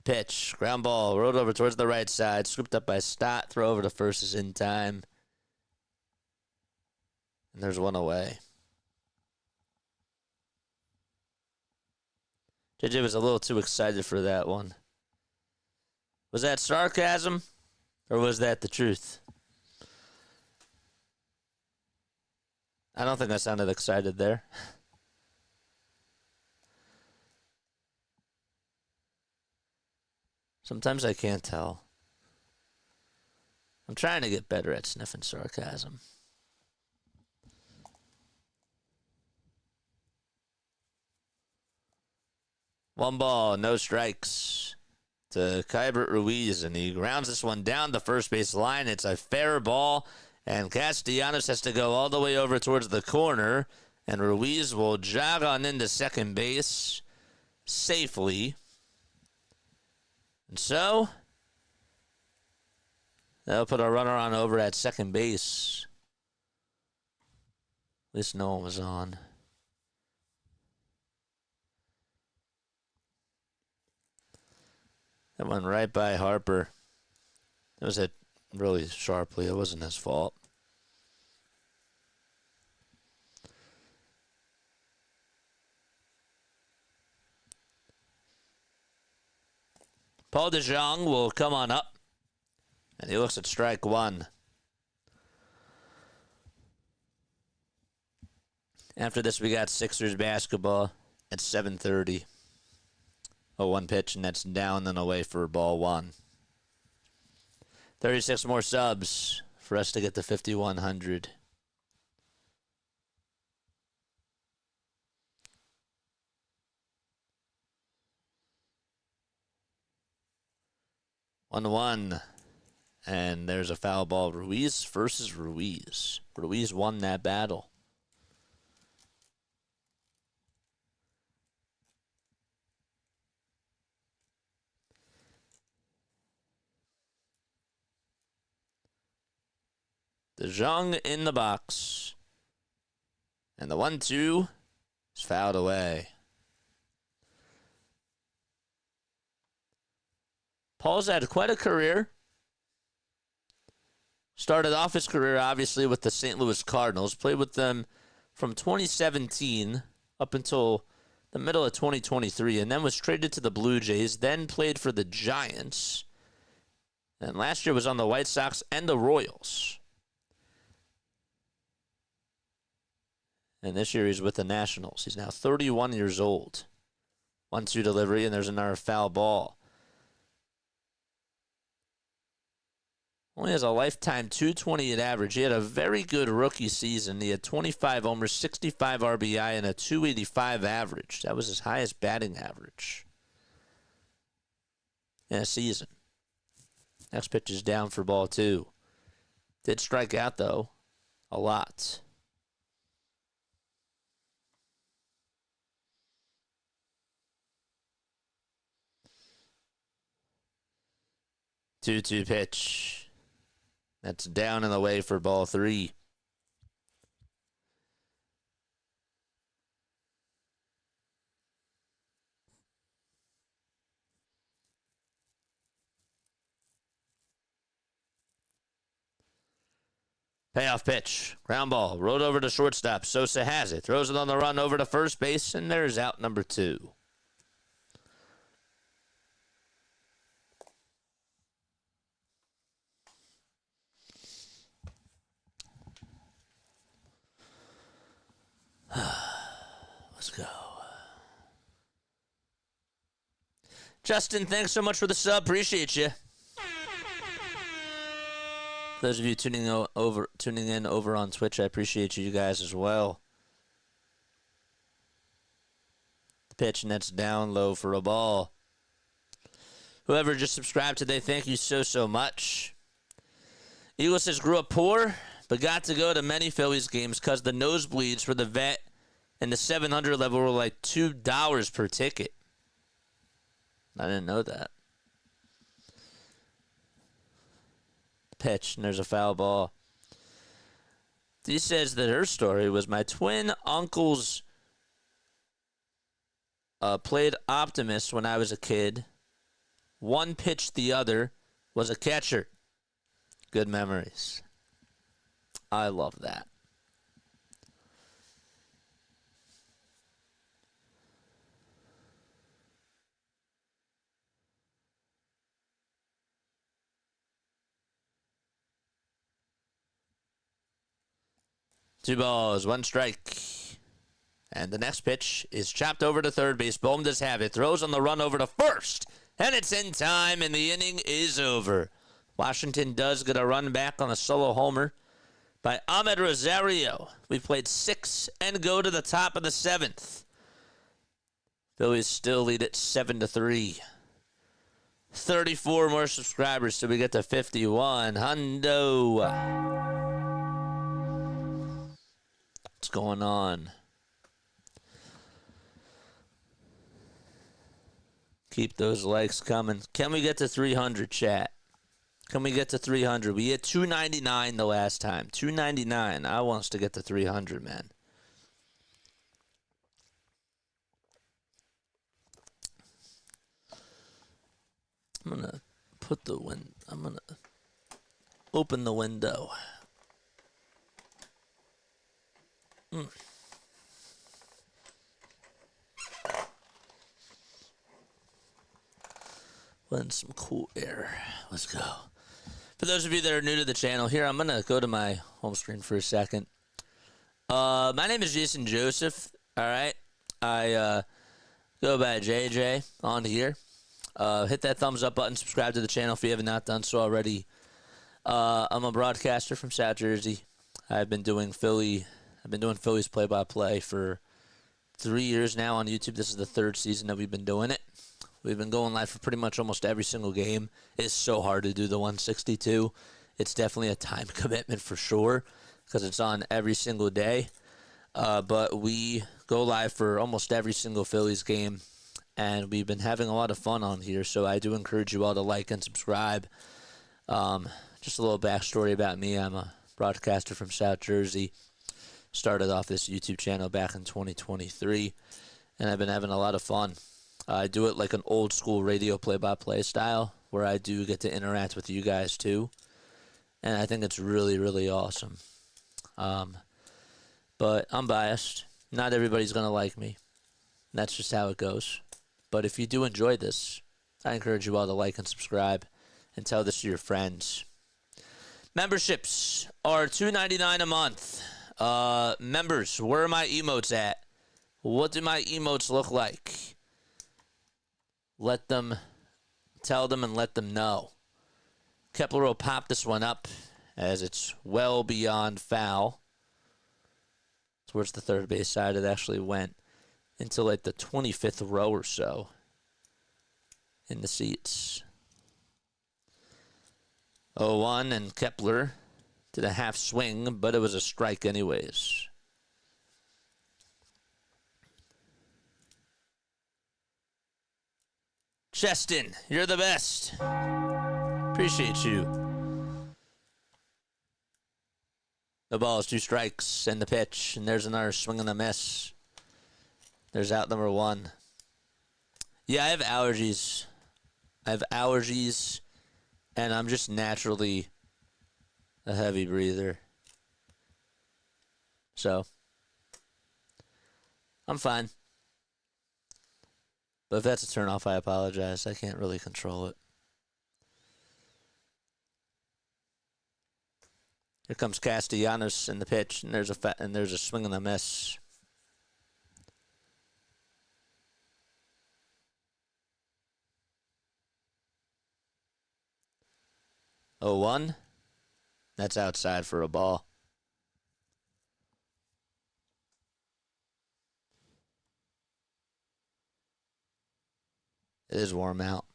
Pitch, ground ball, rolled over towards the right side, scooped up by Stott, throw over to first is in time. And there's one away. JJ was a little too excited for that one. Was that sarcasm, or was that the truth? I don't think I sounded excited there. Sometimes I can't tell. I'm trying to get better at sniffing sarcasm. One ball, no strikes to Keibert Ruiz, and he grounds this one down the first base line. It's a fair ball, and Castellanos has to go all the way over towards the corner, and Ruiz will jog on into second base safely. And so, they'll put a runner on over at second base. At least no one was on. That went right by Harper. It was hit really sharply. It wasn't his fault. Paul DeJong will come on up, and he looks at strike one. After this, we got Sixers basketball at 7:30. A 1 pitch, and that's down and away for ball 1. 36 more subs for us to get to 5,100. One, and there's a foul ball. Ruiz versus Ruiz. Ruiz won that battle. DeJong in the box. And the 1-2 is fouled away. Paul's had quite a career. Started off his career, obviously, with the St. Louis Cardinals. Played with them from 2017 up until the middle of 2023, and then was traded to the Blue Jays, then played for the Giants. And last year was on the White Sox and the Royals. And this year he's with the Nationals. He's now 31 years old. 1-2 delivery, and there's another foul ball. Only has a lifetime 228 average. He had a very good rookie season. He had 25 homers, 65 RBI, and a 285 average. That was his highest batting average in a season. Next pitch is down for ball 2. Did strike out, though, a lot. Two pitch. That's down and away for ball 3. Payoff pitch. Ground ball. Rolled over to shortstop. Sosa has it. Throws it on the run over to first base, and there's out number 2. Let's go. Justin, thanks so much for the sub. Appreciate you. Those of you tuning in over on Twitch, I appreciate you guys as well. The pitch, and that's down low for a ball. Whoever just subscribed today, thank you so much. Eagle says, grew up poor, but got to go to many Phillies games because the nosebleeds for the vet and the 700 level were like $2 per ticket. I didn't know that. Pitch, and there's a foul ball. She says that her story was my twin uncles played optimist when I was a kid. One pitched the other, was a catcher. Good memories. I love that. Two balls, one strike. And the next pitch is chopped over to third base. Bohm does have it. Throws on the run over to first. And it's in time, and the inning is over. Washington does get a run back on a solo homer by Ahmed Rosario. We've played 6 and go to the top of the 7th. Phillies still lead it 7-3. 34 more subscribers so we get to 51. Hundo. What's going on? Keep those likes coming. Can we get to 300, chat? Can we get to 300? We hit 299 the last time. 299. I want us to get to 300, man. I'm going to put the I'm going to open the window. Letting some cool air. Let's go. For those of you that are new to the channel, here, I'm going to go to my home screen for a second. My name is Jason Joseph, all right? I go by JJ on here. Hit that thumbs up button, subscribe to the channel if you have not done so already. I'm a broadcaster from South Jersey. I've been doing Phillies play-by-play for 3 years now on YouTube. This is the 3rd season that we've been doing it. We've been going live for pretty much almost every single game. It's so hard to do the 162. It's definitely a time commitment for sure because it's on every single day. But we go live for almost every single Phillies game, and we've been having a lot of fun on here. So I do encourage you all to like and subscribe. Just a little backstory about me. I'm a broadcaster from South Jersey. Started off this YouTube channel back in 2023, and I've been having a lot of fun. I do it like an old school radio play-by-play style where I do get to interact with you guys too. And I think it's really, really awesome. But I'm biased. Not everybody's going to like me. That's just how it goes. But if you do enjoy this, I encourage you all to like and subscribe and tell this to your friends. Memberships are $2.99 a month. Members, where are my emotes at? What do my emotes look like? Tell them and let them know. Kepler will pop this one up as it's well beyond foul. Towards the third base side, it actually went into like the 25th row or so in the seats. 0-1, and Kepler did a half swing, but it was a strike anyways. Cheston, you're the best. Appreciate you. The ball is 2 strikes, and the pitch, and there's another swing and a miss. There's out number 1. Yeah, I have allergies. And I'm just naturally a heavy breather. So, I'm fine. But if that's a turnoff, I apologize. I can't really control it. Here comes Castellanos in the pitch, and there's a swing and a miss. 0-1. That's outside for a ball. It is warm out.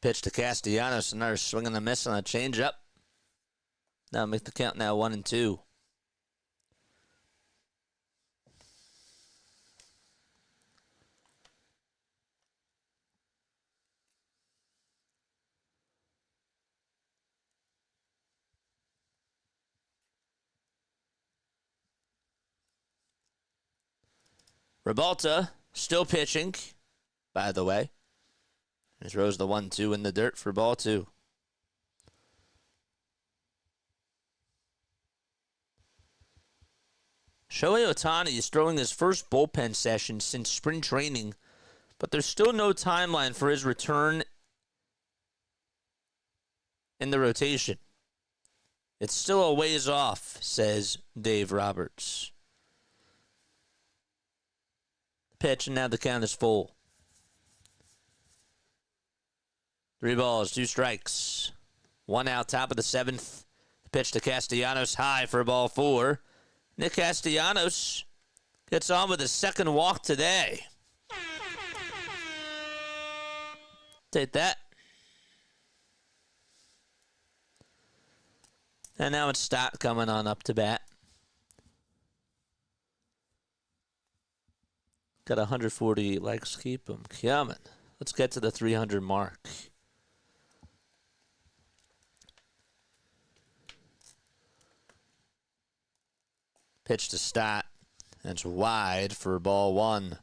Pitch to Castellanos. Another swing and a miss on a changeup. Now make the count now 1-2. Rebalta still pitching, by the way. He throws the 1-2 in the dirt for ball 2. Shohei Ohtani is throwing his first bullpen session since spring training, but there's still no timeline for his return in the rotation. It's still a ways off, says Dave Roberts. Pitch, and now the count is full. 3 balls, 2 strikes. 1 out, top of the 7th. The pitch to Castellanos, high for ball 4. Nick Castellanos gets on with his second walk today. Take that. And now it's Stott coming on up to bat. Got 148 likes. Keep them coming. Let's get to the 300 mark. Pitch to Stott. That's wide for ball 1.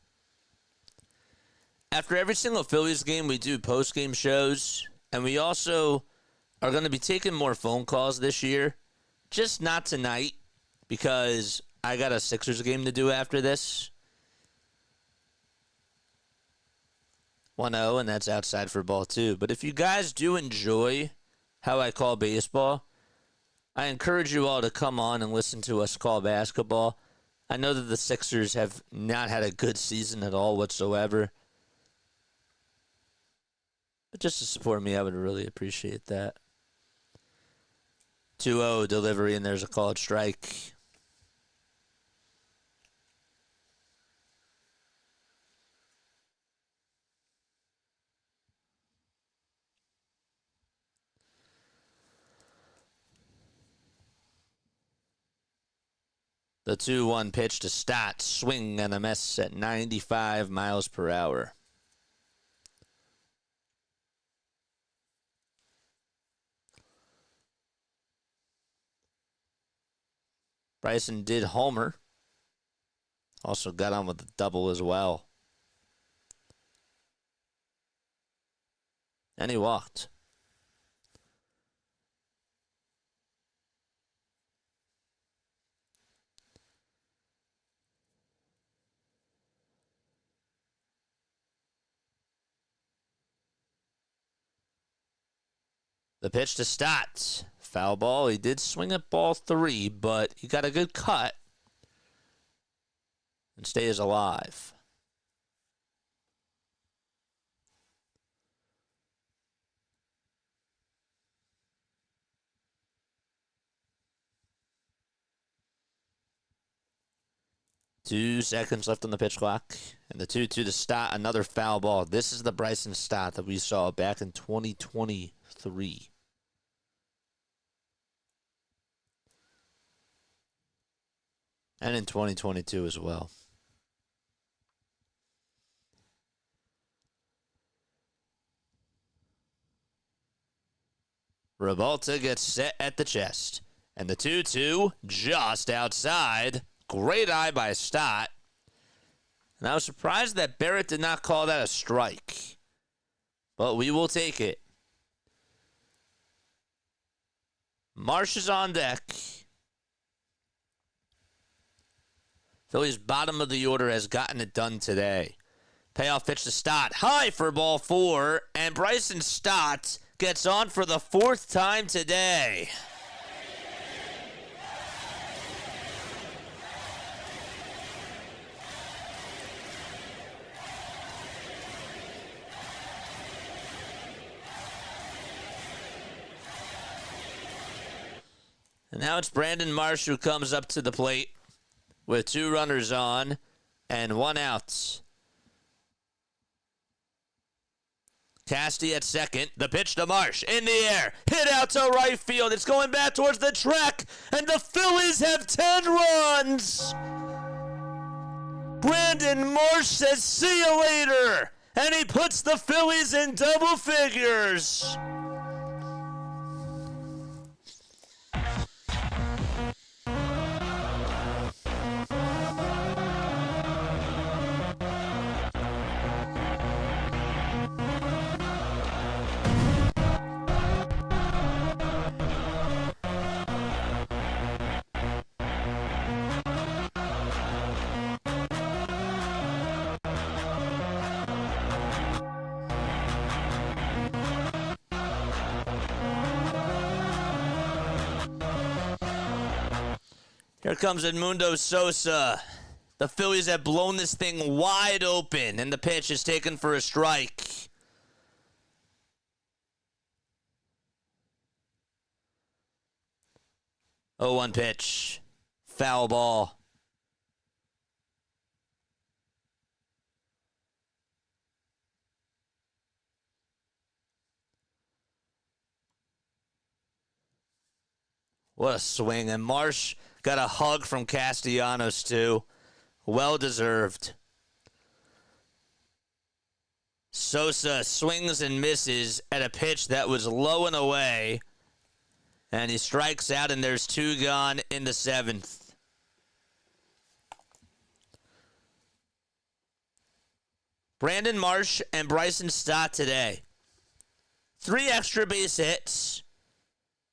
After every single Phillies game, we do post-game shows. And we also are going to be taking more phone calls this year. Just not tonight, because I got a Sixers game to do after this. 1-0, and that's outside for ball 2. But if you guys do enjoy how I call baseball, I encourage you all to come on and listen to us call basketball. I know that the Sixers have not had a good season at all whatsoever. But just to support me, I would really appreciate that. 2-0 delivery, and there's a called strike. The 2-1 pitch to Stott. Swing and a miss at 95 miles per hour. Bryson did homer. Also got on with the double as well. And he walked. The pitch to Stott. Foul ball. He did swing at ball 3, but he got a good cut and stays alive. Two seconds left on the pitch clock. And the 2-2 to Stott. Another foul ball. This is the Bryson Stott that we saw back in 2023. And in 2022 as well. Rebalta gets set at the chest. And the 2-2 just outside. Great eye by Stott. And I was surprised that Barrett did not call that a strike. But we will take it. Marsh is on deck. Phillies' bottom of the order has gotten it done today. Payoff pitch to Stott. High for ball 4. And Bryson Stott gets on for the 4th time today. And now it's Brandon Marsh who comes up to the plate with 2 runners on and 1 out. Casty at second. The pitch to Marsh. In the air. Hit out to right field. It's going back towards the track. And the Phillies have 10 runs. Brandon Marsh says, see you later. And he puts the Phillies in double figures. Here comes Edmundo Sosa. The Phillies have blown this thing wide open, and the pitch is taken for a strike. Oh, 1 pitch. Foul ball. What a swing. And Marsh got a hug from Castellanos, too. Well deserved. Sosa swings and misses at a pitch that was low and away. And he strikes out, and there's 2 gone in the 7th. Brandon Marsh and Bryson Stott today. 3 extra base hits.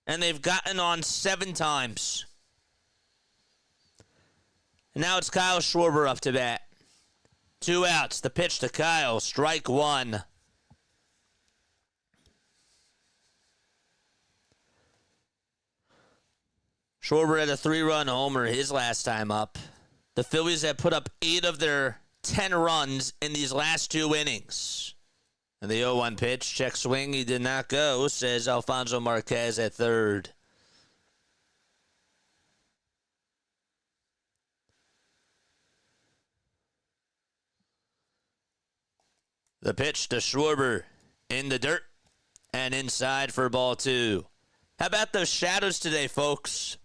And they've gotten on 7 times. And now it's Kyle Schwarber up to bat. 2 outs. The pitch to Kyle. Strike 1. Schwarber had a 3-run homer his last time up. The Phillies have put up 8 of their 10 runs in these last 2 innings. And the 0-1 pitch, check swing, he did not go, says Alfonso Marquez at third. The pitch to Schwarber in the dirt and inside for ball 2. How about those shadows today, folks?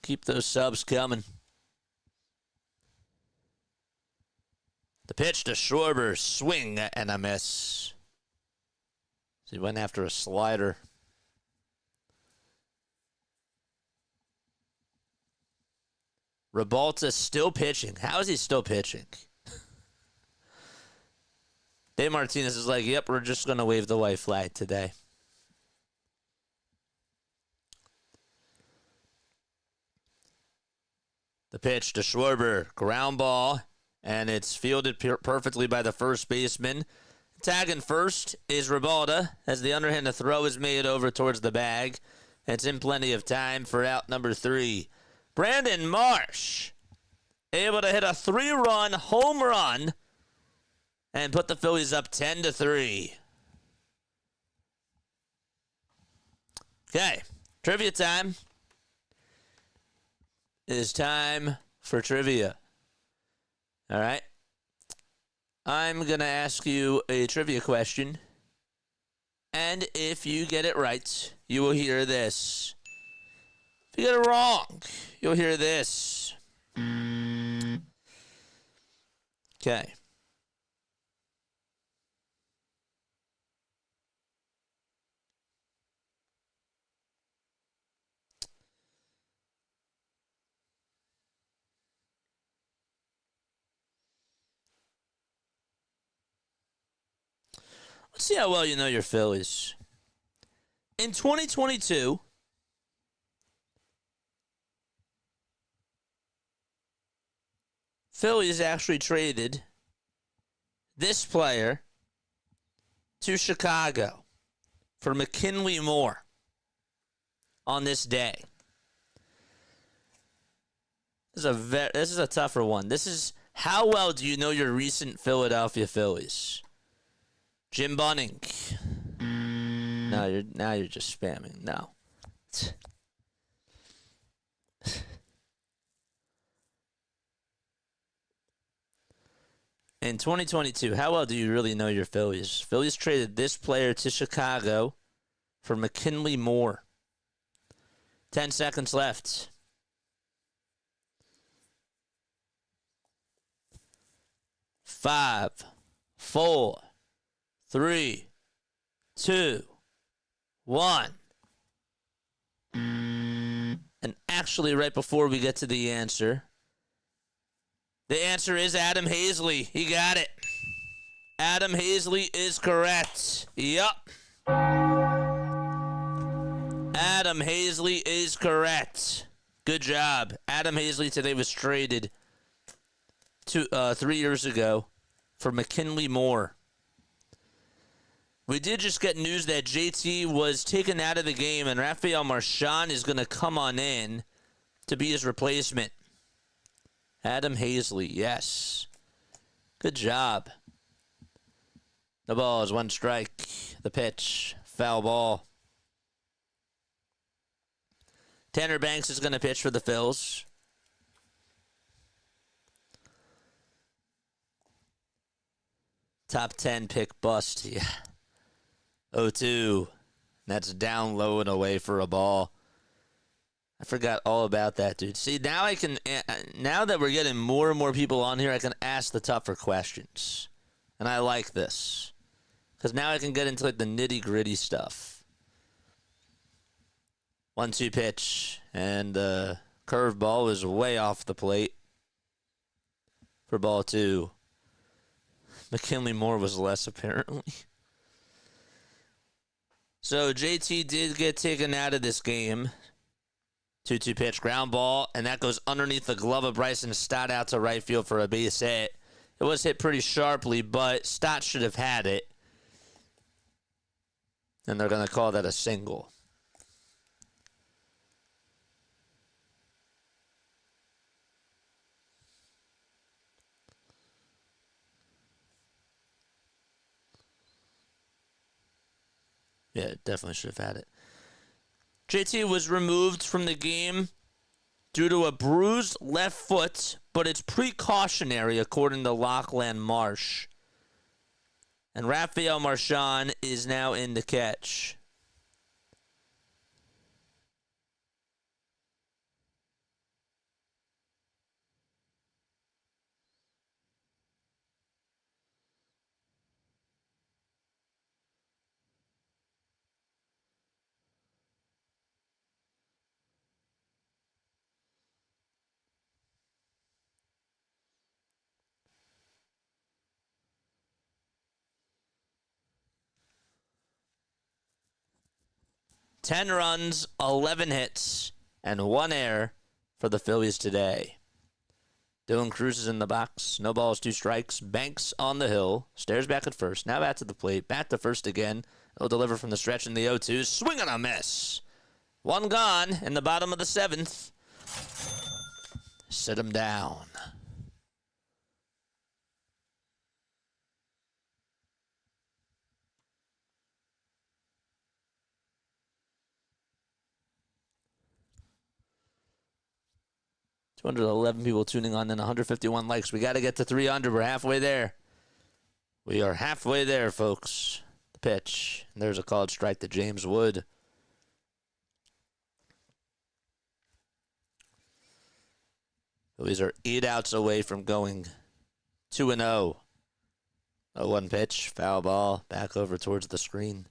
Keep those subs coming. The pitch to Schwarber, swing and a miss. So he went after a slider. Rebalta still pitching. How is he still pitching? Dave Martinez is like, yep, we're just going to wave the white flag today. The pitch to Schwarber, ground ball, and it's fielded perfectly by the first baseman. Tagging first is Rebalta as the underhand throw is made over towards the bag. It's in plenty of time for out number 3. Brandon Marsh able to hit a 3-run home run and put the Phillies up 10-3. Okay, trivia time. It is time for trivia. All right. I'm going to ask you a trivia question. And if you get it right, you will hear this. If you get it wrong, you'll hear this. Okay. Let's see how well you know your Phillies. In 2022, Phillies actually traded this player to Chicago for McKinley Moore on this day. This is a tougher one. This is, how well do you know your recent Philadelphia Phillies? Jim Bunning. No, you're just spamming. No. In 2022, how well do you really know your Phillies? Phillies traded this player to Chicago for McKinley Moore. 10 seconds left. 5, 4, 3, 2, 1. And actually, right before we get to the answer is Adam Hazley. He got it. Adam Hazley is correct. Yup. Adam Hazley is correct. Good job. Adam Hazley today was traded 3 years ago for McKinley Moore. We did just get news that JT was taken out of the game, and Rafael Marchand is going to come on in to be his replacement. Adam Hazley, yes. Good job. The ball is 1 strike. The pitch, foul ball. Tanner Banks is going to pitch for the Phils. Top 10 pick bust. Yeah. 0-2. That's down low and away for a ball. I forgot all about that, dude. See, now now that we're getting more and more people on here, I can ask the tougher questions. And I like this. Because now I can get into like the nitty-gritty stuff. 1-2 pitch. And the curveball is way off the plate for ball 2. McKinley Moore was less, apparently. So JT did get taken out of this game. 2-2 pitch, ground ball, and that goes underneath the glove of Bryson Stott out to right field for a base hit. It was hit pretty sharply, but Stott should have had it. And they're going to call that a single. Yeah, definitely should have had it. JT was removed from the game due to a bruised left foot, but it's precautionary according to Lachlan Marsh. And Rafael Marchand is now in the catch. Ten runs, 11 hits, and 1 error for the Phillies today. Dylan Cruz is in the box. No balls, 2 strikes. Banks on the hill. Stares back at first. Now back to the plate. Back to first again. He'll deliver from the stretch in the 0-2. Swing and a miss. 1 gone in the bottom of the 7th. Sit him down. $211 people tuning on and 151 likes. We got to get to 300. We're halfway there. We are halfway there, folks. The pitch. And there's a called strike to James Wood. Phillies are 8 outs away from going 2-0. 0-1 pitch. Foul ball. Back over towards the screen.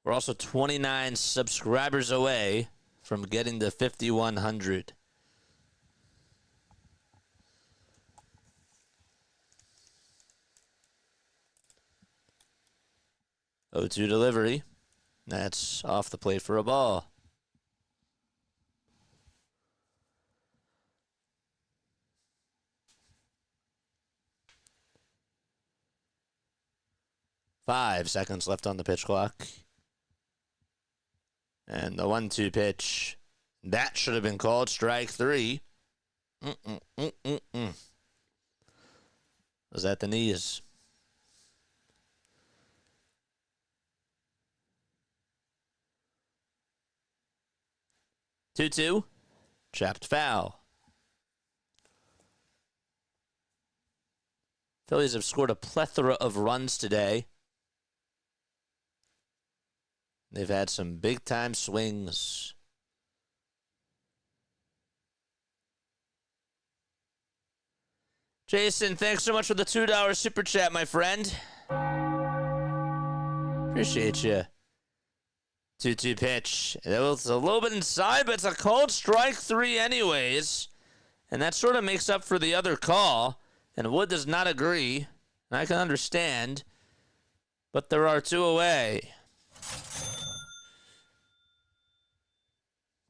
We're also 29 subscribers away from getting to 5,100. Oh, 2 delivery. That's off the plate for a ball. Five seconds left on the pitch clock. And the 1-2 pitch That should have been called strike 3. Was that the knees? Two, chopped foul. Phillies have scored a plethora of runs today. They've had some big-time swings. Jason, thanks so much for the $2 super chat, my friend. Appreciate you. 2-2 pitch. It was a little bit inside, but it's a called strike 3 anyways. And that sort of makes up for the other call. And Wood does not agree. And I can understand. But there are 2 away.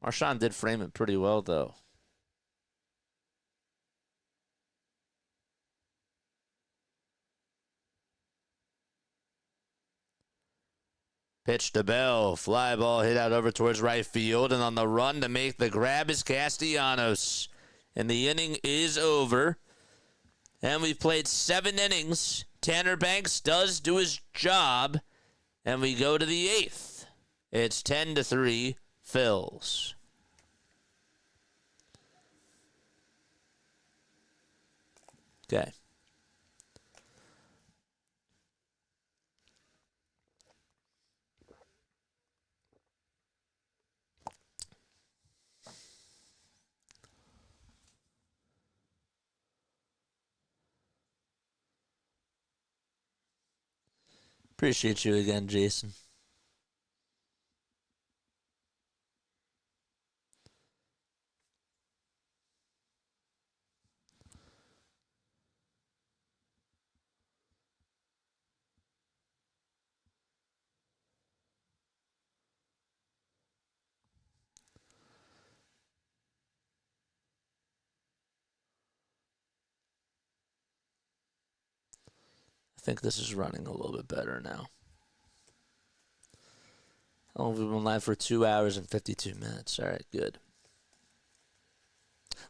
Marshawn did frame it pretty well, though. Pitch to Bell. Fly ball hit out over towards right field. And on the run to make the grab is Castellanos. And the inning is over. And we've played 7 innings. Tanner Banks does do his job. And we go to the 8th. It's 10-3 Phils. Okay. Appreciate you again, Jason. I think this is running a little bit better now. Oh, we've been live for 2 hours and 52 minutes. All right, good.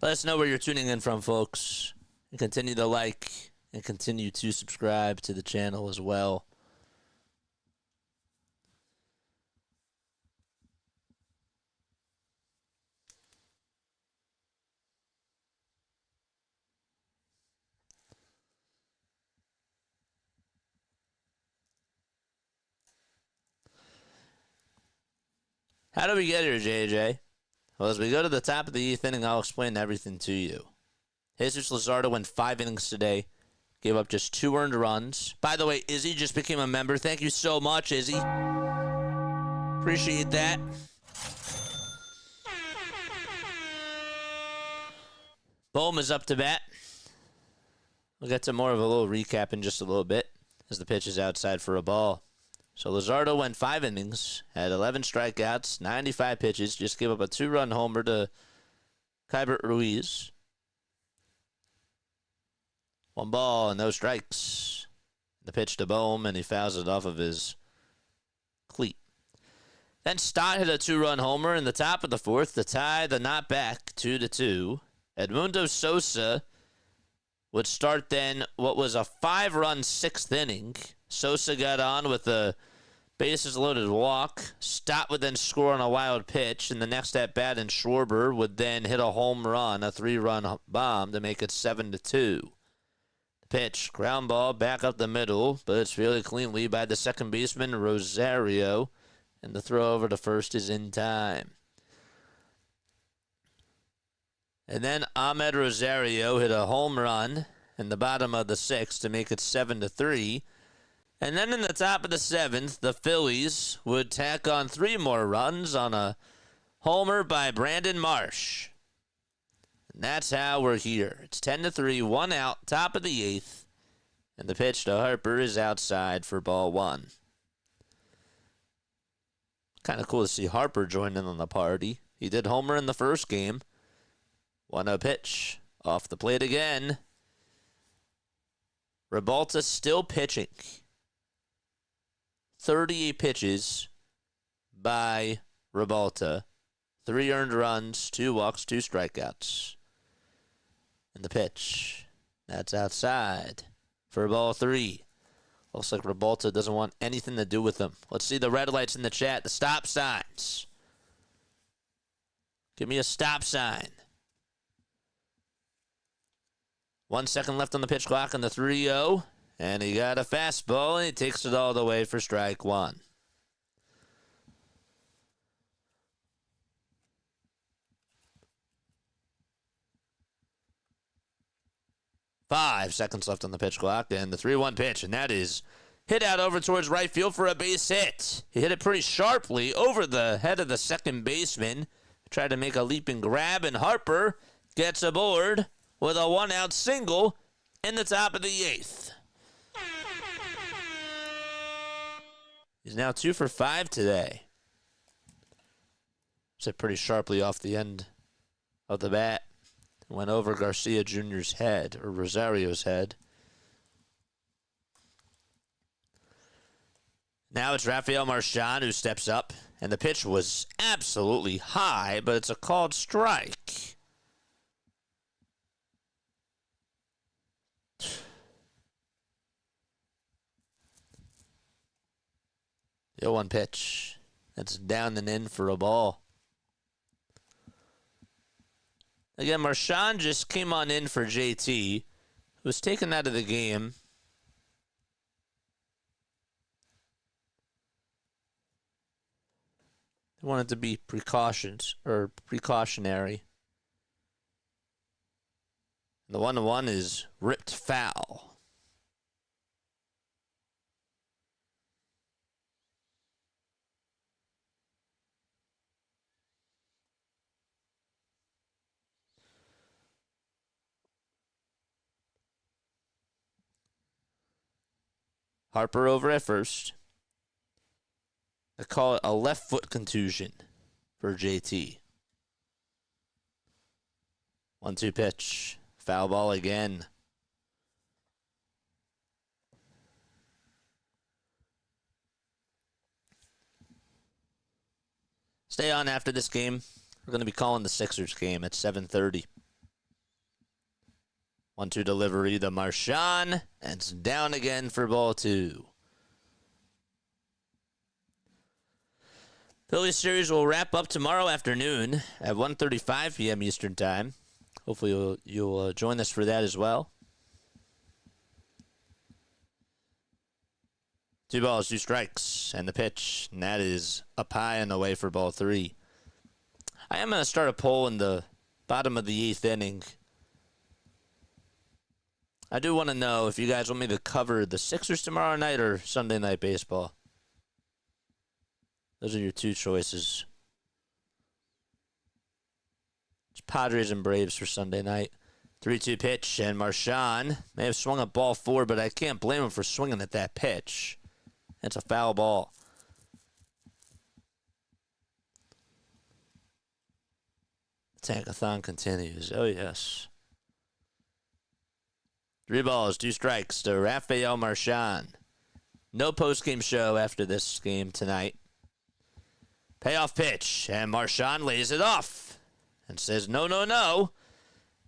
Let us know where you're tuning in from, folks. And continue to like and continue to subscribe to the channel as well. How do we get here, JJ? Well, as we go to the top of the 8th inning, I'll explain everything to you. Jesus Luzardo went 5 innings today. Gave up just 2 earned runs. By the way, Izzy just became a member. Thank you so much, Izzy. Appreciate that. Bohm is up to bat. We'll get to more of a little recap in just a little bit as the pitch is outside for a ball. So Luzardo went 5 innings, had 11 strikeouts, 95 pitches, just gave up a 2-run homer to Keibert Ruiz. 1 ball and no strikes. The pitch to Bohm, and he fouls it off of his cleat. Then Stott hit a 2-run homer in the top of the 4th to tie the not back 2-2. Edmundo Sosa would start then what was a 5-run 6th inning. Sosa got on with a bases-loaded walk. Stott would then score on a wild pitch, and the next at-bat in Schwarber would then hit a home run, a 3-run bomb to make it 7-2. The pitch, ground ball back up the middle, but it's really cleanly by the second baseman, Rosario, and the throw over to first is in time. And then Ahmed Rosario hit a home run in the bottom of the 6th to make it 7-3. And then in the top of the 7th, the Phillies would tack on 3 more runs on a homer by Brandon Marsh. And that's how we're here. It's 10-3, 1 out, top of the 8th. And the pitch to Harper is outside for ball 1. Kind of cool to see Harper join in on the party. He did homer in the first game. 1-0 pitch. Off the plate again. Ribalta still pitching. 38 pitches by Ribalta. 3 earned runs, 2 walks, 2 strikeouts. And the pitch. That's outside for ball 3. Looks like Rabalta doesn't want anything to do with him. Let's see the red lights in the chat, the stop signs. Give me a stop sign. 1 second left on the pitch clock in the 3-0. And he got a fastball, and he takes it all the way for strike 1. Five seconds left on the pitch clock, and the 3-1 pitch, and that is hit out over towards right field for a base hit. He hit it pretty sharply over the head of the second baseman. Tried to make a leaping grab, and Harper gets aboard with a 1-out single in the top of the 8th. He's now 2 for 5 today. Hit pretty sharply off the end of the bat. Went over Garcia Jr.'s head, or Rosario's head. Now it's Rafael Marchand who steps up, and the pitch was absolutely high, but it's a called strike. The 0-1 pitch. That's down and in for a ball. Again, Marchand just came on in for JT, who was taken out of the game. They wanted to be precautionary. The 1-1 is ripped foul. Harper over at first. They call it a left foot contusion for JT. 1-2 pitch. Foul ball again. Stay on after this game. We're going to be calling the Sixers game at 7:30. 1-2 delivery to Marchand, and it's down again for ball 2. Phillies series will wrap up tomorrow afternoon at 1:35 p.m. Eastern Time. Hopefully you'll join us for that as well. 2 balls, 2 strikes, and the pitch, and that is up high and away for ball 3. I am going to start a poll in the bottom of the 8th inning. I do want to know if you guys want me to cover the Sixers tomorrow night or Sunday Night Baseball. Those are your 2 choices. It's Padres and Braves for Sunday night. 3-2 pitch, and Marchand may have swung at ball 4, but I can't blame him for swinging at that pitch. It's a foul ball. Tankathon continues. Oh, yes. 3 balls, 2 strikes to Rafael Marchand. No postgame show after this game tonight. Payoff pitch, and Marchand lays it off and says no, no, no.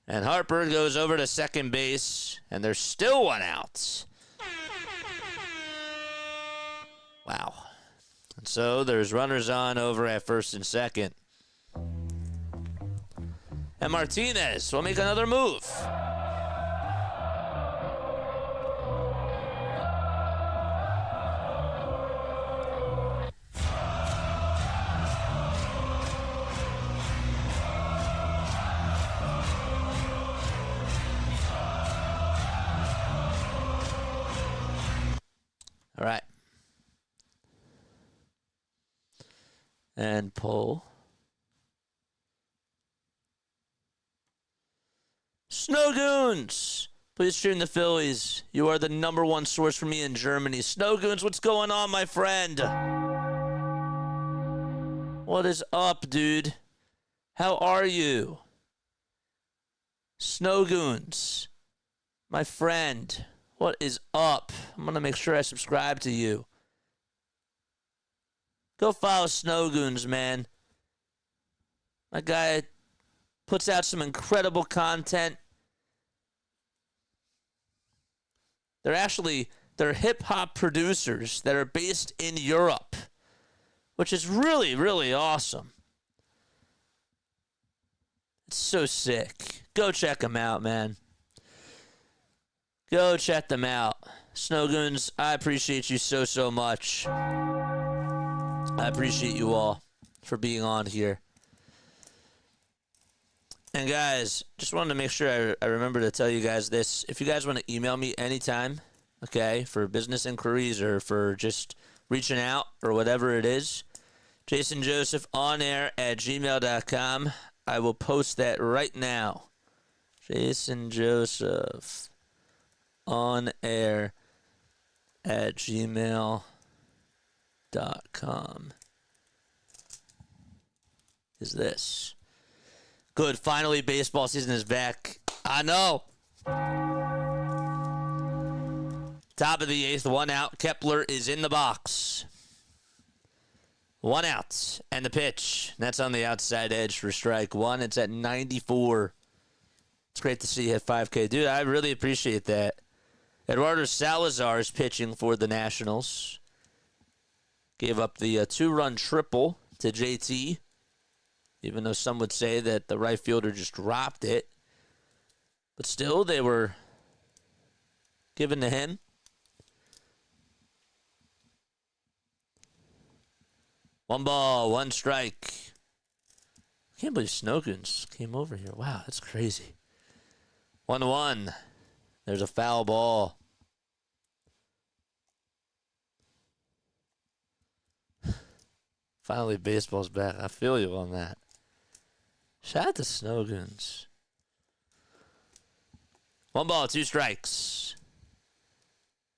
And Harper goes over to second base, and there's still 1 out. Wow. And so there's runners on over at first and second. And Martinez will make another move. All right. And pull. Snow Goons! Please stream the Phillies. You are the #1 source for me in Germany. Snow Goons, what's going on, my friend? What is up, dude? How are you? Snow Goons, my friend. What is up? I'm going to make sure I subscribe to you. Go follow Snow Goons, man. My guy puts out some incredible content. They're hip-hop producers that are based in Europe, which is really, really awesome. It's so sick. Go check them out, man. Go check them out. Snowgoons, I appreciate you so, so much. I appreciate you all for being on here. And guys, just wanted to make sure I remember to tell you guys this. If you guys want to email me anytime, okay, for business inquiries or for just reaching out or whatever it is, jasonjosephonair@gmail.com. I will post that right now. jasonjosephonair@gmail.com. Is this. Good. Finally, baseball season is back. I know. Top of the 8th, 1 out. Kepler is in the box. 1 out. And the pitch. That's on the outside edge for strike 1. It's at 94. It's great to see you hit 5K. Dude, I really appreciate that. Eduardo Salazar is pitching for the Nationals. Gave up the 2-run triple to JT. Even though some would say that the right fielder just dropped it. But still, they were given to him. One ball, 1 strike. I can't believe Snowgoons came over here. Wow, that's crazy. 1-1. There's a foul ball. Finally, baseball's back. I feel you on that. Shout out to Snowgoons. 1 ball, 2 strikes.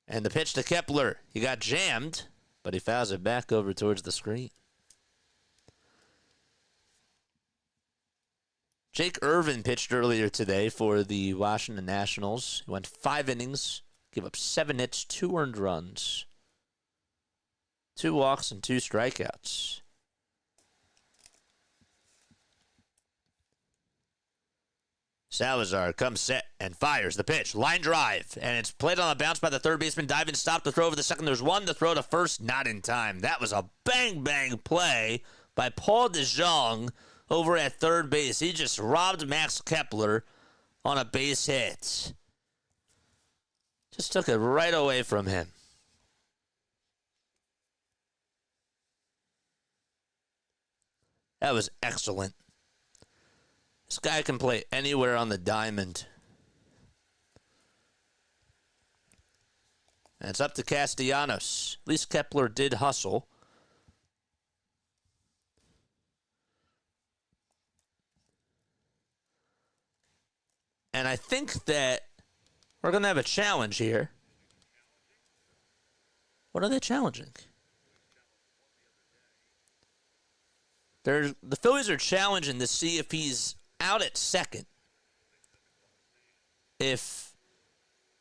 And the pitch to Kepler. He got jammed, but he fouls it back over towards the screen. Jake Irvin pitched earlier today for the Washington Nationals. He went 5 innings, gave up 7 hits, 2 earned runs, 2 walks, and 2 strikeouts. Salazar comes set and fires the pitch. Line drive, and it's played on a bounce by the third baseman. Diving stop the throw over the second. There's 1 to throw to first, not in time. That was a bang play by Paul DeJong over at third base. He just robbed Max Kepler on a base hit. Just took it right away from him. That was excellent. This guy can play anywhere on the diamond. And it's up to Castellanos. At least Kepler did hustle. And I think that we're going to have a challenge here. What are they challenging? The Phillies are challenging to see if he's out at second. If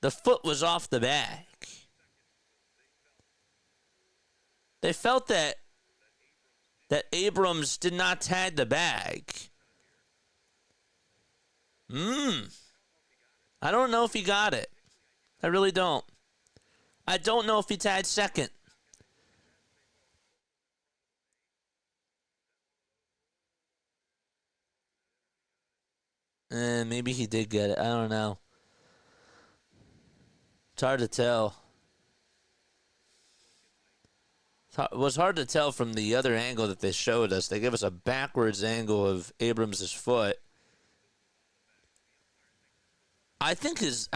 the foot was off the bag. They felt that Abrams did not tag the bag. I don't know if he got it. I really don't. I don't know if he tagged second. Maybe he did get it. I don't know. It's hard to tell. It was hard to tell from the other angle that they showed us. They gave us a backwards angle of Abrams' foot. I think his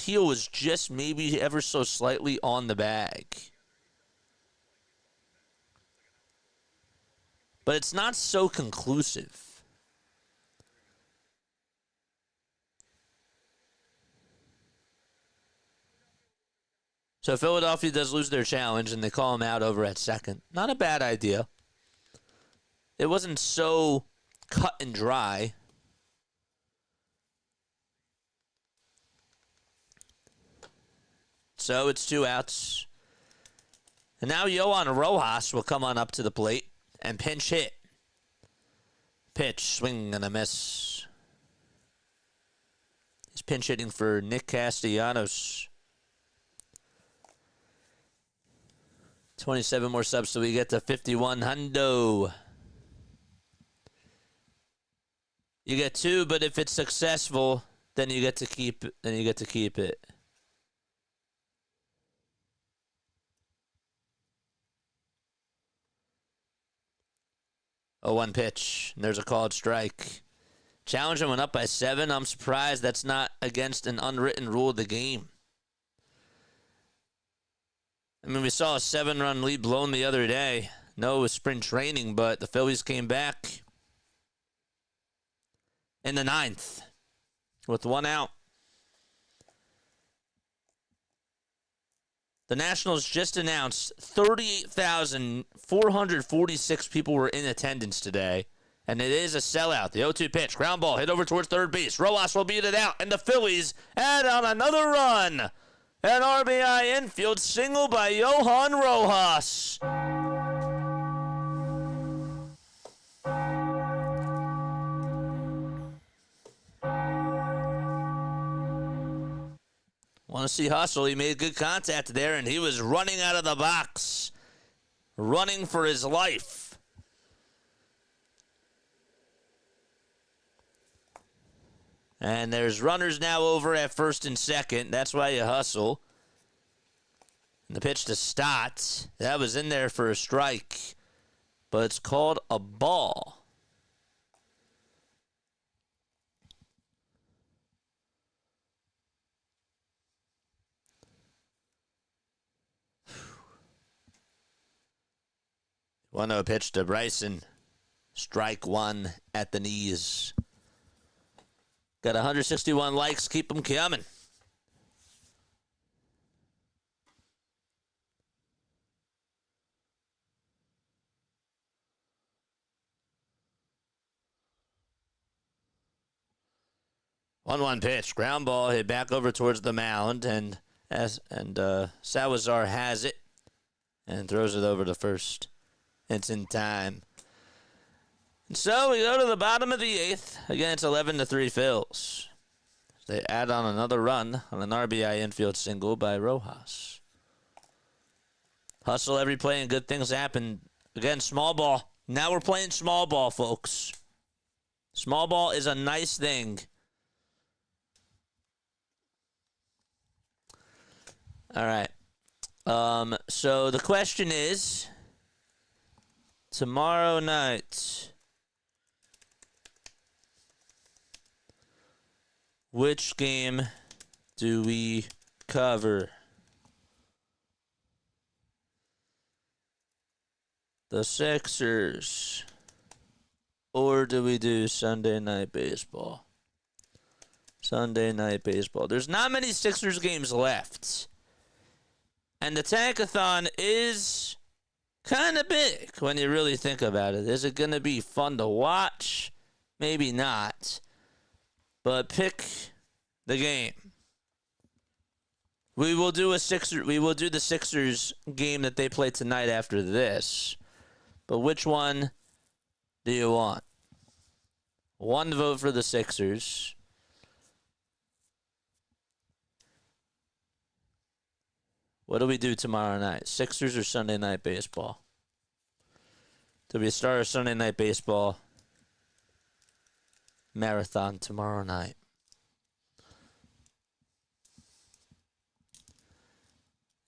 heel was just maybe ever so slightly on the bag. But it's not so conclusive. So Philadelphia does lose their challenge, and they call him out over at second. Not a bad idea. It wasn't so cut and dry. So it's 2 outs. And now Yohan Rojas will come on up to the plate and pinch hit. Pitch, swing and a miss. He's pinch hitting for Nick Castellanos. 27 more subs so we get to 51 hundo. You get 2, but if it's successful, then you get to keep it. Oh, 1 pitch. And there's a called strike. Challenger went up by 7. I'm surprised that's not against an unwritten rule of the game. I mean, we saw a 7-run lead blown the other day. No, it was spring training, but the Phillies came back in the 9th with 1 out. The Nationals just announced 38,446 people were in attendance today, and it is a sellout. The 0-2 pitch, ground ball, hit over towards third base. Rojas will beat it out, and the Phillies add on another run. An RBI infield single by Johan Rojas. Want to see hustle. He made good contact there, and he was running out of the box. Running for his life. And there's runners now over at first and second. That's why you hustle. And the pitch to Stott. That was in there for a strike. But it's called a ball. One oh pitch to Bryson. Strike 1 at the knees. Got 161 likes. Keep them coming. One pitch. Ground ball hit back over towards the mound. And Salazar has it. And throws it over to first. It's in time. And so we go to the bottom of the 8th. Again, it's 11-3 Phils. They add on another run on an RBI infield single by Rojas. Hustle every play and good things happen. Again, small ball. Now we're playing small ball, folks. Small ball is a nice thing. All right. So the question is, tomorrow night, which game do we cover? The Sixers. Or do we do Sunday Night Baseball? Sunday Night Baseball. There's not many Sixers games left. And the Tankathon is kind of big when you really think about it. Is it going to be fun to watch? Maybe not. But pick the game. We will do the Sixers game that they play tonight after this. But which one do you want? One vote for the Sixers. What do we do tomorrow night? Sixers or Sunday Night Baseball? Do we start a Sunday Night Baseball marathon tomorrow night?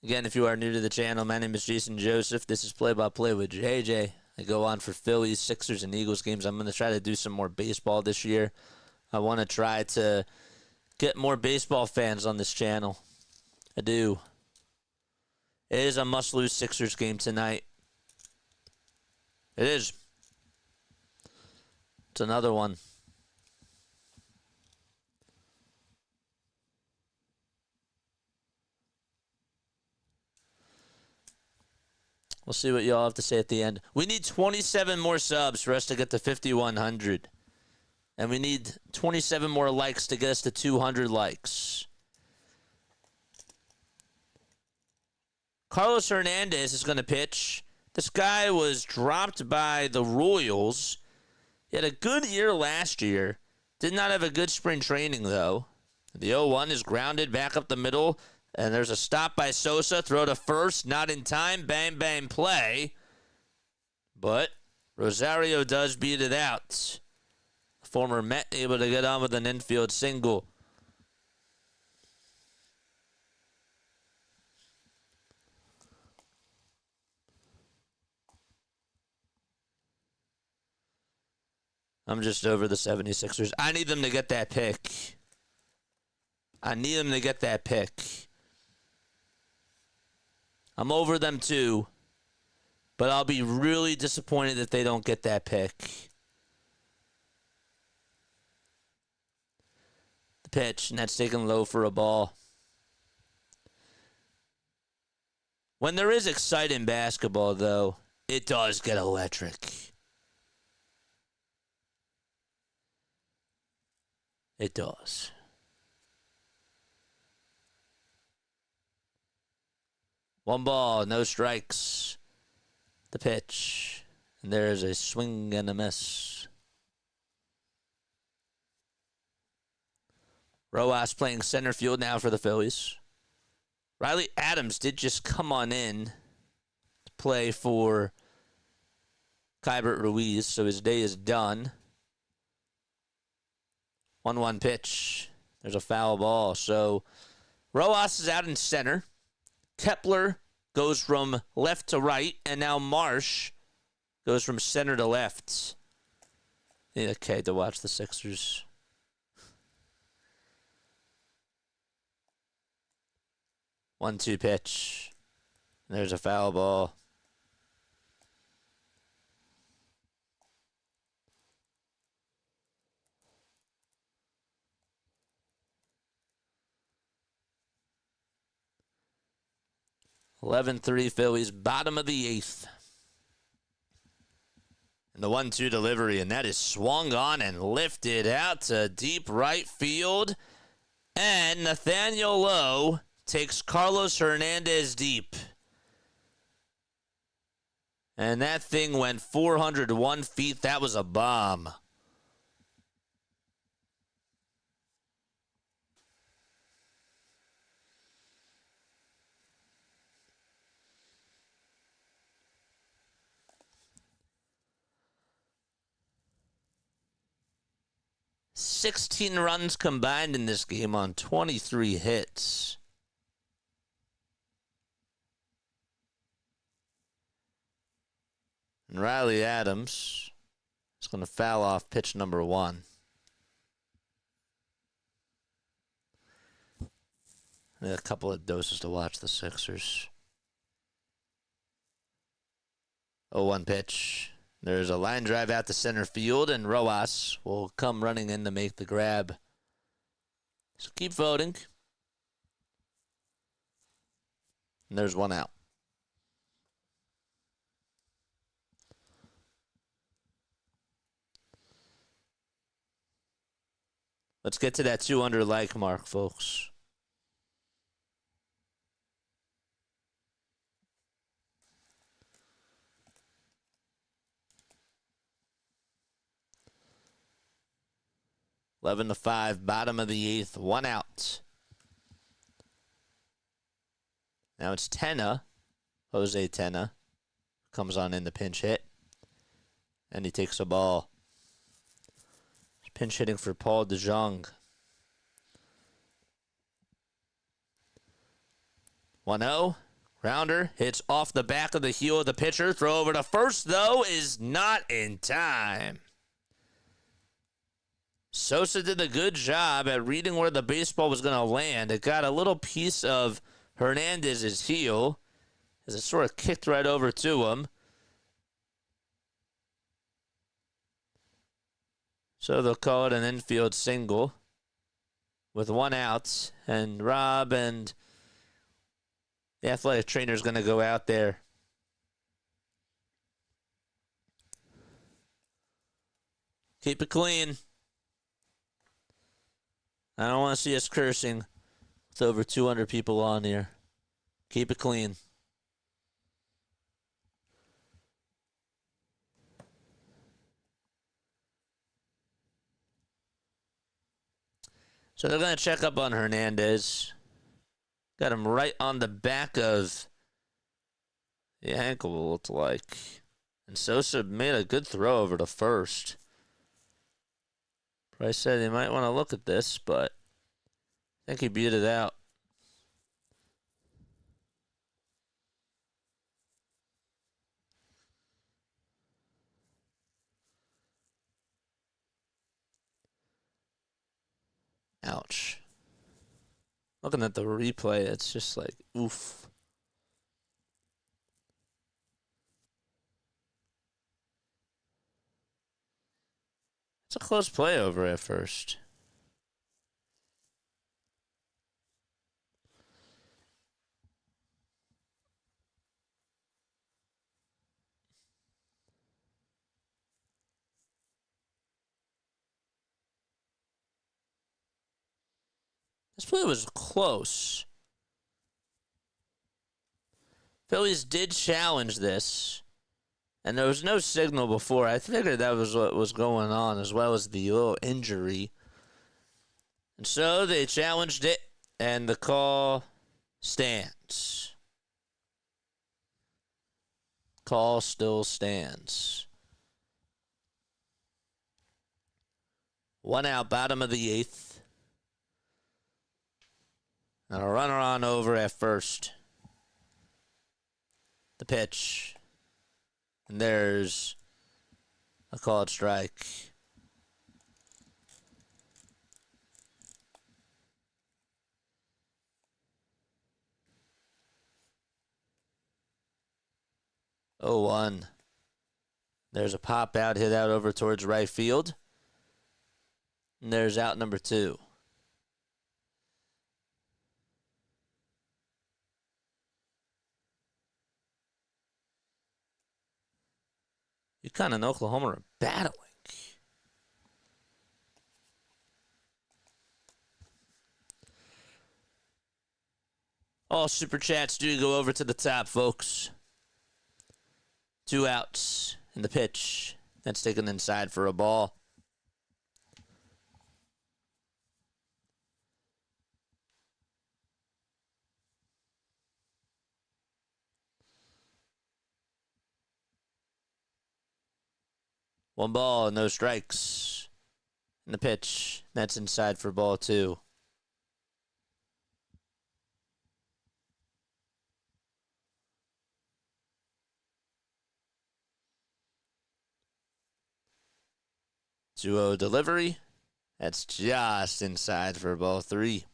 Again, if you are new to the channel, my name is Jason Joseph. This is Play-by-Play with JJ. I go on for Phillies, Sixers, and Eagles games. I'm going to try to do some more baseball this year. I want to try to get more baseball fans on this channel. I do. It is a must-lose Sixers game tonight. It is. It's another one. We'll see what y'all have to say at the end. We need 27 more subs for us to get to 5,100. And we need 27 more likes to get us to 200 likes. Carlos Hernandez is going to pitch. This guy was dropped by the Royals He had a good year last year. Did not have a good spring training, though. The 0-1 is grounded back up the middle, and there's a stop by Sosa. Throw to first, not in time. Bang, bang, play. But Rosario does beat it out. Former Met able to get on with an infield single. I'm just over the 76ers. I need them to get that pick. I'm over them too, but I'll be really disappointed if they don't get that pick. The pitch, and that's taken low for a ball. When there is exciting basketball, though, it does get electric. It does. One ball, no strikes. The pitch. And there's a swing and a miss. Rojas playing center field now for the Phillies. Riley Adams did just come on in to play for Kybert Ruiz, so his day is done. 1-1 pitch. There's a foul ball. So Rojas is out in center. Kepler goes from left to right, and now Marsh goes from center to left. Need a K to watch the Sixers. 1-2 pitch. There's a foul ball. (11-3) Phillies, bottom of the 8th. And the 1-2 delivery, and that is swung on and lifted out to deep right field. And Nathaniel Lowe takes Carlos Hernandez deep. And that thing went 401 feet. That was a bomb. (16 runs combined in this game on 23 hits. And Riley Adams is going to foul off pitch number 1. A couple of doses to watch the Sixers. 0-1 pitch. There's a line drive out to center field, and Rojas will come running in to make the grab. So keep voting. And there's one out. Let's get to that 200 like mark, folks. (11-5), bottom of the 8th, 1 out. Now it's Tena, Jose Tena, comes on in the pinch hit, and he takes a ball. Pinch hitting for Paul DeJong. 1-0, grounder, hits off the back of the heel of the pitcher. Throw over to first, though, is not in time. Sosa did a good job at reading where the baseball was going to land. It got a little piece of Hernandez's heel as it sort of kicked right over to him. So they'll call it an infield single with 1 out. And Rob and the athletic trainer is going to go out there. Keep it clean. I don't want to see us cursing with over 200 people on here. Keep it clean. So they're going to check up on Hernandez. Got him right on the back of the ankle, it looked like. And Sosa made a good throw over to first. Price said he might want to look at this, but I think he beat it out. Ouch. Looking at the replay, it's just like, oof. It's a close play over at first. This play was close. Phillies did challenge this, and there was no signal before. I figured that was what was going on, as well as the little injury. And so they challenged it, and the call stands. Call still stands. 1 out, bottom of the 8th. And a runner on over at first. The pitch. And there's a called strike. Oh, 1. There's a pop out, hit out over towards right field. And there's out number 2. UConn and Oklahoma are battling. All super chats do go over to the top, folks. 2 outs in the pitch. That's taken inside for a ball. One ball, no strikes. In the pitch. That's inside for ball 2. Duo delivery. That's just inside for ball 3.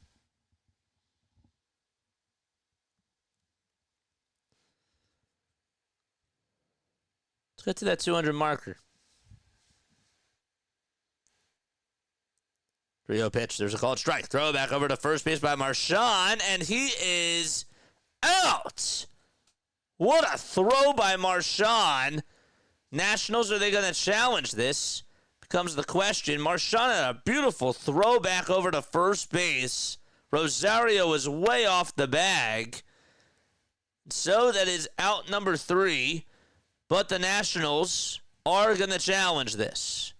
Let's get to that 200 marker. 3-0 pitch. There's a called strike. Throw back over to first base by Marchand, and he is out. What a throw by Marchand. Nationals, are they going to challenge this? Becomes the question. Marchand had a beautiful throw back over to first base. Rosario was way off the bag. So that is out number 3. But the Nationals are going to challenge this.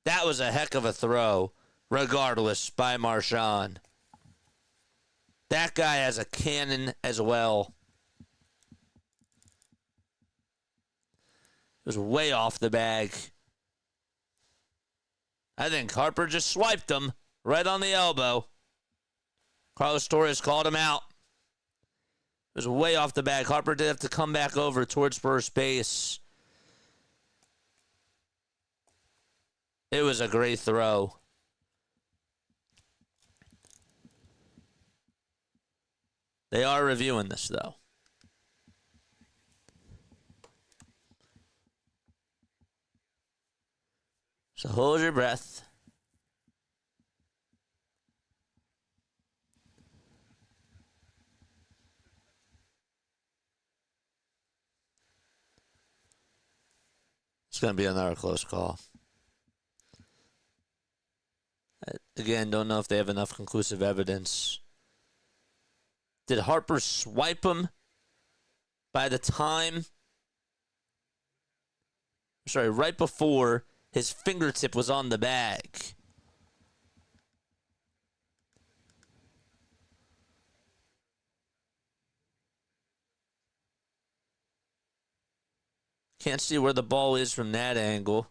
That was a heck of a throw, regardless, by Marchand. That guy has a cannon as well. It was way off the bag. I think Harper just swiped him right on the elbow. Carlos Torres called him out. It was way off the bag. Harper did have to come back over towards first base. It was a great throw. They are reviewing this, though. So hold your breath. It's going to be another close call. Again, don't know if they have enough conclusive evidence. Did Harper swipe him by the time? Sorry, right before his fingertip was on the bag. Can't see where the ball is from that angle.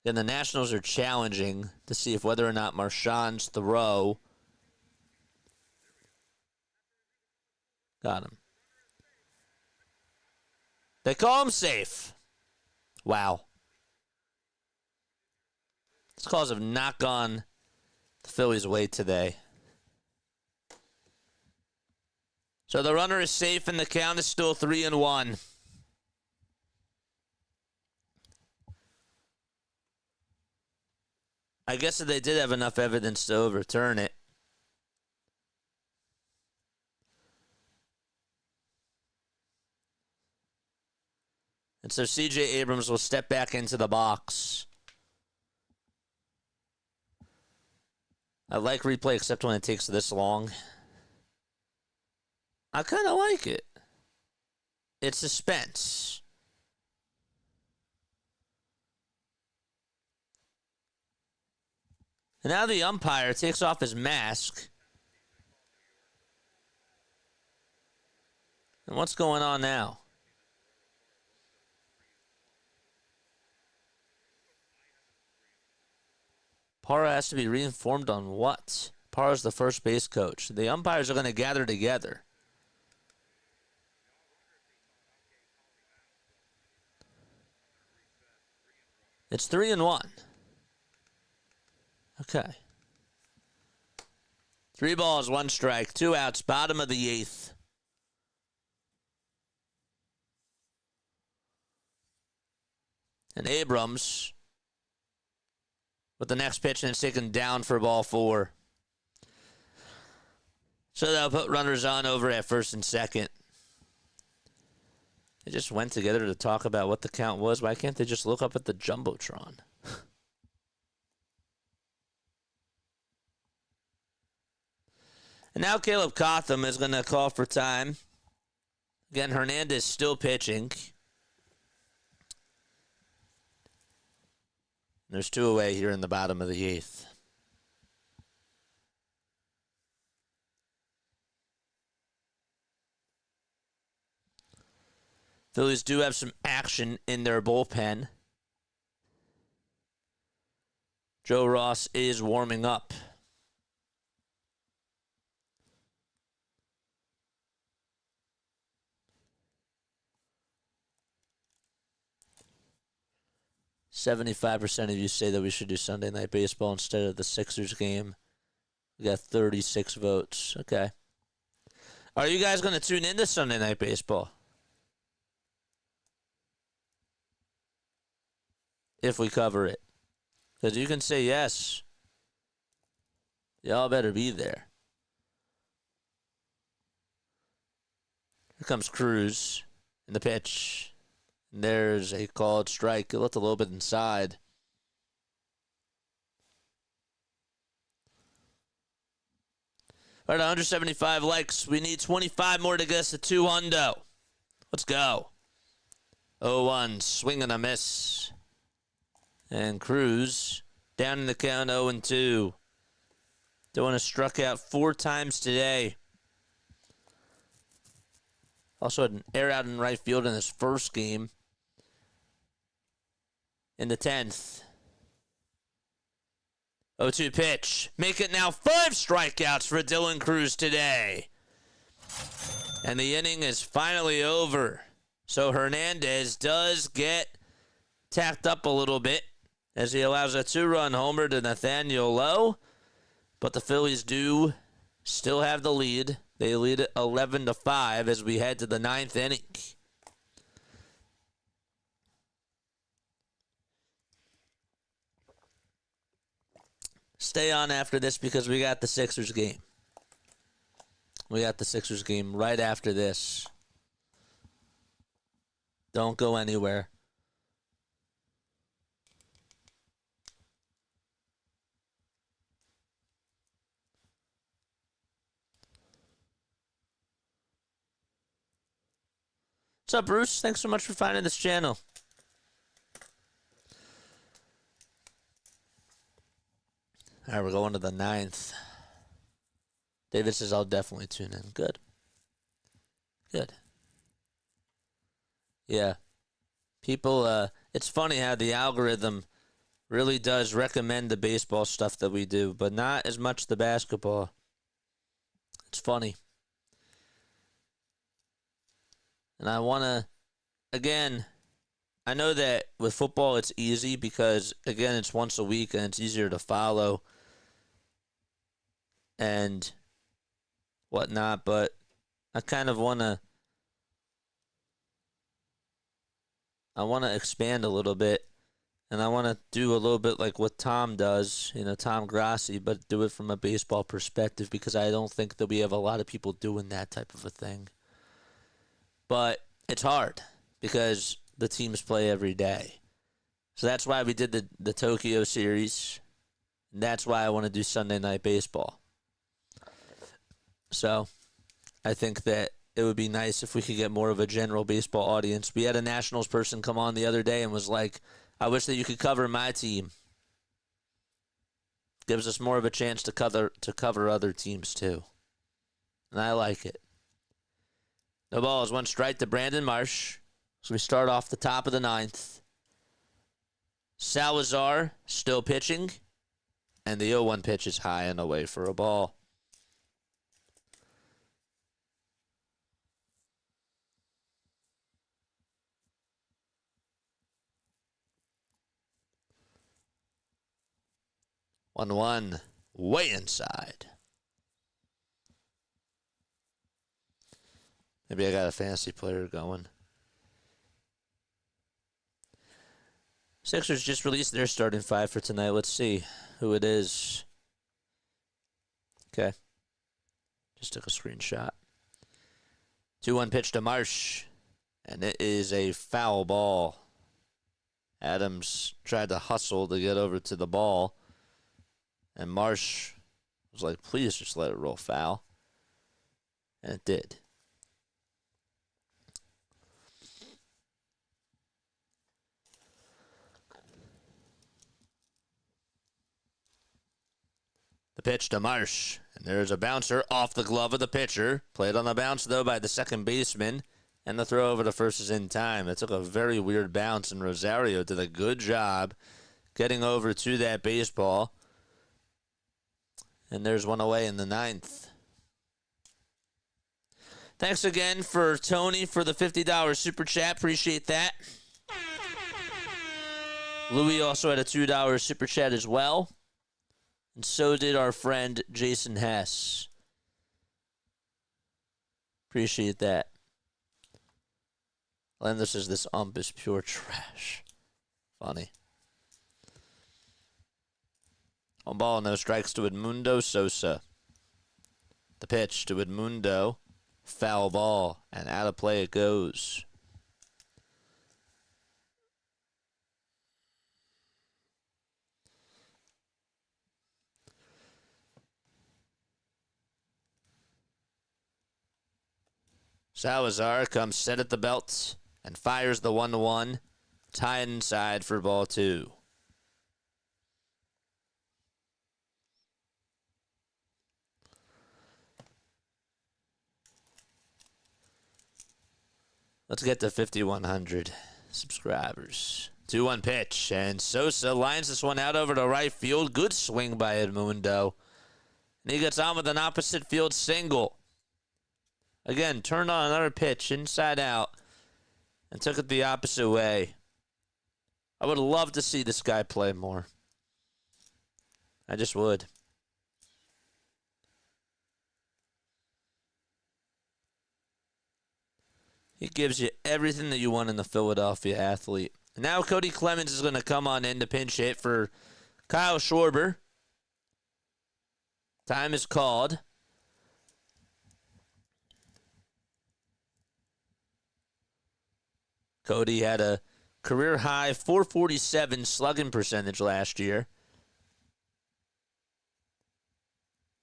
And the Nationals are challenging to see if whether or not Marchand's throw got him. They call him safe. Wow. These calls have not gone the Phillies' way today. So the runner is safe and the count is still 3-1. I guess that they did have enough evidence to overturn it. And so C.J. Abrams will step back into the box. I like replay except when it takes this long. I kind of like it. It's suspense. And now the umpire takes off his mask. And what's going on now? Parra has to be reinformed on what? Parra's the first base coach. The umpires are going to gather together. It's 3-1. Okay. 3 balls, 1 strike, 2 outs, bottom of the 8th. And Abrams with the next pitch, and it's taken down for ball 4. So they'll put runners on over at first and second. They just went together to talk about what the count was. Why can't they just look up at the Jumbotron? And now Caleb Cotham is going to call for time. Again, Hernandez still pitching. There's 2 away here in the bottom of the 8th. Phillies do have some action in their bullpen. Joe Ross is warming up. "75% of you say that we should do Sunday Night Baseball instead of the Sixers game." We got 36 votes. Okay. Are you guys going to tune into Sunday Night Baseball? If we cover it. Because you can say yes. Y'all better be there. Here comes Cruz in the pitch. And there's a called strike. It looked a little bit inside. All right, 175 likes. We need 25 more to get us to 200. Let's go. 0-1, swing and a miss. And Cruz down in the count, 0-2. Doan has struck out 4 times today. Also had an air out in right field in his first game. In the 10th. 0-2 pitch. Make it now 5 strikeouts for Dylan Cruz today. And the inning is finally over. So Hernandez does get tacked up a little bit as he allows a 2-run homer to Nathaniel Lowe. But the Phillies do still have the lead. They lead it 11-5 as we head to the 9th inning. Stay on after this because we got the Sixers game. We got the Sixers game right after this. Don't go anywhere. What's up, Bruce? Thanks so much for finding this channel. All right, we're going to the 9th. David says, I'll definitely tune in. Good. Good. Yeah. People, it's funny how the algorithm really does recommend the baseball stuff that we do, but not as much the basketball. It's funny. And I want to, again, I know that with football it's easy because, again, it's once a week and it's easier to follow and whatnot, but I kind of want to, expand a little bit, and I want to do a little bit like what Tom does, Tom Grassi, but do it from a baseball perspective because I don't think that we have a lot of people doing that type of a thing. But it's hard because the teams play every day. So that's why we did the Tokyo series, and that's why I want to do Sunday Night Baseball. So I think that it would be nice if we could get more of a general baseball audience. We had a Nationals person come on the other day and was like, I wish that you could cover my team. Gives us more of a chance to cover other teams too. And I like it. No balls, 1 strike to Brandon Marsh. So we start off the top of the 9th. Salazar still pitching. And the 0-1 pitch is high and away for a ball. One, way inside. Maybe I got a fantasy player going. Sixers just released their starting 5 for tonight. Let's see who it is. Okay. Just took a screenshot. 2-1 pitch to Marsh. And it is a foul ball. Adams tried to hustle to get over to the ball. And Marsh was like, please just let it roll foul. And it did. The pitch to Marsh. And there's a bouncer off the glove of the pitcher. Played on the bounce, though, by the second baseman. And the throw over to first is in time. It took a very weird bounce, and Rosario did a good job getting over to that baseball. And there's one away in the 9th. Thanks again for Tony for the $50 super chat. Appreciate that. Louis also had a $2 super chat as well. And so did our friend Jason Hess. Appreciate that. Lender says this ump is pure trash. Funny. On ball, no strikes to Edmundo Sosa. The pitch to Edmundo. Foul ball, and out of play it goes. Salazar comes set at the belt and fires the 1-1. Tied inside for ball 2. Let's get to 5,100 subscribers. 2-1 pitch, and Sosa lines this one out over to right field. Good swing by Edmundo. And he gets on with an opposite field single. Again, turned on another pitch, inside out, and took it the opposite way. I would love to see this guy play more. I just would. He gives you everything that you want in the Philadelphia athlete. And now Cody Clemens is going to come on in to pinch hit for Kyle Schwarber. Time is called. Cody had a career-high 447 slugging percentage last year.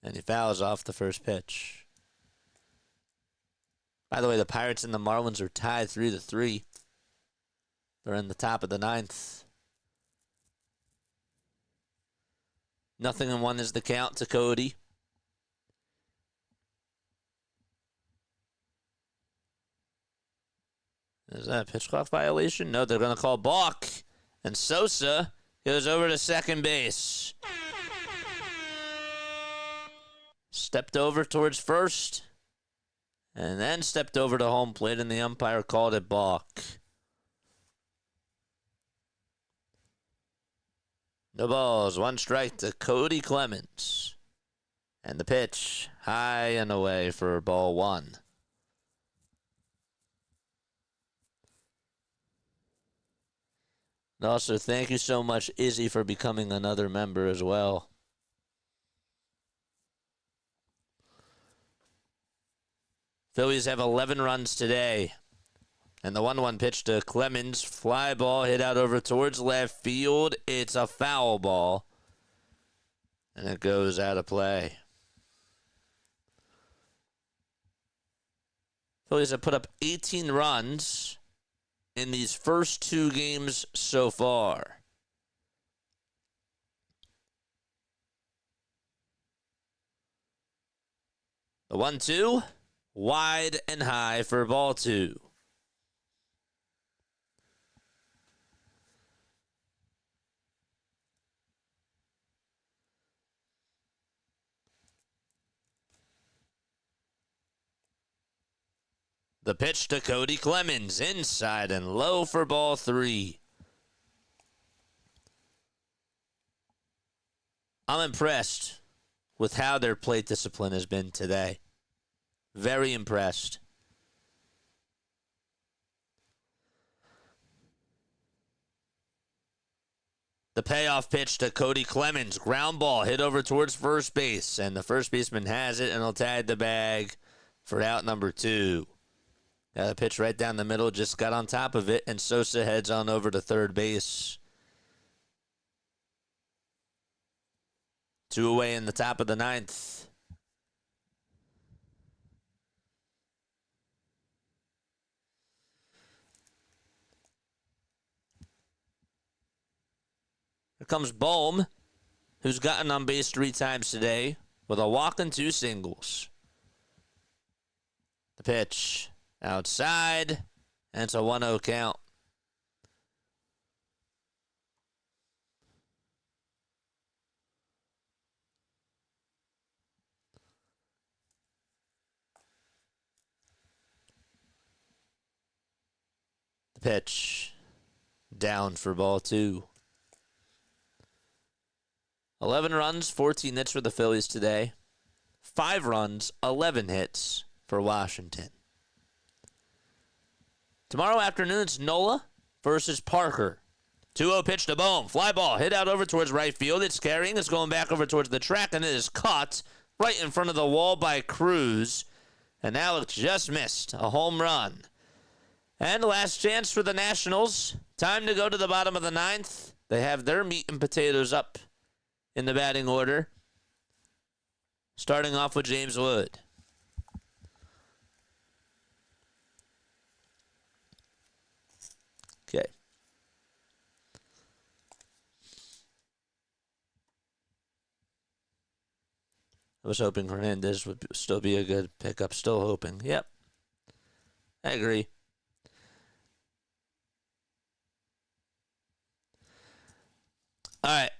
And he fouls off the first pitch. By the way, the Pirates and the Marlins are tied 3-3. They're in the top of the 9th. 0-1 is the count to Cody. Is that a pitch clock violation? No, they're going to call balk. And Sosa goes over to second base. Stepped over towards first. And then stepped over to home plate, and the umpire called it balk. No balls, 1 strike to Cody Clemens. And the pitch, high and away for ball 1. And also, thank you so much, Izzy, for becoming another member as well. Phillies have 11 runs today. And the 1-1 pitch to Clemens. Fly ball hit out over towards left field. It's a foul ball. And it goes out of play. Phillies have put up 18 runs in these first 2 games so far. The 1-2, wide and high for ball 2. The pitch to Cody Clemens, inside and low for ball 3. I'm impressed with how their plate discipline has been today. Very impressed. The payoff pitch to Cody Clemens, ground ball hit over towards first base, and the first baseman has it and will tag the bag for out number 2. Got a pitch right down the middle, just got on top of it, and Sosa heads on over to third base. 2 away in the top of the 9th. Here comes Bohm, who's gotten on base 3 times today with a walk and 2 singles. The pitch. Outside, and it's a 1-0 count. The pitch, down for ball 2. 11 runs, 14 hits for the Phillies today. 5 runs, 11 hits for Washington. Tomorrow afternoon, it's Nola versus Parker. 2-0 pitch to Bohm. Fly ball hit out over towards right field. It's carrying. It's going back over towards the track, and it is caught right in front of the wall by Cruz. And now it just missed a home run. And last chance for the Nationals. Time to go to the bottom of the 9th. They have their meat and potatoes up in the batting order. Starting off with James Wood. Okay. I was hoping Hernandez would still be a good pickup. Still hoping. Yep. I agree. All right.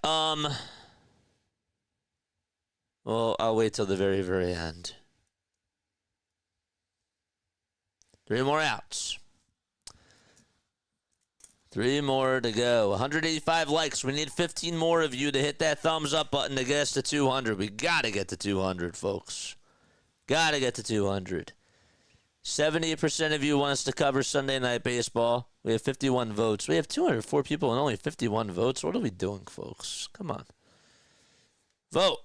Well, I'll wait till the very, very end. 3 more outs. 3 more to go. 185 likes. We need 15 more of you to hit that thumbs up button to get us to 200. We got to get to 200, folks. Got to get to 200. 78% of you want us to cover Sunday Night Baseball. We have 51 votes. We have 204 people and only 51 votes. What are we doing, folks? Come on. Vote.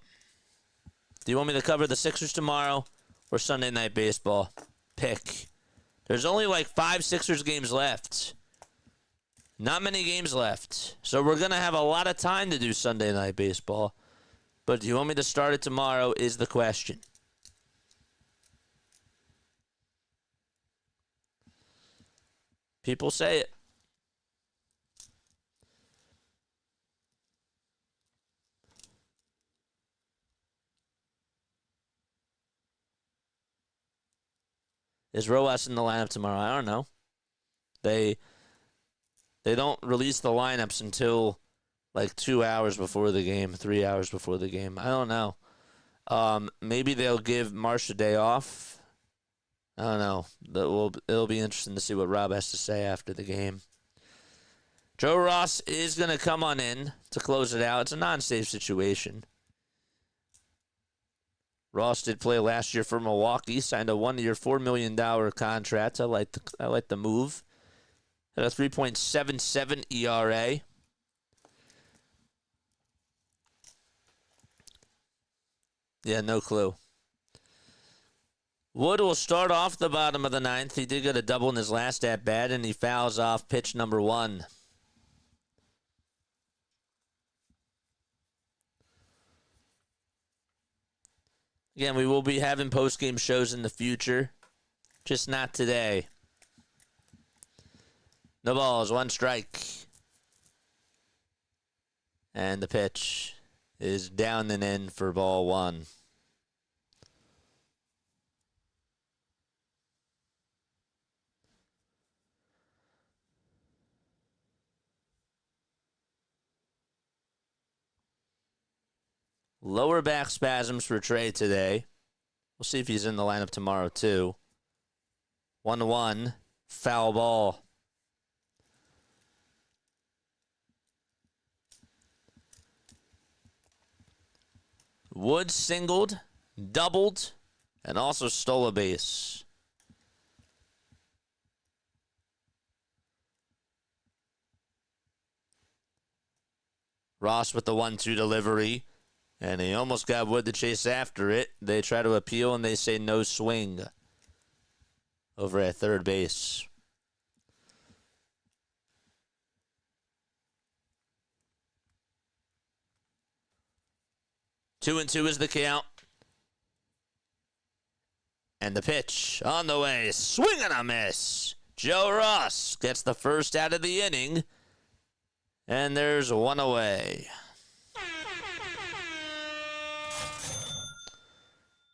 Do you want me to cover the Sixers tomorrow or Sunday Night Baseball? Pick. There's only like 5 Sixers games left. Not many games left. So we're going to have a lot of time to do Sunday Night Baseball. But do you want me to start it tomorrow is the question. People say it. Is Rojas in the lineup tomorrow? I don't know. They don't release the lineups until like 2 hours before the game, 3 hours before the game. I don't know. Maybe they'll give Marsh a day off. I don't know. It'll be interesting to see what Rob has to say after the game. Joe Ross is going to come on in to close it out. It's a non-save situation. Ross did play last year for Milwaukee, signed a 1-year, $4 million contract. I like the move. Had a 3.77 ERA. Yeah, no clue. Wood will start off the bottom of the ninth. He did get a double in his last at-bat, and he fouls off pitch number 1. Again, we will be having post-game shows in the future, just not today. No balls, 1 strike. And the pitch is down and in for ball 1. Lower back spasms for Trey today. We'll see if he's in the lineup tomorrow, too. 1-1, foul ball. Wood singled, doubled, and also stole a base. Ross with the 1-2 delivery. And he almost got Wood to chase after it. They try to appeal, and they say no swing over at third base. Two and two is the count. And the pitch on the way. Swing and a miss. Joe Ross gets the first out of the inning. And there's 1 away.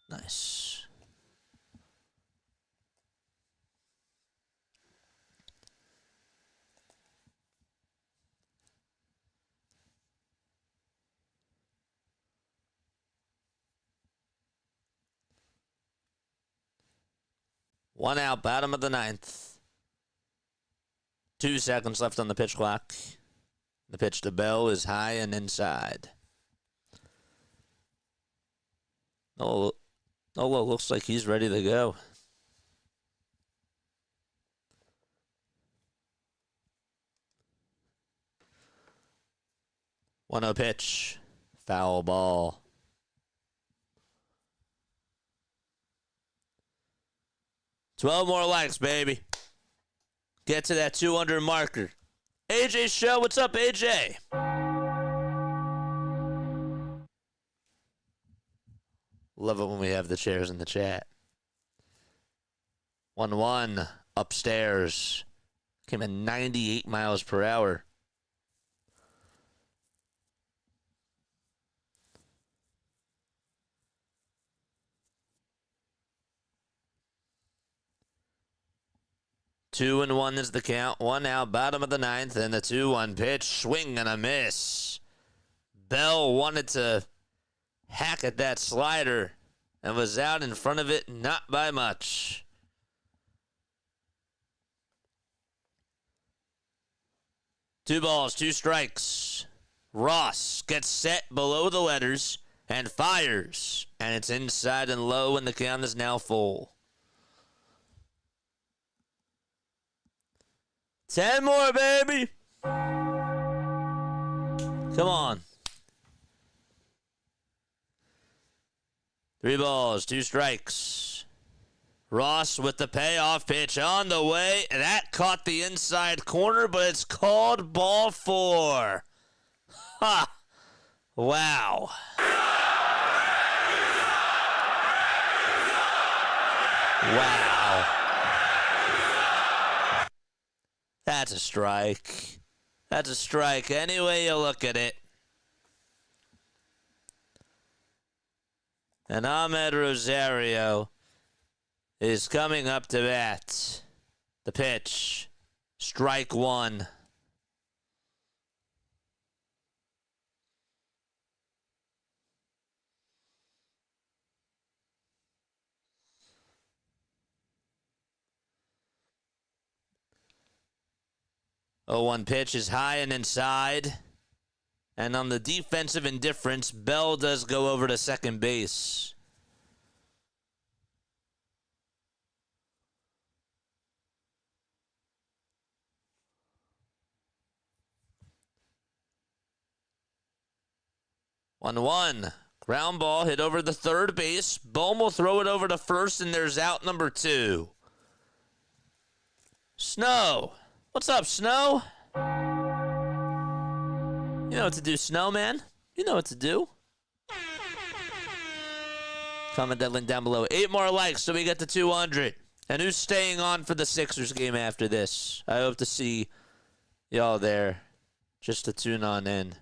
Nice. One out, bottom of the ninth. 2 seconds left on the pitch clock. The pitch to Bell is high and inside. Oh, well, looks like he's ready to go. One-oh pitch. Foul ball. Twelve more likes, baby. Get to that 200 marker. AJ Show, what's up, AJ? Love it when we have the chairs in the chat. 1-1 upstairs. Came in 98 miles per hour. Two and one is the count. 1 out, bottom of the ninth, and the 2-1 pitch. Swing and a miss. Bell wanted to hack at that slider and was out in front of it, not by much. Two balls, 2 strikes. Ross gets set below the letters and fires, and it's inside and low, and the count is now full. 10 more, baby. Come on. 3 balls, 2 strikes. Ross with the payoff pitch on the way. That caught the inside corner, but it's called ball 4. Ha! Wow. Wow. That's a strike. That's a strike any way you look at it. And Ahmed Rosario is coming up to bat. The pitch. Strike one. Oh, one pitch is high and inside. And on the defensive indifference, Bell does go over to second base. One. Ground ball hit over the third base. Bohm will throw it over to first, and there's out number 2. Snow. What's up, Snow? You know what to do, Snowman. You know what to do. Comment that link down below. 8 more likes so we get to 200. And who's staying on for the Sixers game after this? I hope to see y'all there just to tune on in.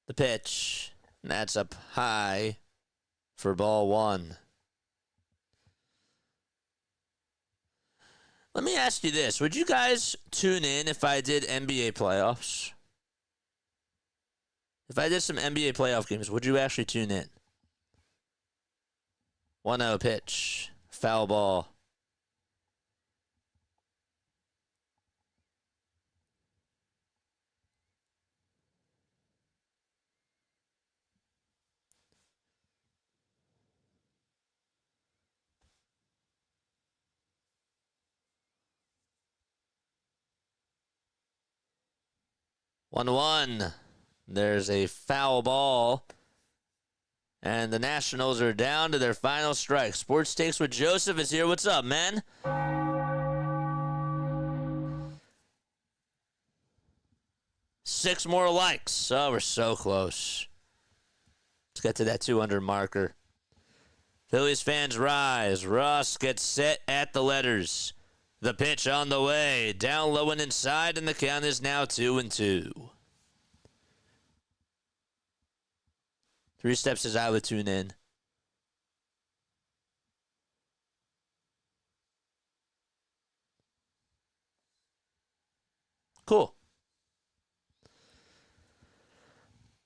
The pitch. And that's up high for ball 1. Let me ask you this. Would you guys tune in if I did NBA playoffs? If I did some NBA playoff games, would you actually tune in? 1-0 pitch. Foul ball. One. There's a foul ball. And the Nationals are down to their final strike. Sports Takes with Joseph is here. What's up, man? 6 more likes. Oh, we're so close. Let's get to that 200 marker. Phillies fans rise. Ross gets set at the letters. The pitch on the way. Down low and inside, and the count is now 2-2. 3 steps as I would tune in. Cool.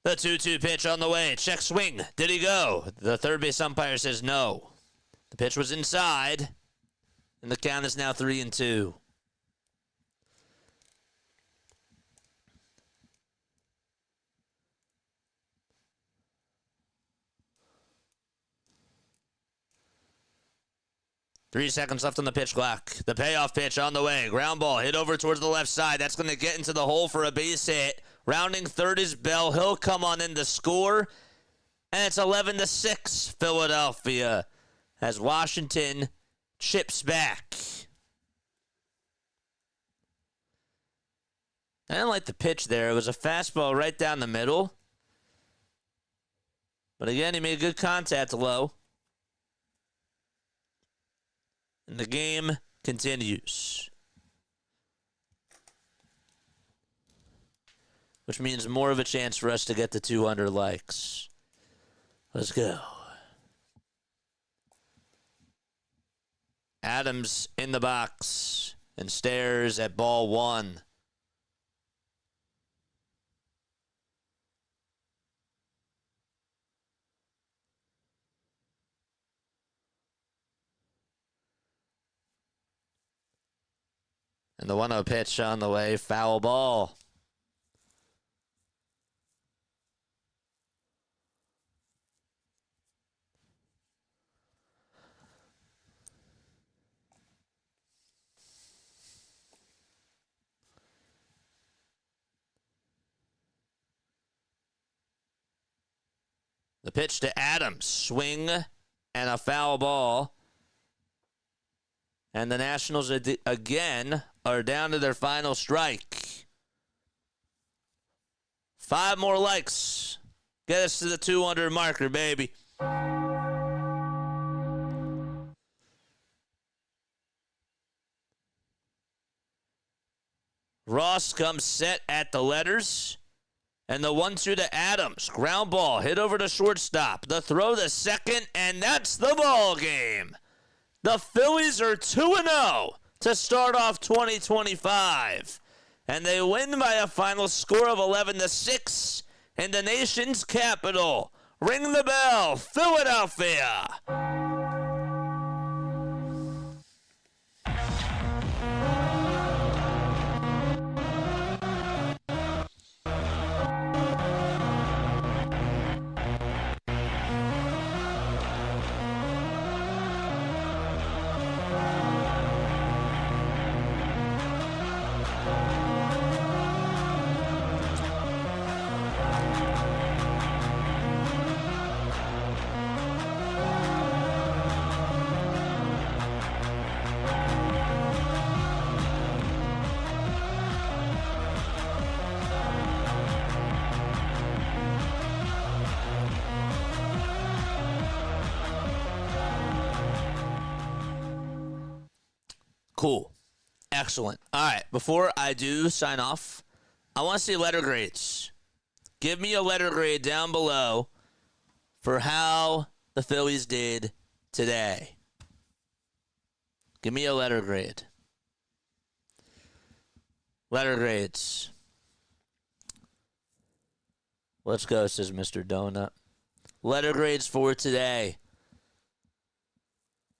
The 2-2 pitch on the way. Check swing. Did he go? The third base umpire says no. The pitch was inside. And the count is now 3-2. Three seconds left on the pitch clock. The payoff pitch on the way. Ground ball hit over towards the left side. That's going to get into the hole for a base hit. Rounding third is Bell. He'll come on in to score. And it's 11-6 Philadelphia as Washington chips back. I didn't like the pitch there. It was a fastball right down the middle. But again, he made good contact low. And the game continues. Which means more of a chance for us to get to 200 likes. Let's go. Adams in the box and stares at ball 1. And the 1-0 pitch on the way, foul ball. The pitch to Adams, swing and a foul ball. And the Nationals again are down to their final strike. 5 more likes. Get us to the 200 marker, baby. Ross comes set at the letters. And the 1-2 to Adams. Ground ball hit over to shortstop. The throw to second, and that's the ball game. The Phillies are 2-0 to start off 2025. And they win by a final score of 11-6 in the nation's capital. Ring the bell, Philadelphia. Cool. Excellent. All right, before I do sign off, I want to see letter grades. Give me a letter grade down below for how the Phillies did today. Give me a letter grade. Letter grades. Let's go, says Mr. Donut. Letter grades for today.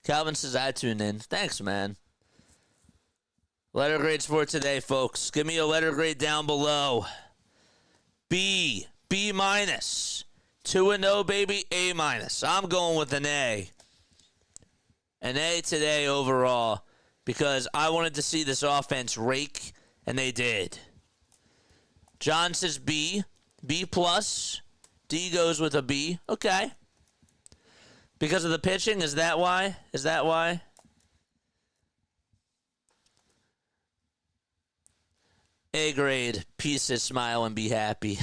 Calvin says I tuned in. Thanks, man. Letter grades for today, folks. Give me a letter grade down below. B minus. 2-0, baby. A minus. I'm going with an A. An A today overall because I wanted to see this offense rake, and they did. John says B. B plus. D goes with a B. Okay. Because of the pitching? Is that why? Is that why? A grade. Pieces, smile, and be happy.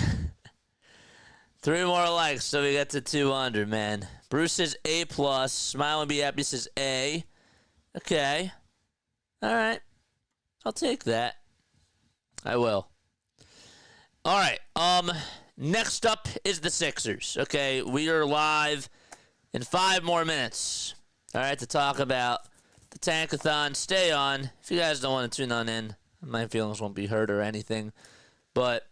3 more likes, so we get to 200, man. Bruce says A plus. Smile and be happy says A. Okay. All right. I'll take that. I will. All right. Next up is the Sixers. Okay, we are live in 5 more minutes. All right, to talk about the Tankathon. Stay on. If you guys don't want to tune on in, my feelings won't be hurt or anything. But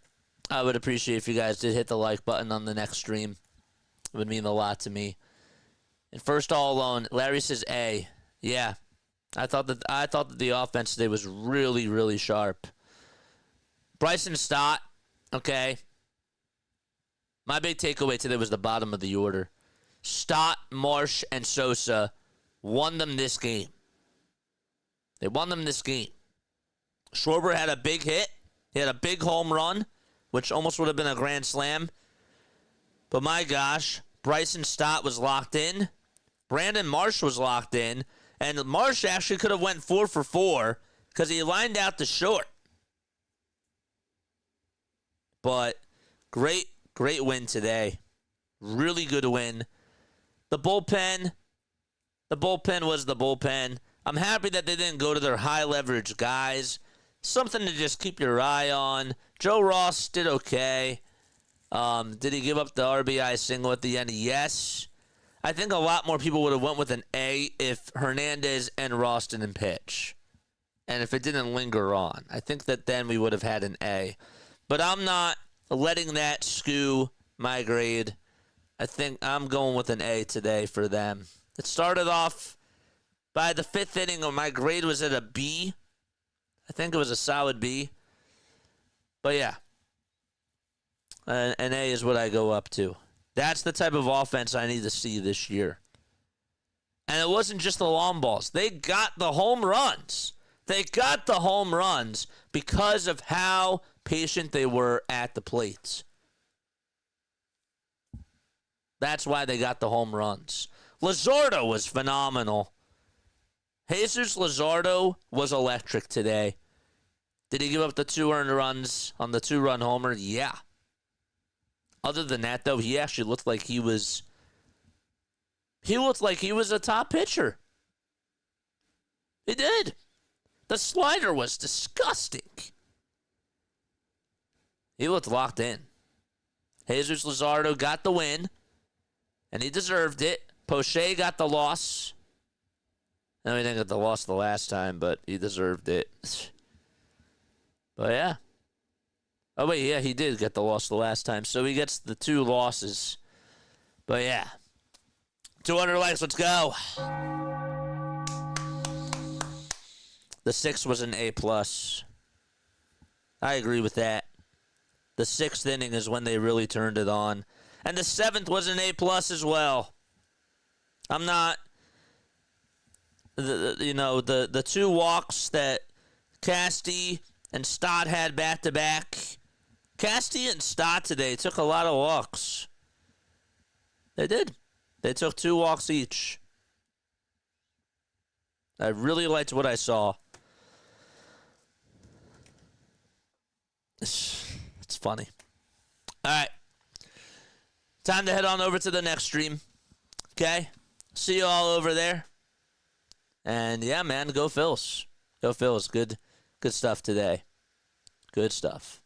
I would appreciate if you guys did hit the like button on the next stream. It would mean a lot to me. And first all alone, Larry says A. Yeah. I thought that the offense today was really, really sharp. Bryson Stott, okay. My big takeaway today was the bottom of the order. Stott, Marsh, and Sosa won them this game. They won them this game. Schwarber had a big hit. He had a big home run, which almost would have been a grand slam. But my gosh, Bryson Stott was locked in. Brandon Marsh was locked in. And Marsh actually could have went 4 for 4 because he lined out the short. But great win today. Really good win. The bullpen was the bullpen. I'm happy that they didn't go to their high leverage guys. Something to just keep your eye on. Joe Ross did okay. Did he give up the RBI single at the end? Yes. I think a lot more people would have went with an A if Hernandez and Ross didn't pitch. And if it didn't linger on. I think that then we would have had an A. But I'm not letting that skew my grade. I think I'm going with an A today for them. It started off by the 5th inning, my grade was at a B. I think it was a solid B. But yeah. An A is what I go up to. That's the type of offense I need to see this year. And it wasn't just the long balls. They got the home runs. They got the home runs because of how patient they were at the plates. That's why they got the home runs. Luzardo was phenomenal. Jesus Luzardo was electric today. Did he give up the 2 earned runs on the 2-run homer? Yeah. Other than that, though, he actually looked like he was a top pitcher. He did. The slider was disgusting. He looked locked in. Jesus Luzardo got the win, and he deserved it. Poche got the loss. No, he didn't get the loss the last time, but he deserved it. But yeah. Oh, wait, yeah, he did get the loss the last time, so he gets the 2 losses. But yeah. 200 likes, let's go. The 6th was an A+. I agree with that. The 6th inning is when they really turned it on. And the 7th was an A+ as well. I'm not... The 2 walks that Casty and Stott had back-to-back. Casty and Stott today took a lot of walks. They did. They took 2 walks each. I really liked what I saw. It's funny. All right. Time to head on over to the next stream. Okay? See you all over there. And yeah, man, go Phils. Go Phils. Good stuff today. Good stuff.